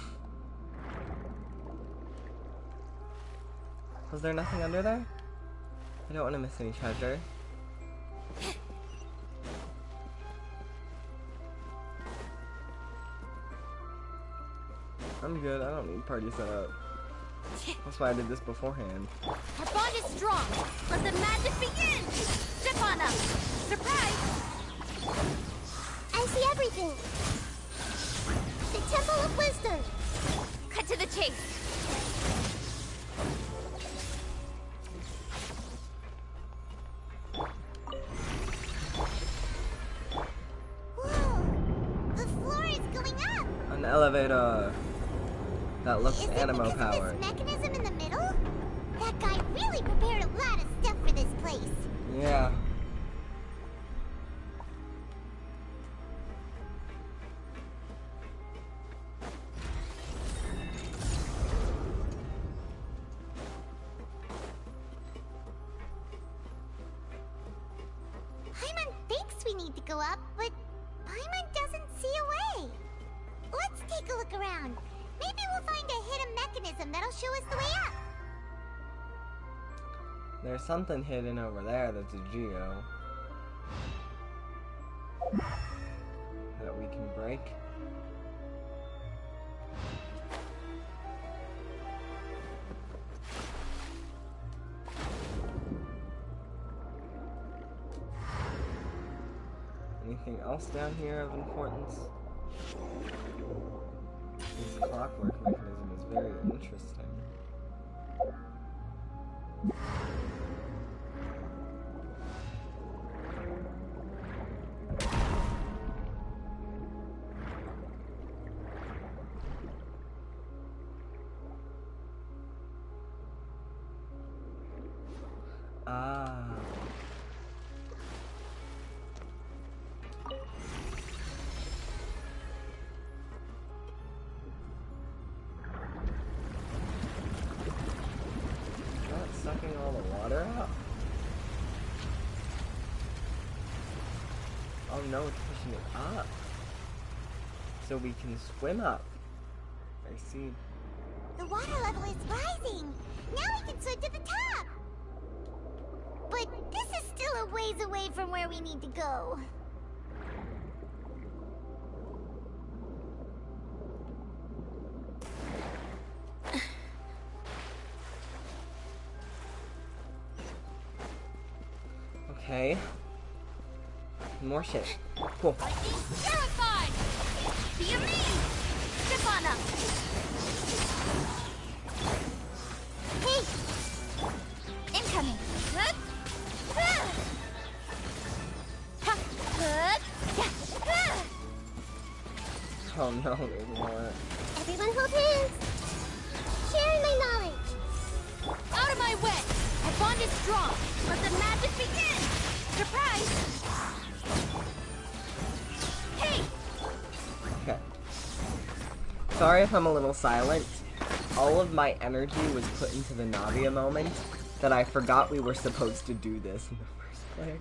Was there nothing under there? I don't want to miss any treasure. I'm good, I don't need party setup. That's why I did this beforehand. Our bond is strong. Let the magic begin. Step on up. Surprise! I see everything. The Temple of Wisdom. Cut to the chase. Whoa! The floor is going up. An elevator that looks animo powered. This mechanism in the middle? That guy really prepared a lot of stuff for this place. Yeah. Paimon thinks we need to go up, but Paimon doesn't see a way. Let's take a look around. Maybe we'll find a hidden mechanism that'll show us the way up. There's something hidden over there that's a geo that we can break. Anything else down here of importance? This clockwork mechanism is very interesting. Ah. Not sucking all the water out? Oh no, it's pushing it up. So we can swim up. I see. The water level is rising. Now we can swim to the top. But this is still a ways away from where we need to go. Okay. More shit. Cool. Terrified! Do you mean? Stefana! Hey! Incoming! Good? Oh no, there's more. Everyone hold hands! Sharing my knowledge! Out of my way! Our bond is strong! Let the magic begin! Surprise! Hey! Okay. Sorry if I'm a little silent. All of my energy was put into the Navia moment that I forgot we were supposed to do this in the first place.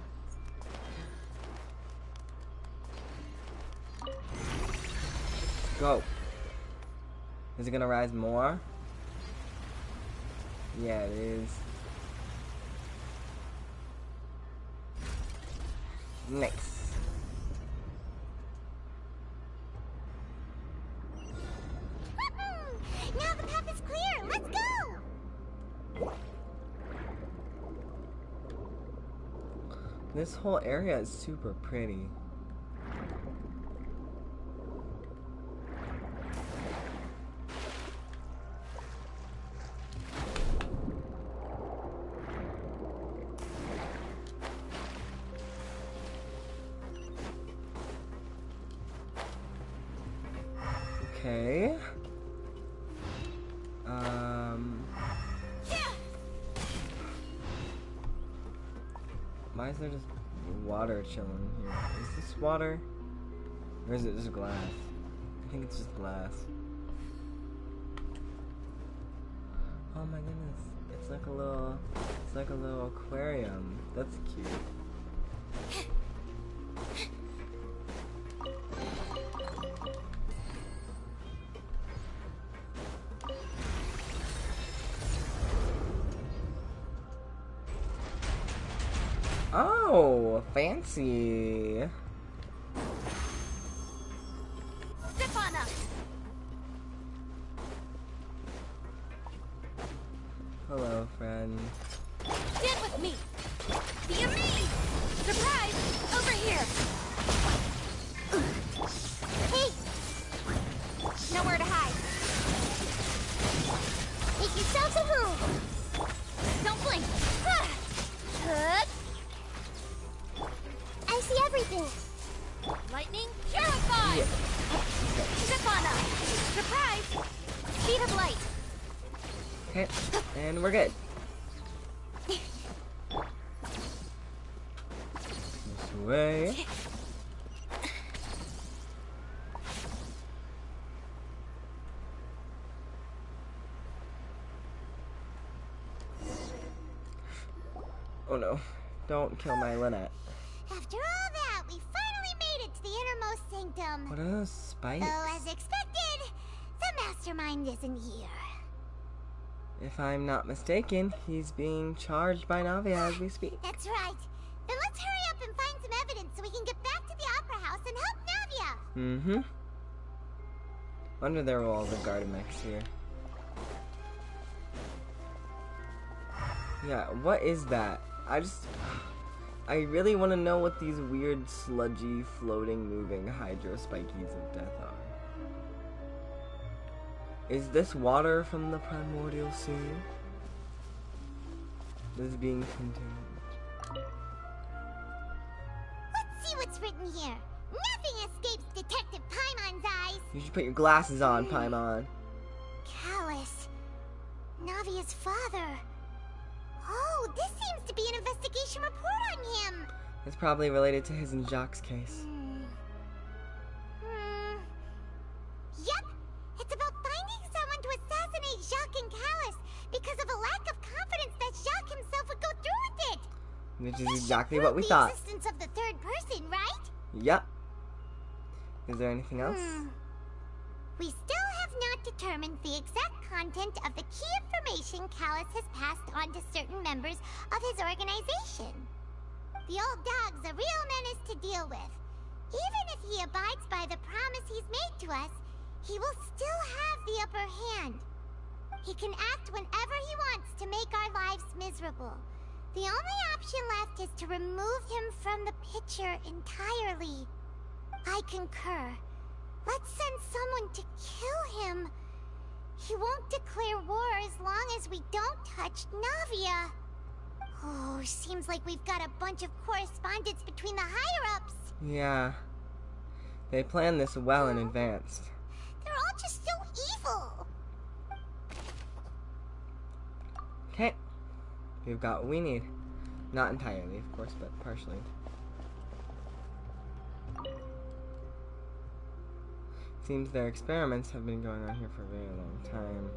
Go. Is it gonna rise more? Yeah, it is. Nice. Now the path is clear! Let's go! This whole area is super pretty. Okay. Why is there just water chilling here? Is this water? Or is it just glass? I think it's just glass. Oh my goodness. It's like a little aquarium. That's cute. Oh, fancy. Stefana! Hello, friend. Stand with me! Do you mean? Surprise! Over here! Hey! Nowhere to hide. Make yourselves at home! Don't blink! I see everything! Lightning purified! Yeah. Stefana! Surprise! Speed of light! Okay, and we're good. This way. Oh no, don't kill my Lynette. After all that, we finally made it to the innermost sanctum. What are those spikes? Though, as expected, the mastermind isn't here. If I'm not mistaken, he's being charged by Navia as we speak. That's right. Then let's hurry up and find some evidence so we can get back to the Opera House and help Navia. Mm-hmm. Wonder there were all the Gardamex here. I what is that? I I really want to know what these weird, sludgy, floating, moving hydrospikies of death are. Is this water from the primordial sea? This is being contained. Let's see what's written here. Nothing escapes Detective Paimon's eyes. You should put your glasses on, Paimon. Callus. Navia's father. Oh, this seems to be an investigation report on him. It's probably related to his and Jacques' case. Yep. It's about finding someone to assassinate Jacques and Callus because of a lack of confidence that Jacques himself would go through with it. Which is exactly what we thought. The existence of the third person, right? Yep. Is there anything else? We still have not determined the exact content of the key information Callus has passed on to certain members of his organization. The old dog's a real menace to deal with. Even if he abides by the promise he's made to us, he will still have the upper hand. He can act whenever he wants to make our lives miserable. The only option left is to remove him from the picture entirely. I concur. Let's send someone to kill him. He won't declare war as long as we don't touch Navia. Oh, seems like we've got a bunch of correspondence between the higher-ups. Yeah. They planned this well in advance. They're all just so evil. Okay. We've got what we need. Not entirely, of course, but partially. Seems their experiments have been going on here for a very long time.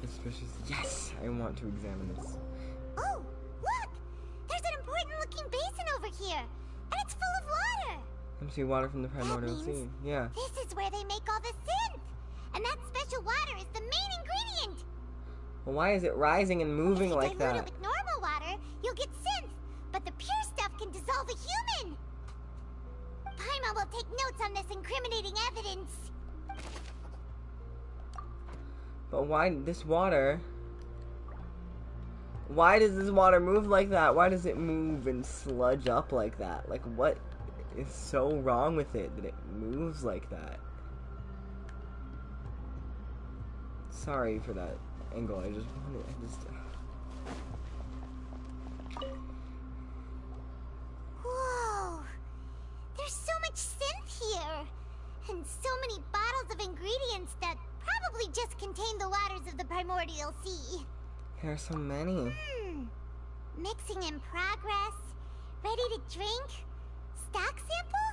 Suspicious. Yes! I want to examine this. Oh, look! There's an important-looking basin over here, and it's full of water. Empty water from the primordial sea. Yeah. This is where they make all the synth, and that special water is the main ingredient. Well, why is it rising and moving like If you dilute that? it with normal water, you'll get synth, but the pure stuff can dissolve a human. Paimon will take notes on this incriminating evidence. But why this water? Why does this water move like that? Why does it move and sludge up like that? Like, what is so wrong with it that it moves like that? Sorry for that angle. I just wanted. Whoa! There's so much synth here, and so many bottles of ingredients that probably just contain the waters of the primordial sea. There are so many. Mixing in progress, ready to drink, stock sample?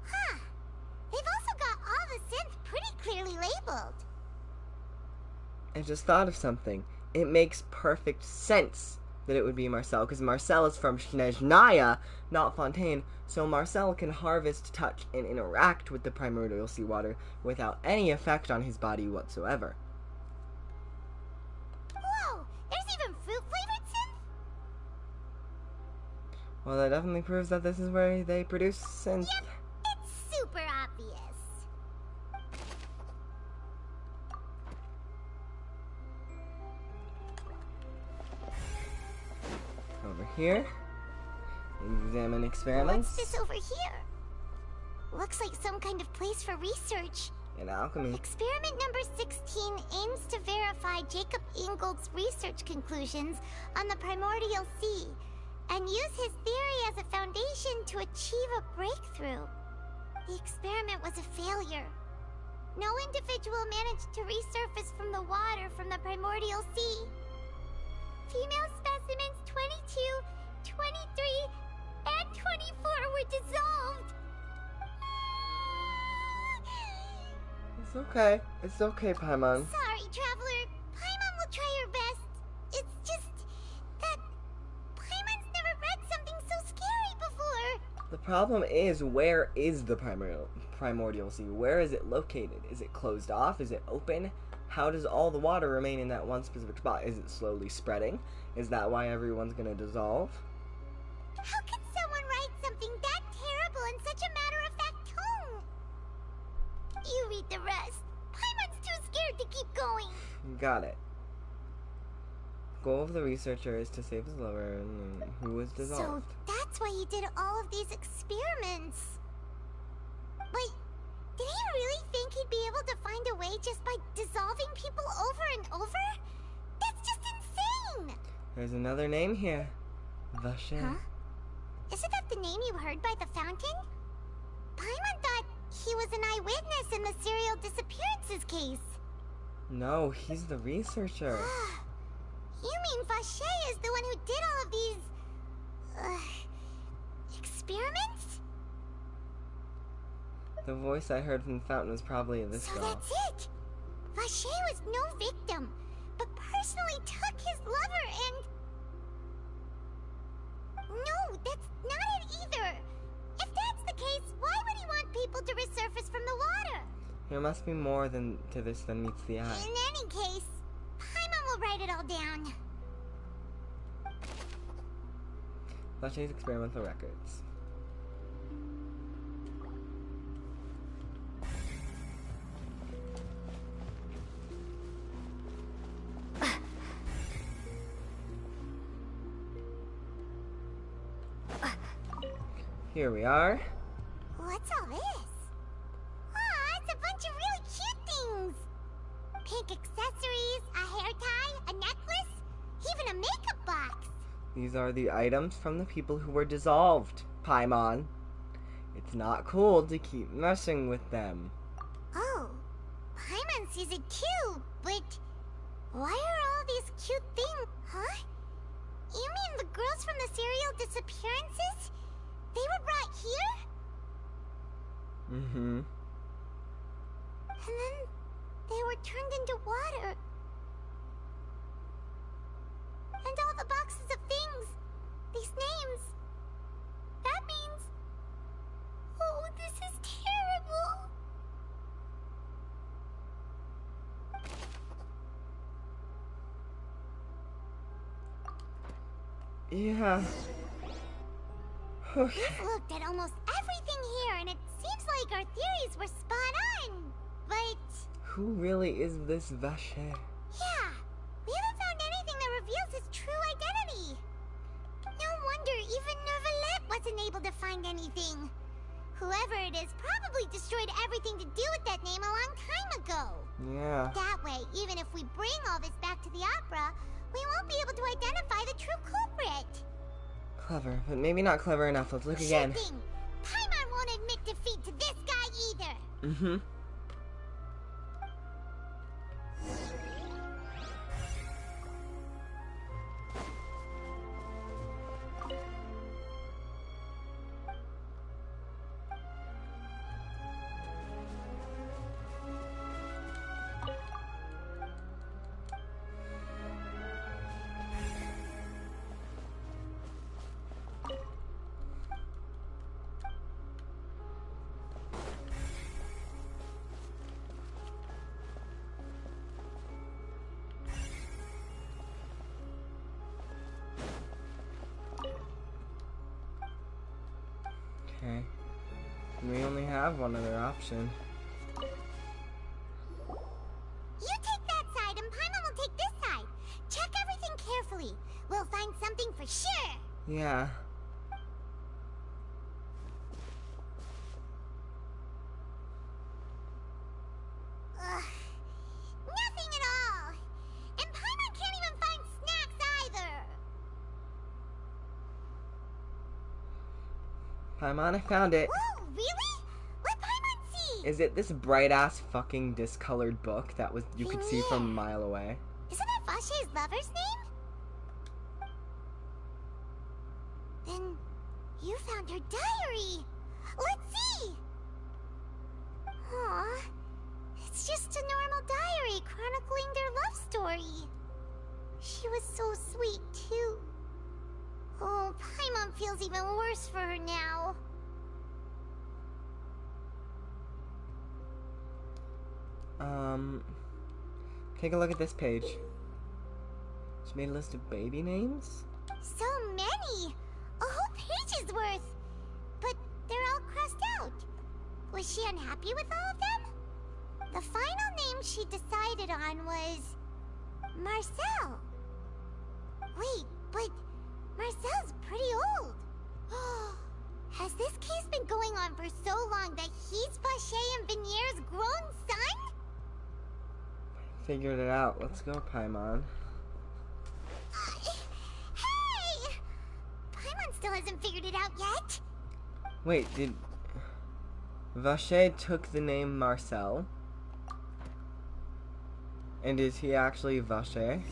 Huh. They've also got all the synth pretty clearly labeled. I just thought of something. It makes perfect sense that it would be Marcel, because Marcel is from Snezhnaya, not Fontaine, so Marcel can harvest, touch, and interact with the primordial seawater without any effect on his body whatsoever. Whoa! There's even fruit-flavored synth? Well, that definitely proves that this is where they produce synth. Yep, it's super obvious. Over here. Examine experiments. What's this over here? Looks like some kind of place for research. In alchemy. Experiment number 16 aims to verify Jacob Ingold's research conclusions on the primordial sea and use his theory as a foundation to achieve a breakthrough. The experiment was a failure. No individual managed to resurface from the water from the primordial sea. Female specimens 22, 23, and 24 were dissolved. It's okay. It's okay, Paimon. Sorry, Traveler. Paimon will try her best. It's just that Paimon's never read something so scary before. The problem is, where is the primordial sea? Where is it located? Is it closed off? Is it open? How does all the water remain in that one specific spot? Is it slowly spreading? Is that why everyone's gonna dissolve? How could someone write something that terrible in such a matter-of-fact tone? You read the rest. Paimon's too scared to keep going. Got it. Goal of the researcher is to save his lover, who was dissolved. So that's why he did all of these experiments. But did he really think he'd be able to find a way just by dissolving people over and over? That's just insane! There's another name here. Vache. Huh? Isn't that the name you heard by the fountain? Paimon thought he was an eyewitness in the serial disappearances case. No, he's the researcher. You mean Vache is the one who did all of these... experiments? The voice I heard from the fountain was probably this So girl. that's it! Vache was no victim, but personally took his lover and... No, that's not it either! If that's the case, why would he want people to resurface from the water? There must be more to this than meets the eye. In any case, Paimon will write it all down. Vache's experimental records. Here we are. What's all this? It's a bunch of really cute things. Pink accessories, a hair tie, a necklace, even a makeup box. These are the items from the people who were dissolved, Paimon. It's not cool to keep messing with them. Oh, Paimon sees it too, but why are all these cute things? Huh? You mean the girls from the serial disappearances? They were brought here? Mm-hmm. And then they were turned into water. And all the boxes of things, these names. That means... Oh, this is terrible. Yeah. Okay. We've looked at almost everything here, and it seems like our theories were spot on. But... Who really is this Vache? yeah, we haven't found anything that reveals his true identity. No wonder even Neuvillette wasn't able to find anything. Whoever it is probably destroyed everything to do with that name a long time ago. Yeah. That way, even if we bring all this back to the opera, we won't be able to identify the true culprit. Clever, but maybe not clever enough. Let's look again. Sure thing. Paimon won't admit defeat to this guy either. Mm-hmm. Okay. We only have one other option. You take that side and Paimon will take this side. Check everything carefully. We'll find something for sure. Yeah. Ugh. Nothing at all. And Paimon can't even find snacks either. Paimon, I found it. Whoa, really? Let Paimon see. Is it this bright-ass fucking discolored book that was you could see from a Yeah. mile away? Isn't that Vache's lover's name? Then you found her diary. Let's see. Aw, it's just a normal diary chronicling their love story. She was so sweet too. Oh, Paimon feels even worse for her now. Take a look at this page. She made a list of baby names? So many! A whole page's worth! But they're all crossed out. Was she unhappy with all of them? The final name she decided on was... Marcel. Wait, but Marcel's pretty old. Has this case been going on for so long that he's Vacher and Venier's grown son? Figured it out. Let's go, Paimon. Hey! Paimon still hasn't figured it out yet. Wait, did... Vacher took the name Marcel? And is he actually Vacher?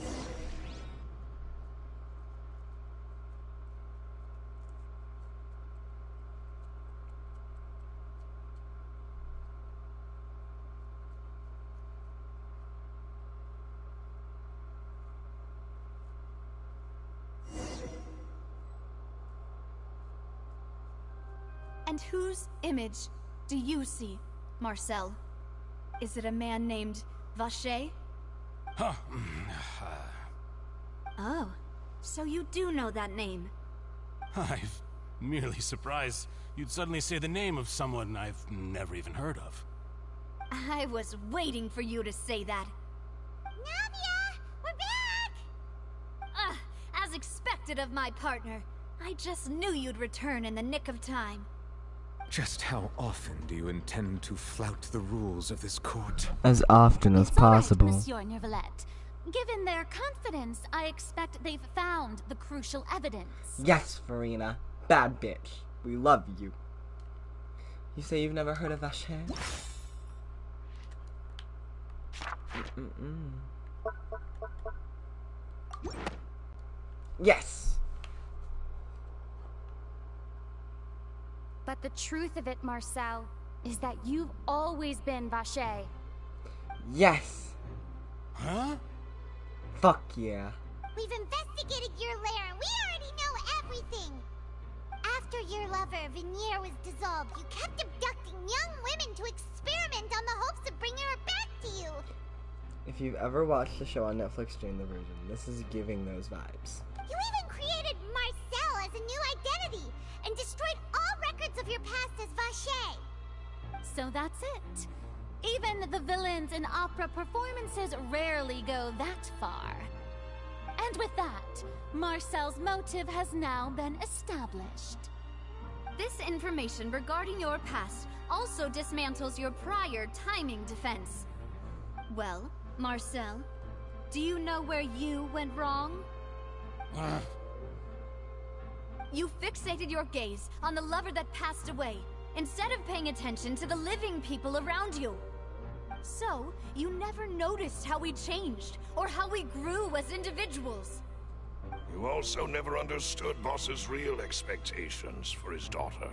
And whose image do you see, Marcel? Is it a man named Vacher? Huh. Oh, so you do know that name. I'm merely surprised you'd suddenly say the name of someone I've never even heard of. I was waiting for you to say that. Navia! We're back! As expected of my partner. I just knew you'd return in the nick of time. Just how often do you intend to flout the rules of this court? As often as possible. All right, Monsieur Neuvillette. Given their confidence, I expect they've found the crucial evidence. Yes, Farina. Bad bitch. We love you. You say you've never heard of Vacher? Yes! But the truth of it, Marcel, is that you've always been Vacher. Yes! Huh? Fuck yeah. We've investigated your lair and we already know everything. After your lover, Venier, was dissolved, you kept abducting young women to experiment on the hopes of bringing her back to you. If you've ever watched the show on Netflix during the version, this is giving those vibes. You even created Marcel as a new identity and destroyed all records of your past as Vacher. So that's it. Even the villains in opera performances rarely go that far. And with that, Marcel's motive has now been established. This information regarding your past also dismantles your prior timing defense. Well, Marcel, do you know where you went wrong? You fixated your gaze on the lover that passed away, instead of paying attention to the living people around you. So, you never noticed how we changed, or how we grew as individuals. You also never understood Boss's real expectations for his daughter.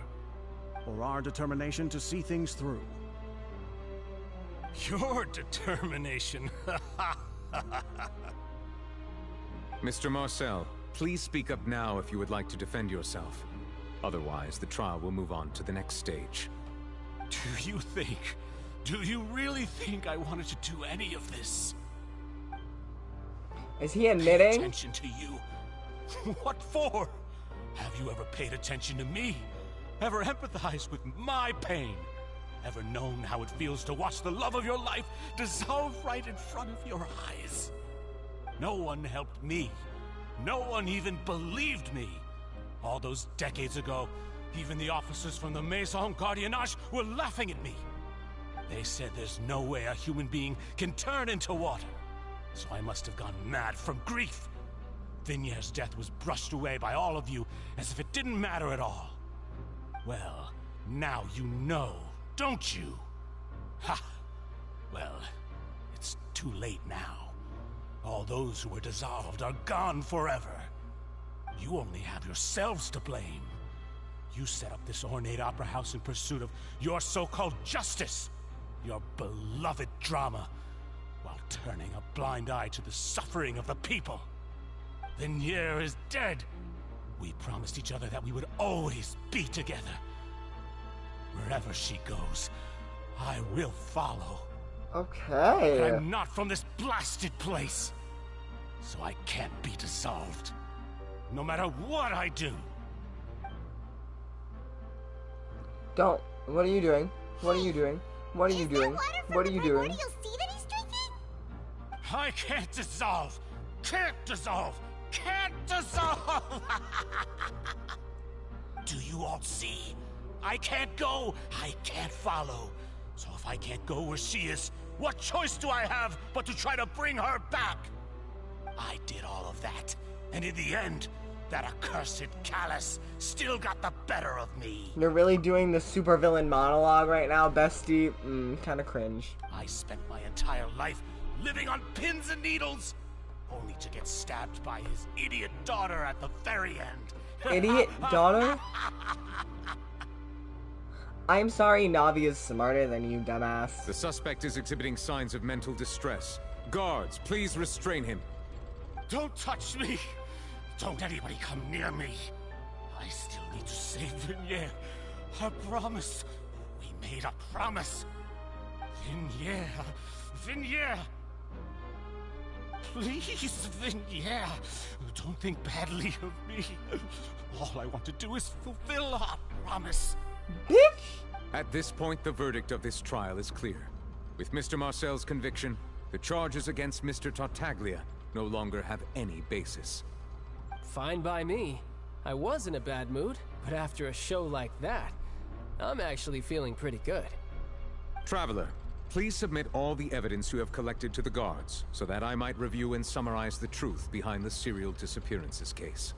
Or our determination to see things through. Your determination. Mr. Marcel, please speak up now if you would like to defend yourself. Otherwise, the trial will move on to the next stage. Do you really think I wanted to do any of this? Is he admitting? Pay attention to you? What for? Have you ever paid attention to me? Ever empathized with my pain? Ever known how it feels to watch the love of your life dissolve right in front of your eyes? No one helped me. No one even believed me. All those decades ago, even the officers from the Maison Gardiennage were laughing at me. They said there's no way a human being can turn into water. So I must have gone mad from grief. Vinier's death was brushed away by all of you as if it didn't matter at all. Well, now you know, don't you? Ha! Well, it's too late now. All those who were dissolved are gone forever. You only have yourselves to blame. You set up this ornate opera house in pursuit of your so-called justice, your beloved drama, while turning a blind eye to the suffering of the people. Venier is dead. We promised each other that we would always be together. Wherever she goes, I will follow. Okay. But I'm not from this blasted place, so I can't be dissolved. No matter what I do. Don't. What are you doing? What are you doing? What are you doing? What are you doing? Primordial sea that he's drinking? I can't dissolve. Can't dissolve. can't dissolve! Do you all see? I can't go, I can't follow. So if I can't go where she is, what choice do I have but to try to bring her back? I did all of that, and in the end, that accursed Callus still got the better of me. You're really doing the supervillain monologue right now, bestie. Kind of cringe. I spent my entire life living on pins and needles, only to get stabbed by his idiot daughter at the very end. Idiot daughter? I'm sorry, Navi is smarter than you, dumbass. The suspect is exhibiting signs of mental distress. Guards, please restrain him. Don't touch me! Don't anybody come near me! I still need to save Vignere. Her promise. We made a promise. Vignere! Please, Vignere! Don't think badly of me. All I want to do is fulfill our promise. Bitch! At this point, the verdict of this trial is clear. With Mr. Marcel's conviction, the charges against Mr. Tartaglia no longer have any basis. Fine by me. I was in a bad mood, but after a show like that, I'm actually feeling pretty good. Traveler, please submit all the evidence you have collected to the guards, so that I might review and summarize the truth behind the serial disappearances case.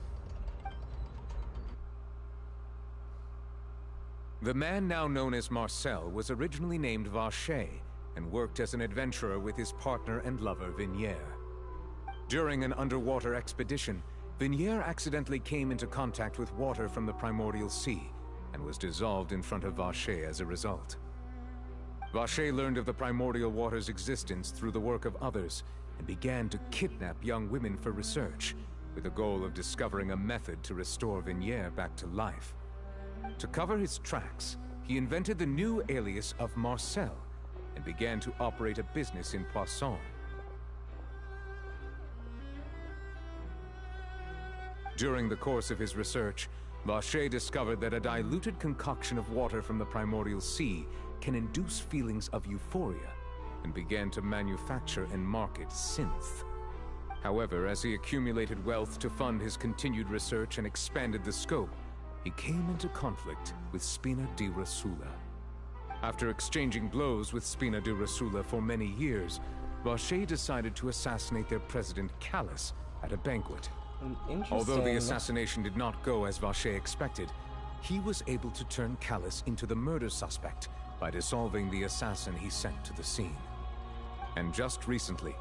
The man now known as Marcel was originally named Vacher and worked as an adventurer with his partner and lover Vignere. During an underwater expedition, Vignere accidentally came into contact with water from the primordial sea and was dissolved in front of Vacher as a result. Vacher learned of the primordial water's existence through the work of others and began to kidnap young women for research, with the goal of discovering a method to restore Vignere back to life. To cover his tracks, he invented the new alias of Marcel and began to operate a business in Poisson. During the course of his research, Vacher discovered that a diluted concoction of water from the primordial sea can induce feelings of euphoria, and began to manufacture and market synth. However, as he accumulated wealth to fund his continued research and expanded the scope, he came into conflict with Spina di Rosula. After exchanging blows with Spina di Rosula for many years, Vacher decided to assassinate their president Callus at a banquet. Although the assassination did not go as Vacher expected, he was able to turn Callus into the murder suspect by dissolving the assassin he sent to the scene. And just recently,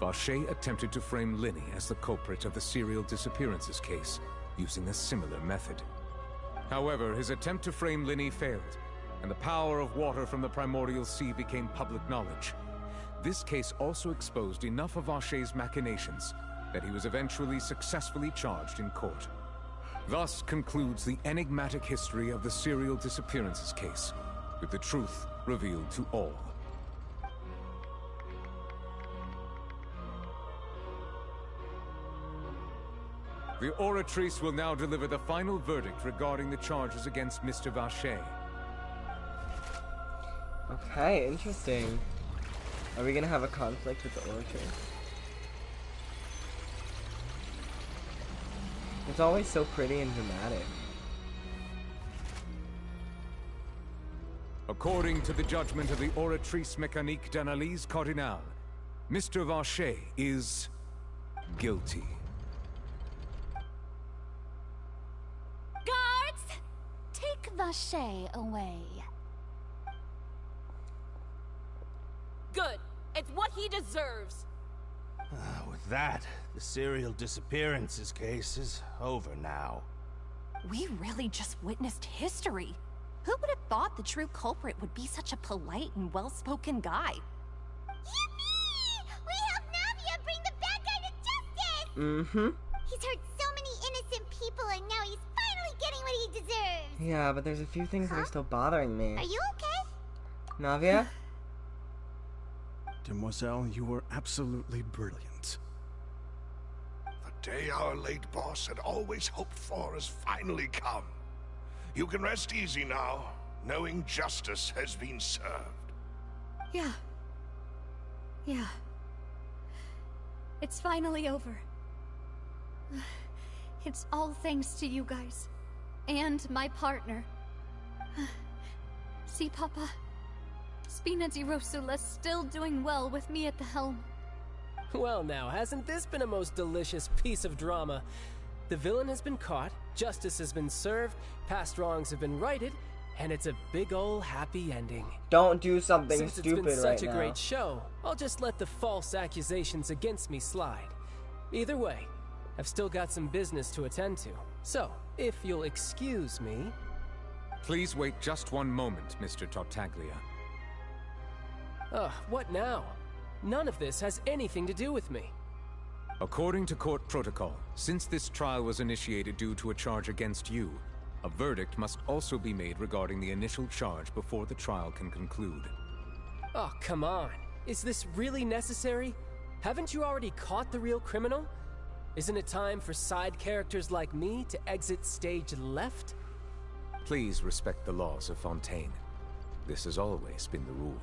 Vacher attempted to frame Linny as the culprit of the serial disappearances case, using a similar method. However, his attempt to frame Linny failed, and the power of water from the primordial sea became public knowledge. This case also exposed enough of Vacher's machinations that he was eventually successfully charged in court. Thus concludes the enigmatic history of the serial disappearances case, with the truth revealed to all. The Oratrice will now deliver the final verdict regarding the charges against Mr. Vacher. Okay, interesting. Are we gonna have a conflict with the Oratrice? It's always so pretty and dramatic. According to the judgment of the Oratrice Mécanique d'Analyse Cardinale, Mr. Vacher is guilty. Guards! Take Vacher away. Good. It's what he deserves. With that, the serial disappearances case is over now. We really just witnessed history. Who would have thought the true culprit would be such a polite and well-spoken guy? Yippee! We helped Navia bring the bad guy to justice! Mm-hmm. He's hurt so many innocent people and now he's finally getting what he deserves! Yeah, but there's a few things that are still bothering me. Are you okay? Navia? Demoiselle, you were absolutely brilliant. The day our late boss had always hoped for has finally come. You can rest easy now, knowing justice has been served. Yeah. Yeah. It's finally over. It's all thanks to you guys. And my partner. See, Papa? Spina di Rosula's still doing well with me at the helm. Well now, hasn't this been a most delicious piece of drama? The villain has been caught, justice has been served, past wrongs have been righted, and it's a big ol' happy ending. Don't do something Since stupid right now. it's been such a great show, I'll just let the false accusations against me slide. Either way, I've still got some business to attend to. So, if you'll excuse me... Please wait just one moment, Mr. Tartaglia. What now? None of this has anything to do with me. According to court protocol, since this trial was initiated due to a charge against you, a verdict must also be made regarding the initial charge before the trial can conclude. Oh, come on. Is this really necessary? Haven't you already caught the real criminal? Isn't it time for side characters like me to exit stage left? Please respect the laws of Fontaine. This has always been the rule.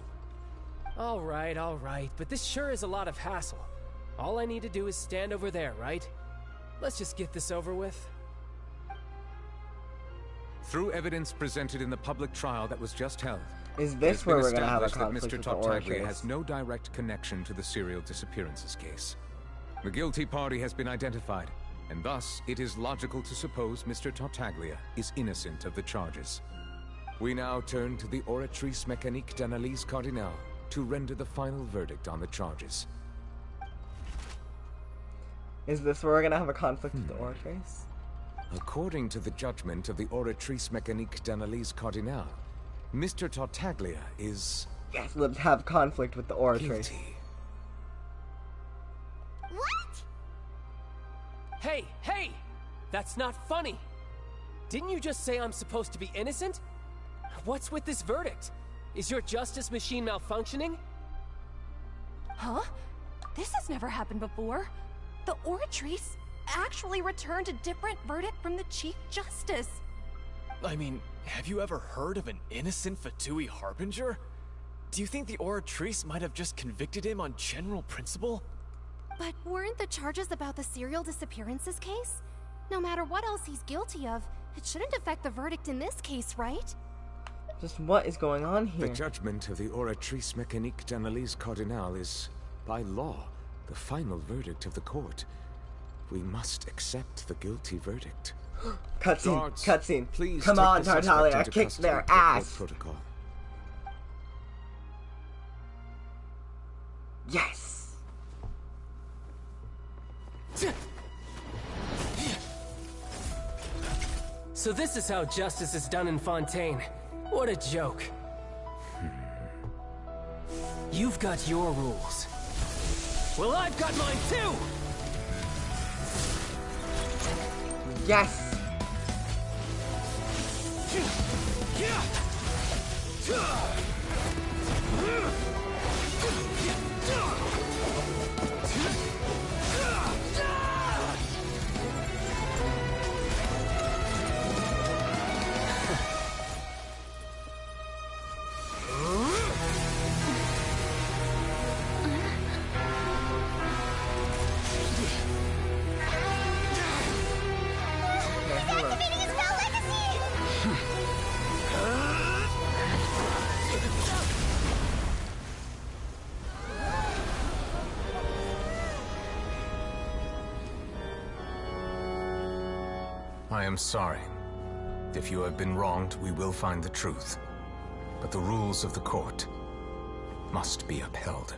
All right, but this sure is a lot of hassle. All I need to do is stand over there, right? Let's just get this over with. Through evidence presented in the public trial that was just held, is this where we're going to have a conflict conflict that Mr. with the Tartaglia Oratrace? has no direct connection to the serial disappearances case. The guilty party has been identified, and thus it is logical to suppose Mr. Tartaglia is innocent of the charges. We now turn to the Oratrice Mécanique d'Analyse Cardinale to render the final verdict on the charges. Is this where we're going to have a conflict with the Oratrace? According to the judgment of the Oratrice Mécanique d'Analyse Cardinale, Mr. Tartaglia is... Yes, let's have conflict with the Oratrace. Guilty. What? Hey! That's not funny! Didn't you just say I'm supposed to be innocent? What's with this verdict? Is your justice machine malfunctioning? Huh? This has never happened before. The Oratrice actually returned a different verdict from the Chief Justice. I mean, have you ever heard of an innocent Fatui Harbinger? Do you think the Oratrice might have just convicted him on general principle? But weren't the charges about the serial disappearances case? No matter what else he's guilty of, it shouldn't affect the verdict in this case, right? Just what is going on here? The judgment of the Oratrice Mécanique d'Analyse Cardinale is, by law, the final verdict of the court. We must accept the guilty verdict. Cutscene. Please come take on, the suspect Tartaglia, into kick custody their per court ass. Protocol. Yes. So this is how justice is done in Fontaine. What a joke. You've got your rules. Well, I've got mine too! Yes! I am sorry. If you have been wronged, we will find the truth. But the rules of the court must be upheld.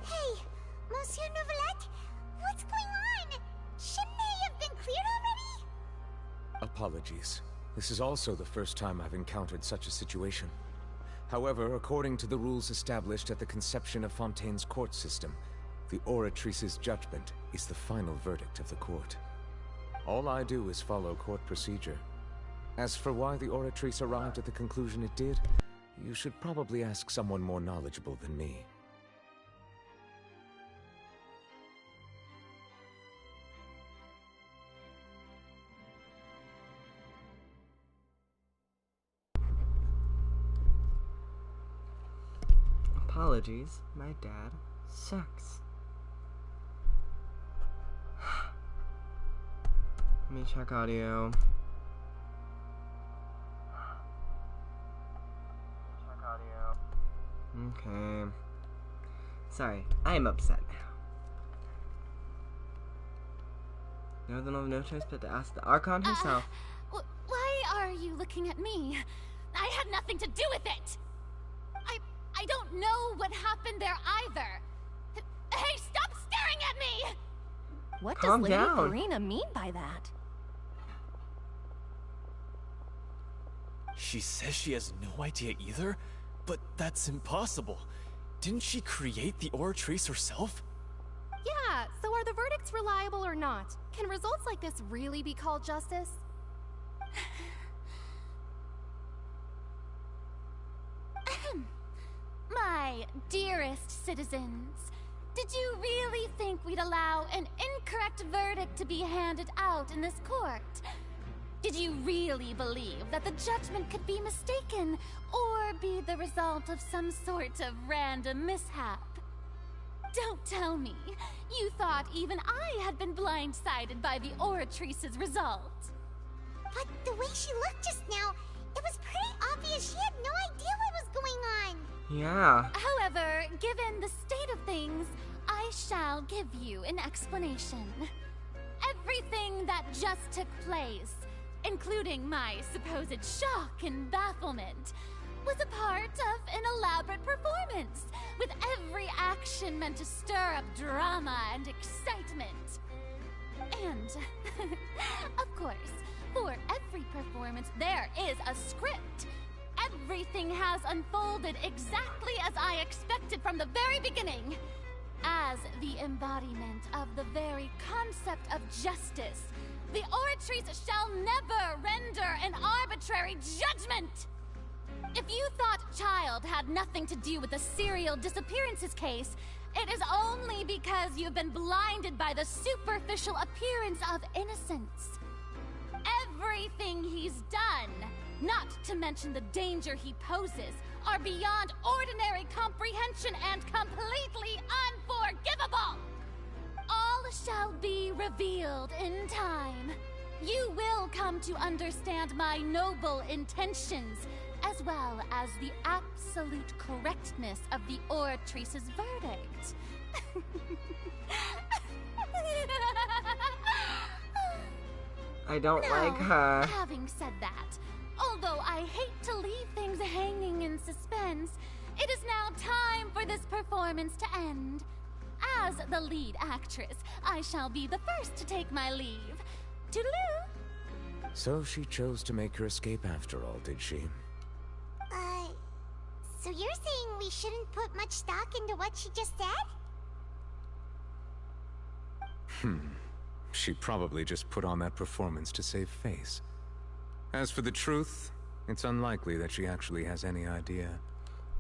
Hey, Monsieur Novelette, what's going on? Shouldn't they have been cleared already? Apologies. This is also the first time I've encountered such a situation. However, according to the rules established at the conception of Fontaine's court system, the Oratrice's judgment is the final verdict of the court. All I do is follow court procedure. As for why the Oratrice arrived at the conclusion it did, you should probably ask someone more knowledgeable than me. Apologies, my dad sucks. Let me check audio. Okay. Sorry, I am upset now. No choice but to ask the Archon himself. Why are you looking at me? I had nothing to do with it! I don't know what happened there either. Hey, stop staring at me! What Calm does Lady down. Farina mean by that? She says she has no idea either, but that's impossible. Didn't she create the Oratrice herself? Yeah, so are the verdicts reliable or not? Can results like this really be called justice? My dearest citizens, did you really think we'd allow an incorrect verdict to be handed out in this court? Did you really believe that the judgment could be mistaken or be the result of some sort of random mishap? Don't tell me you thought even I had been blindsided by the Oratrice's result. But the way she looked just now, it was pretty obvious she had no idea what was going on. Yeah. However, given the state of things, I shall give you an explanation. Everything that just took place, including my supposed shock and bafflement, was a part of an elaborate performance, with every action meant to stir up drama and excitement. And, of course, for every performance there is a script. Everything has unfolded exactly as I expected from the very beginning. As the embodiment of the very concept of justice, the Oratrice shall never render an arbitrary judgment! If you thought Child had nothing to do with the serial disappearances case, it is only because you've been blinded by the superficial appearance of innocence. Everything he's done, not to mention the danger he poses, are beyond ordinary comprehension and completely unforgivable! All shall be revealed in time. You will come to understand my noble intentions, as well as the absolute correctness of the Oratrice's verdict. I don't Now, like her. Having said that, although I hate to leave things hanging in suspense, it is now time for this performance to end. As the lead actress, I shall be the first to take my leave. Toodaloo! So she chose to make her escape after all, did she? So you're saying we shouldn't put much stock into what she just said? She probably just put on that performance to save face. As for the truth, it's unlikely that she actually has any idea.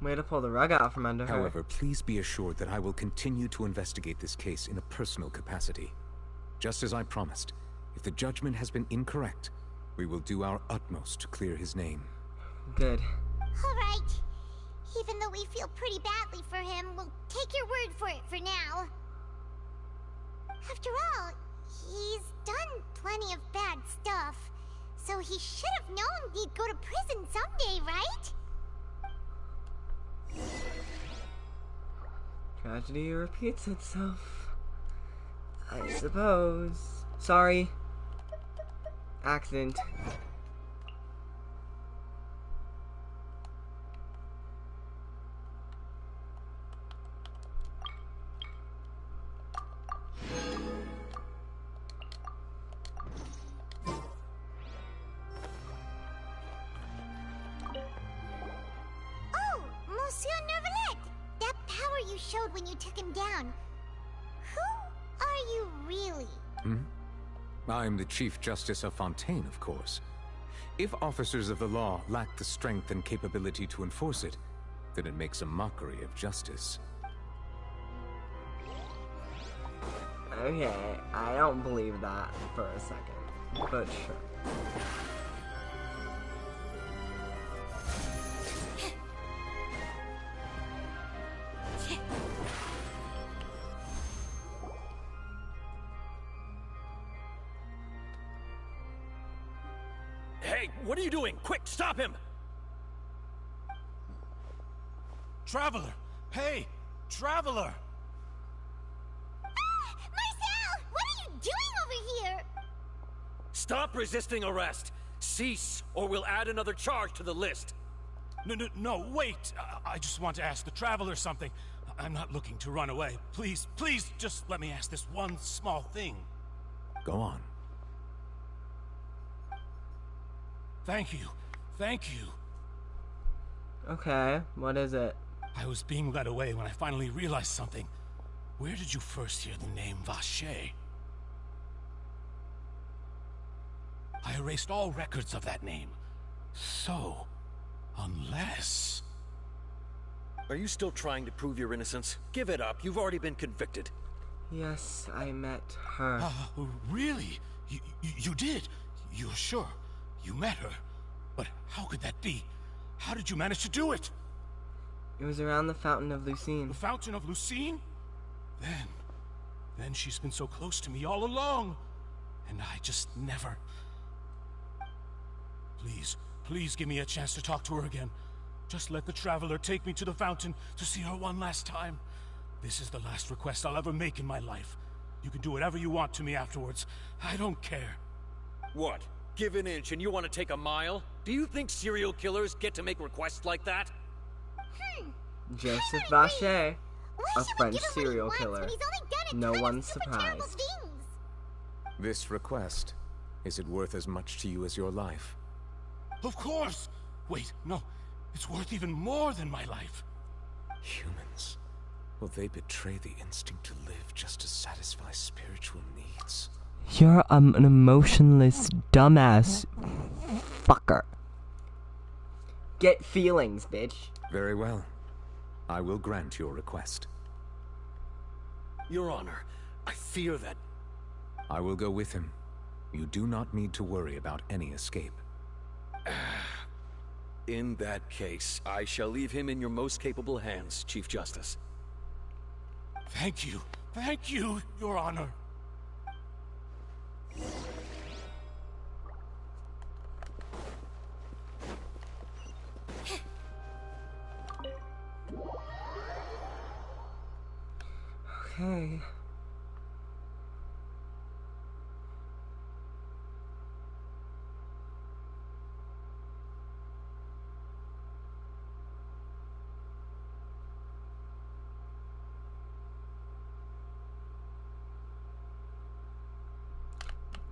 Way to pull the rug out from under her. However, please be assured that I will continue to investigate this case in a personal capacity. Just as I promised, if the judgment has been incorrect, we will do our utmost to clear his name. Good. Alright. Even though we feel pretty badly for him, we'll take your word for it for now. After all, he's done plenty of bad stuff, so he should have known he'd go to prison someday, right? Tragedy repeats itself, I suppose. Sorry. Accident. When you took him down. Who are you really? I'm the Chief Justice of Fontaine, of course. If officers of the law lack the strength and capability to enforce it, then it makes a mockery of justice. Okay, I don't believe that for a second, but sure. Hey, what are you doing? Quick, stop him! Traveler! Hey! Traveler! Marcel! What are you doing over here? Stop resisting arrest! Cease, or we'll add another charge to the list. No, wait! I just want to ask the Traveler something. I'm not looking to run away. Please, just let me ask this one small thing. Go on. Thank you. Okay, what is it? I was being led away when I finally realized something. Where did you first hear the name Vacher? I erased all records of that name. So, unless... Are you still trying to prove your innocence? Give it up. You've already been convicted. Yes, I met her. Really? You did? You're sure? You met her? But how could that be? How did you manage to do it? It was around the Fountain of Lucine. The Fountain of Lucine? Then she's been so close to me all along. And I just never... Please give me a chance to talk to her again. Just let the Traveler take me to the fountain to see her one last time. This is the last request I'll ever make in my life. You can do whatever you want to me afterwards. I don't care. What? Give an inch and you want to take a mile? Do you think serial killers get to make requests like that? Joseph Vacher, a French serial killer. No one's surprised. This request, is it worth as much to you as your life? Of course! Wait, no. It's worth even more than my life. Humans. Will they betray the instinct to live just to satisfy spiritual needs? You're an emotionless dumbass fucker. Get feelings, bitch. Very well. I will grant your request. Your Honor, I fear that... I will go with him. You do not need to worry about any escape. In that case, I shall leave him in your most capable hands, Chief Justice. Thank you, Your Honor. Okay.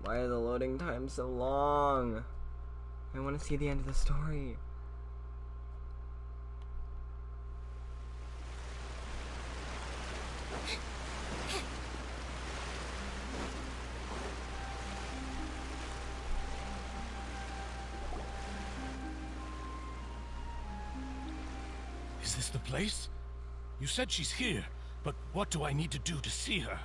Why are the loading times so long? I want to see the end of the story. Is this the place? You said she's here, but what do I need to do to see her?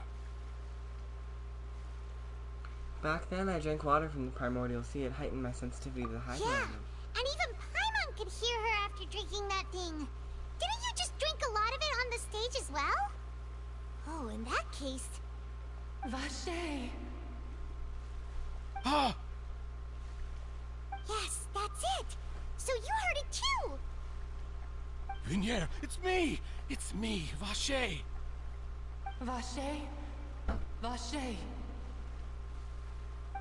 Back then, I drank water from the primordial sea. It heightened my sensitivity to the high Yeah, and even Paimon could hear her after drinking that thing. Didn't you just drink a lot of it on the stage as well? Oh, in that case... Vacher. Ah! Yes, that's it. So you heard it too. Vignier, it's me! It's me, Vacher! Vacher? Vacher.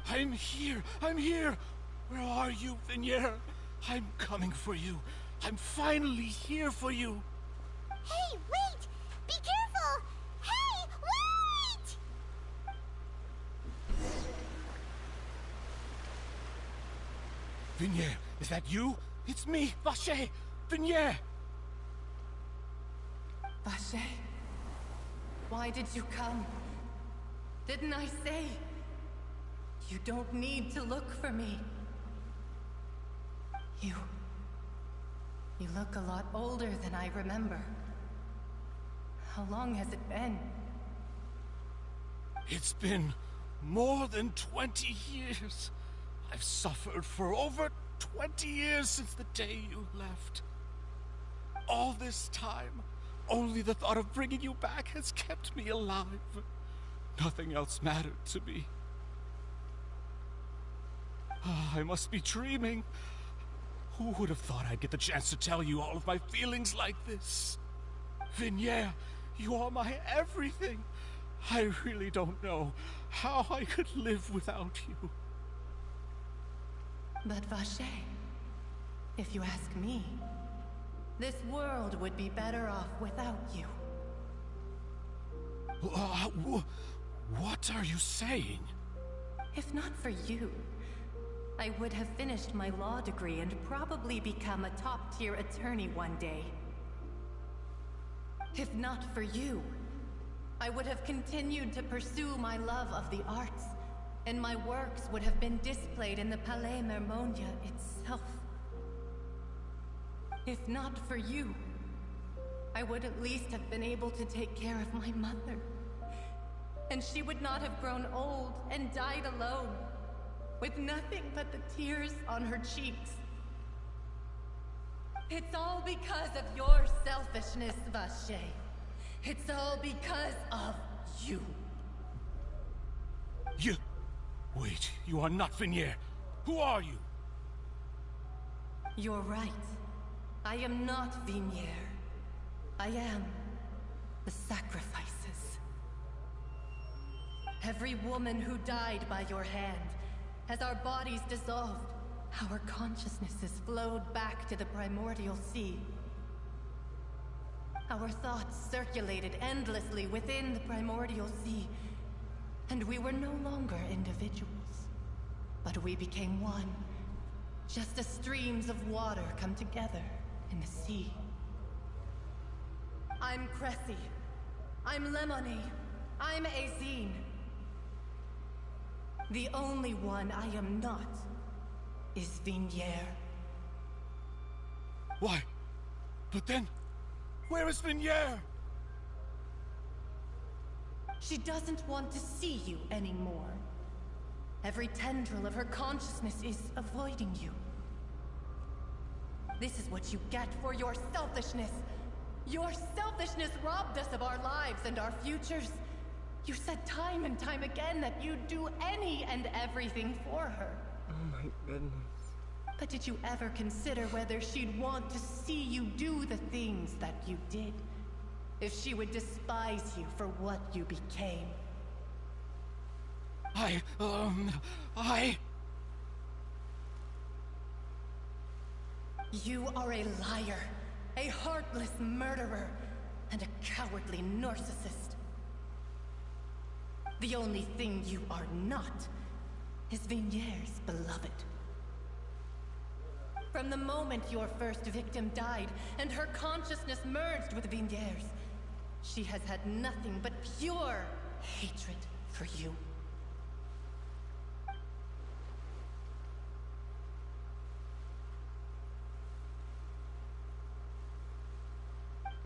I'm here! Where are you, Vignier? I'm coming for you. I'm finally here for you. Hey, wait! Be careful! Hey, wait! Vignier, is that you? It's me, Vacher! Vignier! Vacher? Why did you come? Didn't I say? You don't need to look for me. You look a lot older than I remember. How long has it been? It's been more than 20 years. I've suffered for over 20 years since the day you left. All this time, only the thought of bringing you back has kept me alive. Nothing else mattered to me. I must be dreaming. Who would have thought I'd get the chance to tell you all of my feelings like this? Vignier, you are my everything. I really don't know how I could live without you. But Vache, if you ask me, this world would be better off without you. What are you saying? If not for you, I would have finished my law degree and probably become a top-tier attorney one day. If not for you, I would have continued to pursue my love of the arts, and my works would have been displayed in the Palais Mermonia itself. If not for you, I would at least have been able to take care of my mother. And she would not have grown old and died alone, with nothing but the tears on her cheeks. It's all because of your selfishness, Vache. It's all because of you. Wait, you are not Vignier. Who are you? You're right. I am not Vignier. I am the sacrifices. Every woman who died by your hand, as our bodies dissolved, our consciousnesses flowed back to the primordial sea. Our thoughts circulated endlessly within the primordial sea, and we were no longer individuals, but we became one, just as streams of water come together in the sea. I'm Cressy. I'm Lemony. I'm Azine. The only one I am not is Vignier. Why? But then, where is Vignier? She doesn't want to see you anymore. Every tendril of her consciousness is avoiding you. This is what you get for your selfishness. Your selfishness robbed us of our lives and our futures. You said time and time again that you'd do any and everything for her. Oh my goodness. But did you ever consider whether she'd want to see you do the things that you did? If she would despise you for what you became? You are a liar, a heartless murderer, and a cowardly narcissist. The only thing you are not is Vignier's beloved. From the moment your first victim died and her consciousness merged with Vignier's, she has had nothing but pure hatred for you.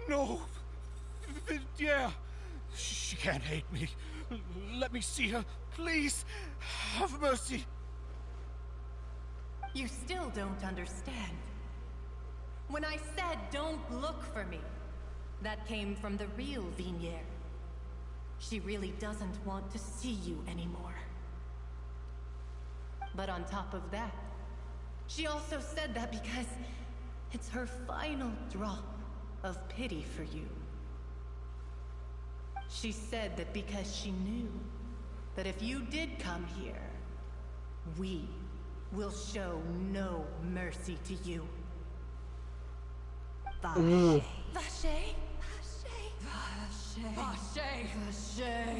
No! Vignier! She can't hate me. Let me see her, please. Have mercy. You still don't understand. When I said don't look for me, that came from the real Vignier. She really doesn't want to see you anymore. But on top of that, she also said that because it's her final drop of pity for you. She said that because she knew that if you did come here, we will show no mercy to you. Vache. Vache. Vache. Vache.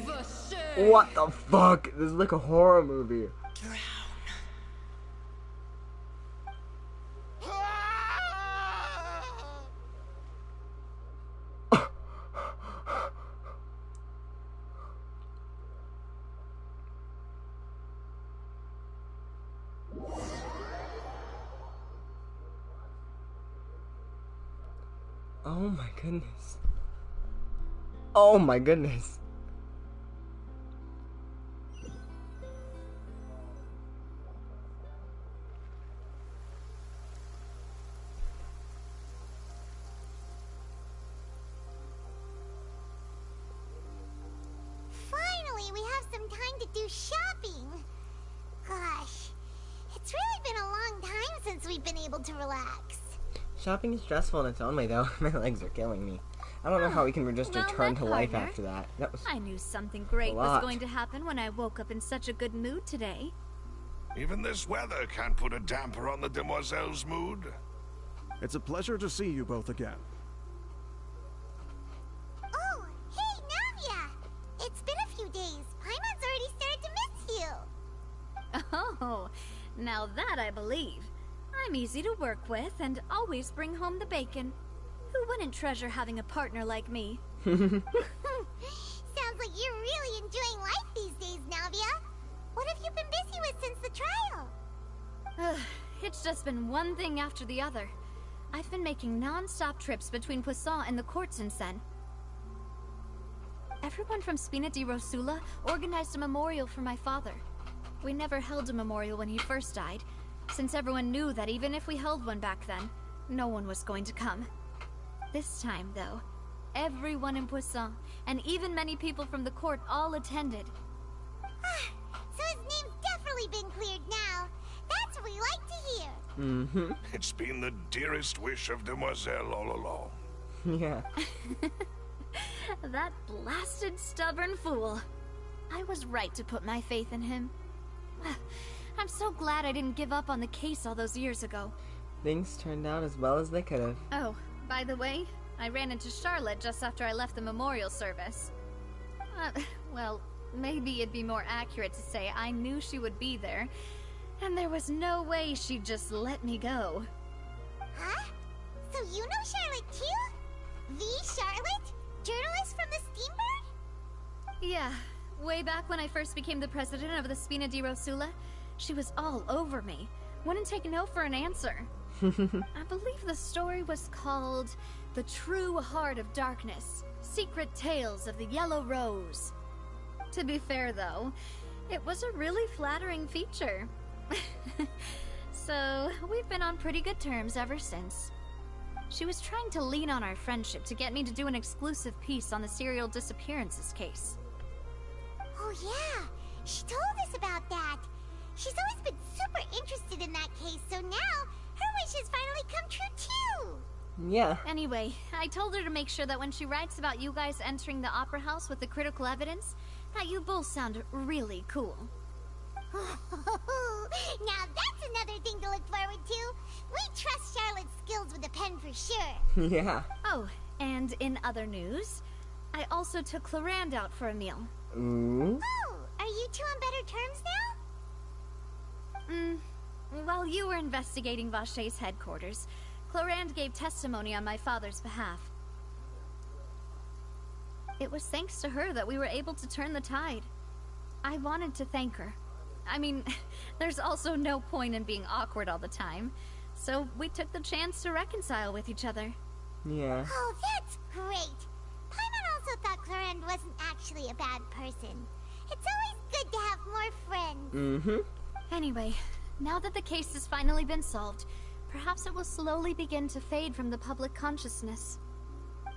Vache. What the fuck? This is like a horror movie. Oh my goodness. Oh my goodness. Finally, we have some time to do shopping. Gosh, it's It's really been a long time since we've been able to relax. Shopping is stressful in its own way, though. My legs are killing me. I don't know how we can just return to life after that. I knew something great was going to happen when I woke up in such a good mood today. Even this weather can't put a damper on the demoiselle's mood. It's a pleasure to see you both again. Oh, hey, Navia! It's been a few days. Paimon's already started to miss you. Oh, now that I believe. I'm easy to work with and always bring home the bacon. Who wouldn't treasure having a partner like me? Sounds like you're really enjoying life these days, Navia. What have you been busy with since the trial? It's just been one thing after the other. I've been making non-stop trips between Poisson and the court since then. Everyone from Spina di Rosula organized a memorial for my father. We never held a memorial when he first died, since everyone knew that even if we held one back then, no one was going to come. This time, though, everyone in Poisson, and even many people from the court, all attended. So his name's definitely been cleared now. That's what we like to hear. Mm-hmm. It's been the dearest wish of Demoiselle all along. Yeah. That blasted stubborn fool. I was right to put my faith in him. I'm so glad I didn't give up on the case all those years ago. Things turned out as well as they could have. Oh, by the way, I ran into Charlotte just after I left the memorial service. Well, maybe it'd be more accurate to say I knew she would be there, and there was no way she'd just let me go. Huh? So you know Charlotte too? The Charlotte? Journalist from the Steambird? Yeah, way back when I first became the president of the Spina di Rosula, she was all over me. Wouldn't take no for an answer. I believe the story was called The True Heart of Darkness, Secret Tales of the Yellow Rose. To be fair, though, it was a really flattering feature. So, we've been on pretty good terms ever since. She was trying to lean on our friendship to get me to do an exclusive piece on the serial disappearances case. Oh yeah, she told us about that. She's always been super interested in that case, so now her wish has finally come true too! Yeah. Anyway, I told her to make sure that when she writes about you guys entering the opera house with the critical evidence, that you both sound really cool. Now that's another thing to look forward to. We trust Charlotte's skills with a pen for sure. Yeah. Oh, and in other news, I also took Clorand out for a meal. Ooh. Oh, are you two on better terms now? While you were investigating Vaché's headquarters, Clorand gave testimony on my father's behalf. It was thanks to her that we were able to turn the tide. I wanted to thank her. I mean, there's also no point in being awkward all the time, so we took the chance to reconcile with each other. Yeah. Oh, that's great. Paimon also thought Clorand wasn't actually a bad person. It's always good to have more friends. Mm-hmm. Anyway, now that the case has finally been solved, perhaps it will slowly begin to fade from the public consciousness.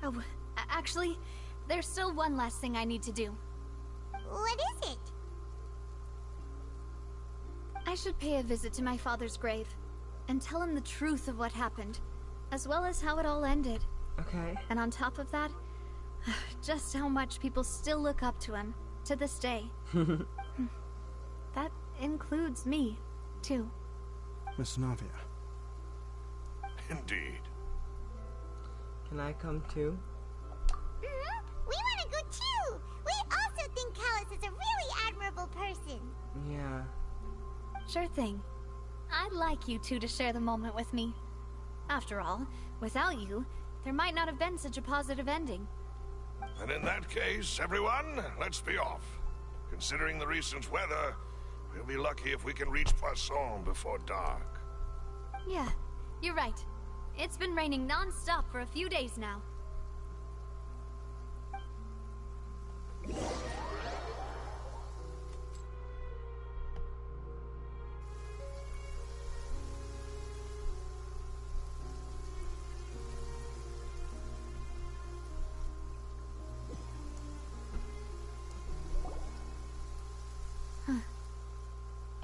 Oh, actually, there's still one last thing I need to do. What is it? I should pay a visit to my father's grave, and tell him the truth of what happened, as well as how it all ended. Okay. And on top of that, just how much people still look up to him, to this day. That includes me, too. Miss Navia. Indeed. Can I come too? We want to go too! We also think Callus is a really admirable person. Yeah. Sure thing. I'd like you two to share the moment with me. After all, without you, there might not have been such a positive ending. And in that case, everyone, let's be off. Considering the recent weather, we'll be lucky if we can reach Poisson before dark. Yeah, you're right. It's been raining non-stop for a few days now.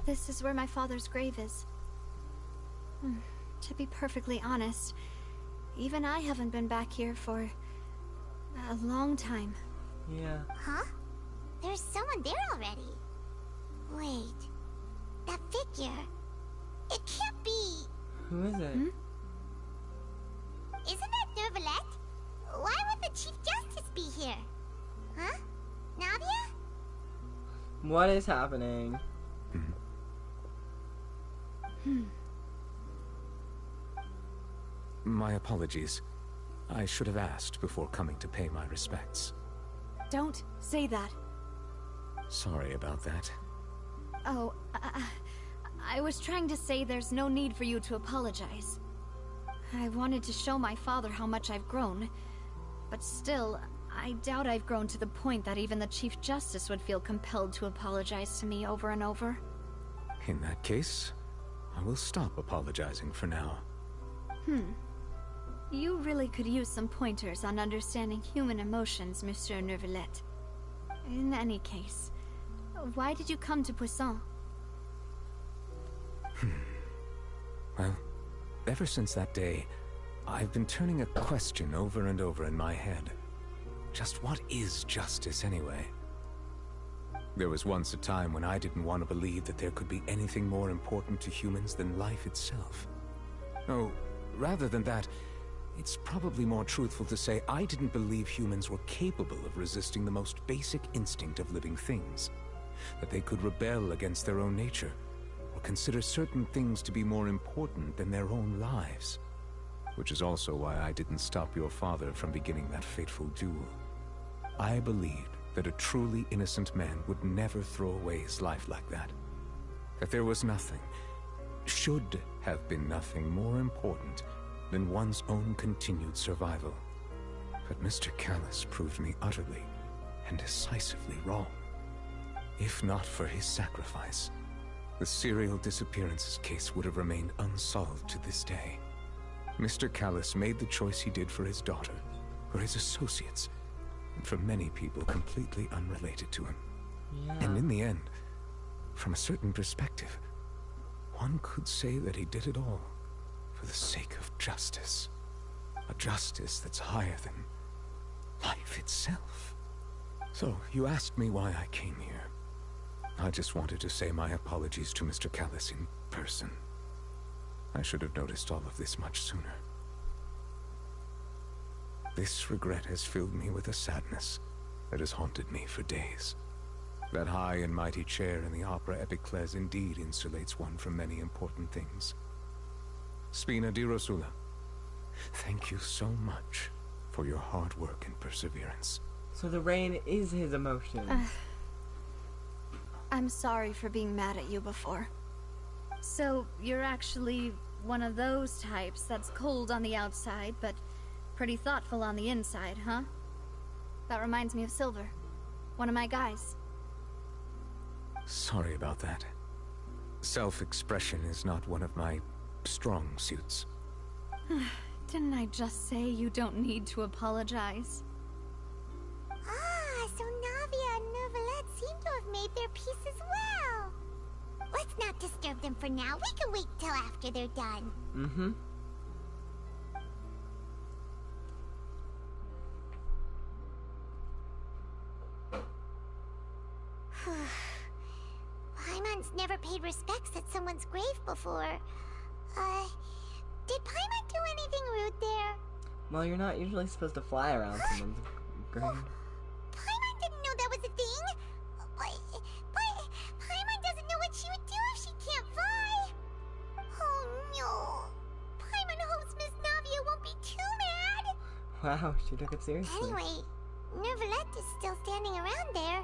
This is where my father's grave is. To be perfectly honest, even I haven't been back here for a long time. Yeah. Huh? There's someone there already. Wait. That figure. It can't be. Who is it? Isn't that Nervalette? Why would the Chief Justice be here? Huh? Navia? What is happening? My apologies. I should have asked before coming to pay my respects. Don't say that. Sorry about that. Oh, I was trying to say there's no need for you to apologize. I wanted to show my father how much I've grown, but still, I doubt I've grown to the point that even the Chief Justice would feel compelled to apologize to me over and over. In that case, I will stop apologizing for now. You really could use some pointers on understanding human emotions, Monsieur Nervalette. In any case, why did you come to Poisson? Well, ever since that day, I've been turning a question over and over in my head. Just what is justice anyway? There was once a time when I didn't want to believe that there could be anything more important to humans than life itself. Oh, rather than that, it's probably more truthful to say I didn't believe humans were capable of resisting the most basic instinct of living things. That they could rebel against their own nature, or consider certain things to be more important than their own lives. Which is also why I didn't stop your father from beginning that fateful duel. I believed that a truly innocent man would never throw away his life like that. That there was nothing, should have been nothing more important than one's own continued survival. But Mr. Callus proved me utterly and decisively wrong. If not for his sacrifice, the serial disappearances case would have remained unsolved to this day. Mr. Callus made the choice he did for his daughter, for his associates, and for many people completely unrelated to him. Yeah. And in the end, from a certain perspective, one could say that he did it all for the sake of justice. A justice that's higher than life itself. So, you asked me why I came here. I just wanted to say my apologies to Mr. Callus in person. I should have noticed all of this much sooner. This regret has filled me with a sadness that has haunted me for days. That high and mighty chair in the Opera Epiclese indeed insulates one from many important things. Spina di Rosula, thank you so much for your hard work and perseverance. So the rain is his emotion. I'm sorry for being mad at you before. So, you're actually one of those types that's cold on the outside, but pretty thoughtful on the inside, huh? That reminds me of Silver, one of my guys. Sorry about that. Self-expression is not one of my strong suits. Didn't I just say you don't need to apologize? Ah, so Navia and Nervalette seem to have made their peace as well. Let's not disturb them for now. We can wait till after they're done. Paimon's never paid respects at someone's grave before. Did Paimon do anything rude there? Well, you're not usually supposed to fly around someone's grave. Paimon didn't know that was a thing. But Paimon doesn't know what she would do if she can't fly. Oh no. Paimon hopes Miss Navia won't be too mad. Wow, she took it seriously. Anyway, Nervalette is still standing around there.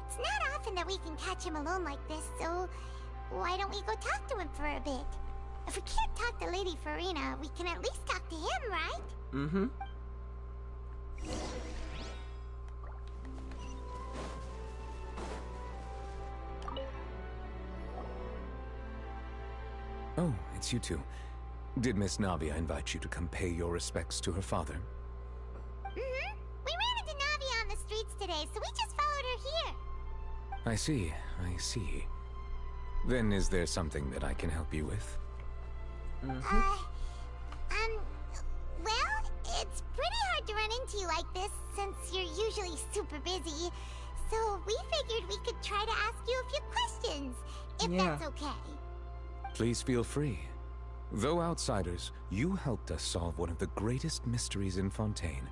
It's not often that we can catch him alone like this, so why don't we go talk to him for a bit? If we can't talk to Lady Farina, we can at least talk to him, right? Oh, it's you two. Did Miss Navia invite you to come pay your respects to her father? We ran into Navia on the streets today, so we just followed her here. I see. Then is there something that I can help you with? Well, it's pretty hard to run into you like this since you're usually super busy. So we figured we could try to ask you a few questions, if that's okay. Please feel free. Though outsiders, you helped us solve one of the greatest mysteries in Fontaine,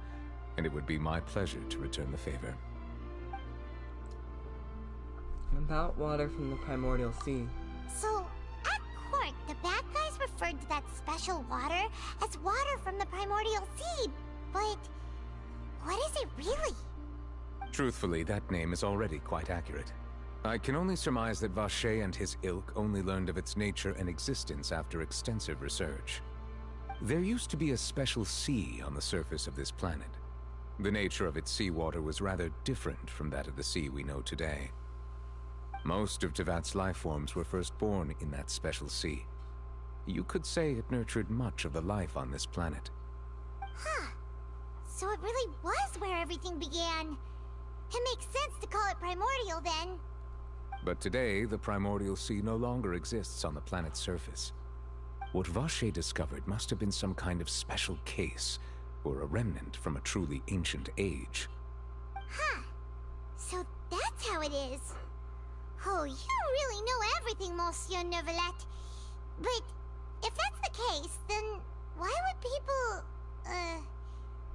and it would be my pleasure to return the favor. About water from the primordial sea. So, at court, the bad guys referred to that special water as water from the primordial sea, but what is it really? Truthfully, that name is already quite accurate. I can only surmise that Vacher and his ilk only learned of its nature and existence after extensive research. There used to be a special sea on the surface of this planet. The nature of its seawater was rather different from that of the sea we know today. Most of Tevat's life forms were first born in that special sea. You could say it nurtured much of the life on this planet. Huh. So it really was where everything began. It makes sense to call it primordial then. But today, the primordial sea no longer exists on the planet's surface. What Vacher discovered must have been some kind of special case, or a remnant from a truly ancient age. Huh. So that's how it is. Oh, you really know everything, Monsieur Neuvillette. But if that's the case, then why would people,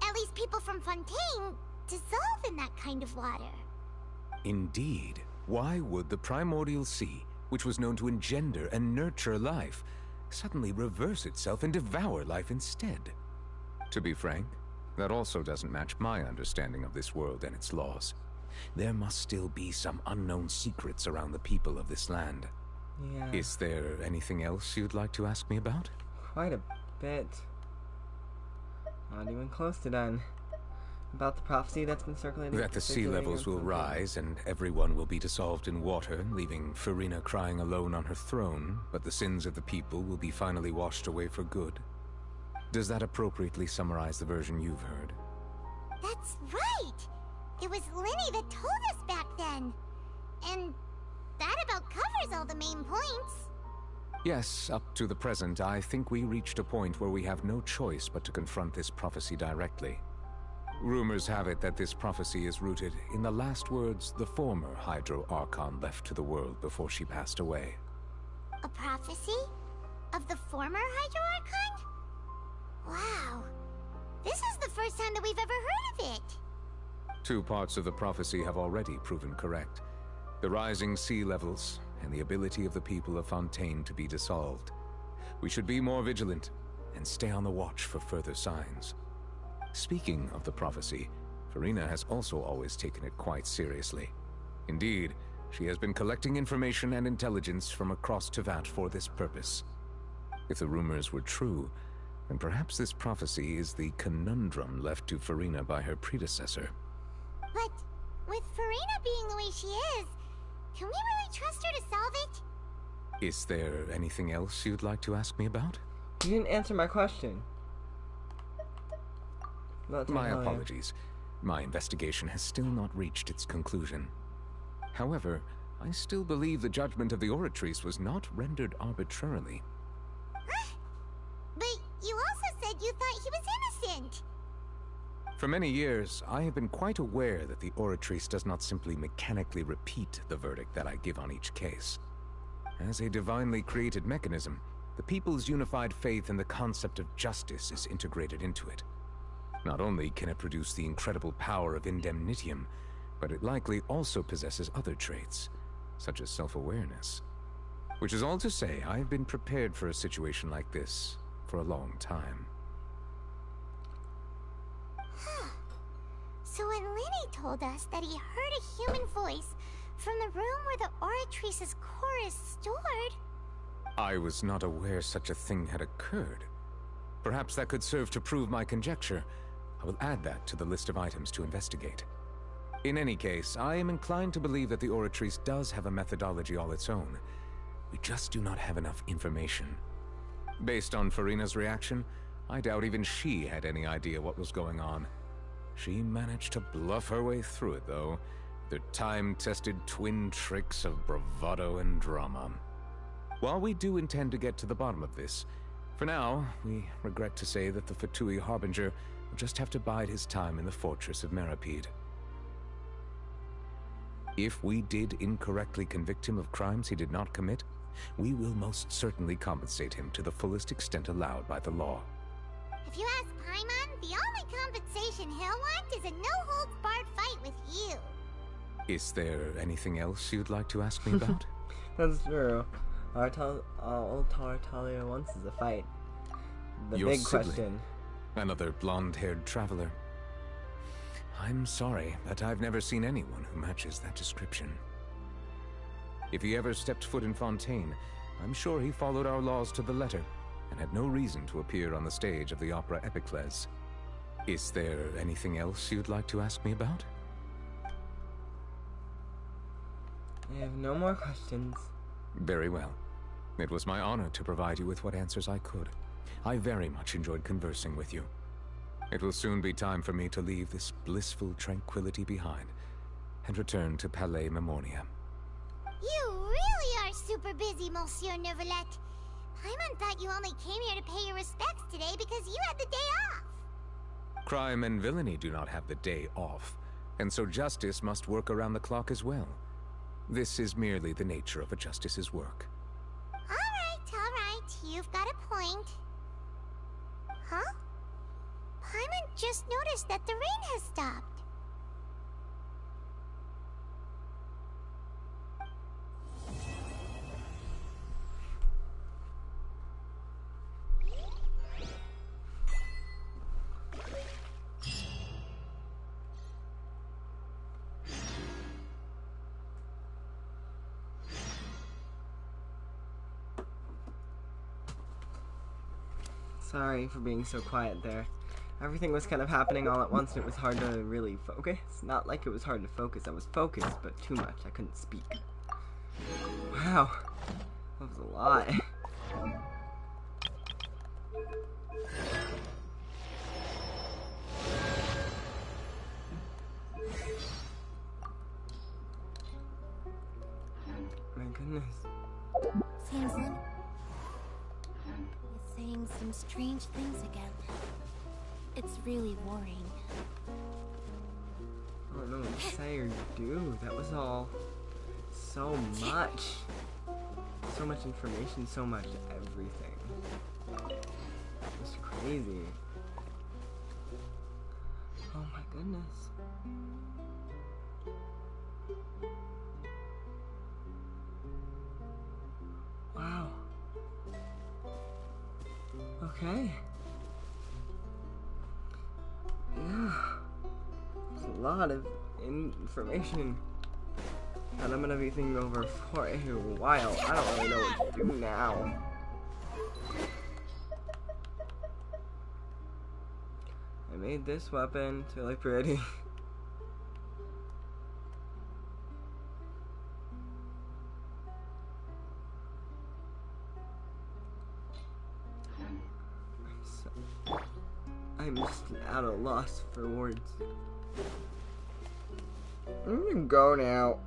at least people from Fontaine, dissolve in that kind of water? Indeed. Why would the primordial sea, which was known to engender and nurture life, suddenly reverse itself and devour life instead? To be frank, that also doesn't match my understanding of this world and its laws. There must still be some unknown secrets around the people of this land. Yeah. Is there anything else you'd like to ask me about? Quite a bit. Not even close to done. About the prophecy that's been circulating? That the sea levels will rise and everyone will be dissolved in water, leaving Farina crying alone on her throne, but the sins of the people will be finally washed away for good. Does that appropriately summarize the version you've heard? That's right! It was Linny that told us back then. And that about covers all the main points. Yes, up to the present, I think we reached a point where we have no choice but to confront this prophecy directly. Rumors have it that this prophecy is rooted in the last words the former Hydro Archon left to the world before she passed away. A prophecy? Of the former Hydro Archon? Wow. This is the first time that we've ever heard of it. 2 parts of the prophecy have already proven correct. The rising sea levels and the ability of the people of Fontaine to be dissolved. We should be more vigilant and stay on the watch for further signs. Speaking of the prophecy, Farina has also always taken it quite seriously. Indeed, she has been collecting information and intelligence from across Tevat for this purpose. If the rumors were true, then perhaps this prophecy is the conundrum left to Farina by her predecessor. But with Farina being the way she is, can we really trust her to solve it? Is there anything else you'd like to ask me about? You didn't answer my question. My apologies. My investigation has still not reached its conclusion. However, I still believe the judgment of the Oratrice was not rendered arbitrarily. Huh? But you also said you thought he was innocent. For many years, I have been quite aware that the Oratrice does not simply mechanically repeat the verdict that I give on each case. As a divinely created mechanism, the people's unified faith in the concept of justice is integrated into it. Not only can it produce the incredible power of indemnitium, but it likely also possesses other traits, such as self-awareness. Which is all to say, I have been prepared for a situation like this for a long time. Huh. So when Linny told us that he heard a human voice from the room where the Oratrice's core is stored... I was not aware such a thing had occurred. Perhaps that could serve to prove my conjecture. I will add that to the list of items to investigate. In any case, I am inclined to believe that the Oratrice does have a methodology all its own. We just do not have enough information. Based on Farina's reaction, I doubt even she had any idea what was going on. She managed to bluff her way through it, though, their time-tested twin tricks of bravado and drama. While we do intend to get to the bottom of this, For now, we regret to say that the Fatui Harbinger will just have to bide his time in the fortress of Meripede. If we did incorrectly convict him of crimes he did not commit, we will most certainly compensate him to the fullest extent allowed by the law. If you ask Paimon, the only compensation he'll want is a no-holds-barred fight with you. Is there anything else you'd like to ask me about? That's true. All Tartaglia wants is a fight. The Your big sibling, question. Another blonde-haired traveler. I'm sorry, but I've never seen anyone who matches that description. If he ever stepped foot in Fontaine, I'm sure he followed our laws to the letter and had no reason to appear on the stage of the opera Epicles. Is there anything else you'd like to ask me about? I have no more questions. Very well. It was my honor to provide you with what answers I could. I very much enjoyed conversing with you. It will soon be time for me to leave this blissful tranquility behind and return to Palais Memornia. You really are super busy, Monsieur Neuvillette. Paimon thought you only came here to pay your respects today because you had the day off. Crime and villainy do not have the day off, and so justice must work around the clock as well. This is merely the nature of a justice's work. All right. You've got a point. Huh? Paimon just noticed that the rain has stopped. Sorry for being so quiet there. Everything was kind of happening all at once and it was hard to really focus. Not like it was hard to focus. I was focused, but too much. I couldn't speak. Wow. That was a lot. My goodness. Samson, he's saying some strange things again. It's really worrying. I don't know what to say or do. That was all so much. So much information, so much everything. It's crazy. Oh my goodness. Wow. Okay. Yeah. There's a lot of information that I'm gonna be thinking over for a while. I don't really know what to do now. I made this weapon to look pretty. I'm just at a loss for words. I'm gonna go now.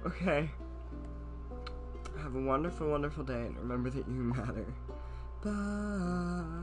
Okay. Have a wonderful, wonderful day, and remember that you matter. Bye.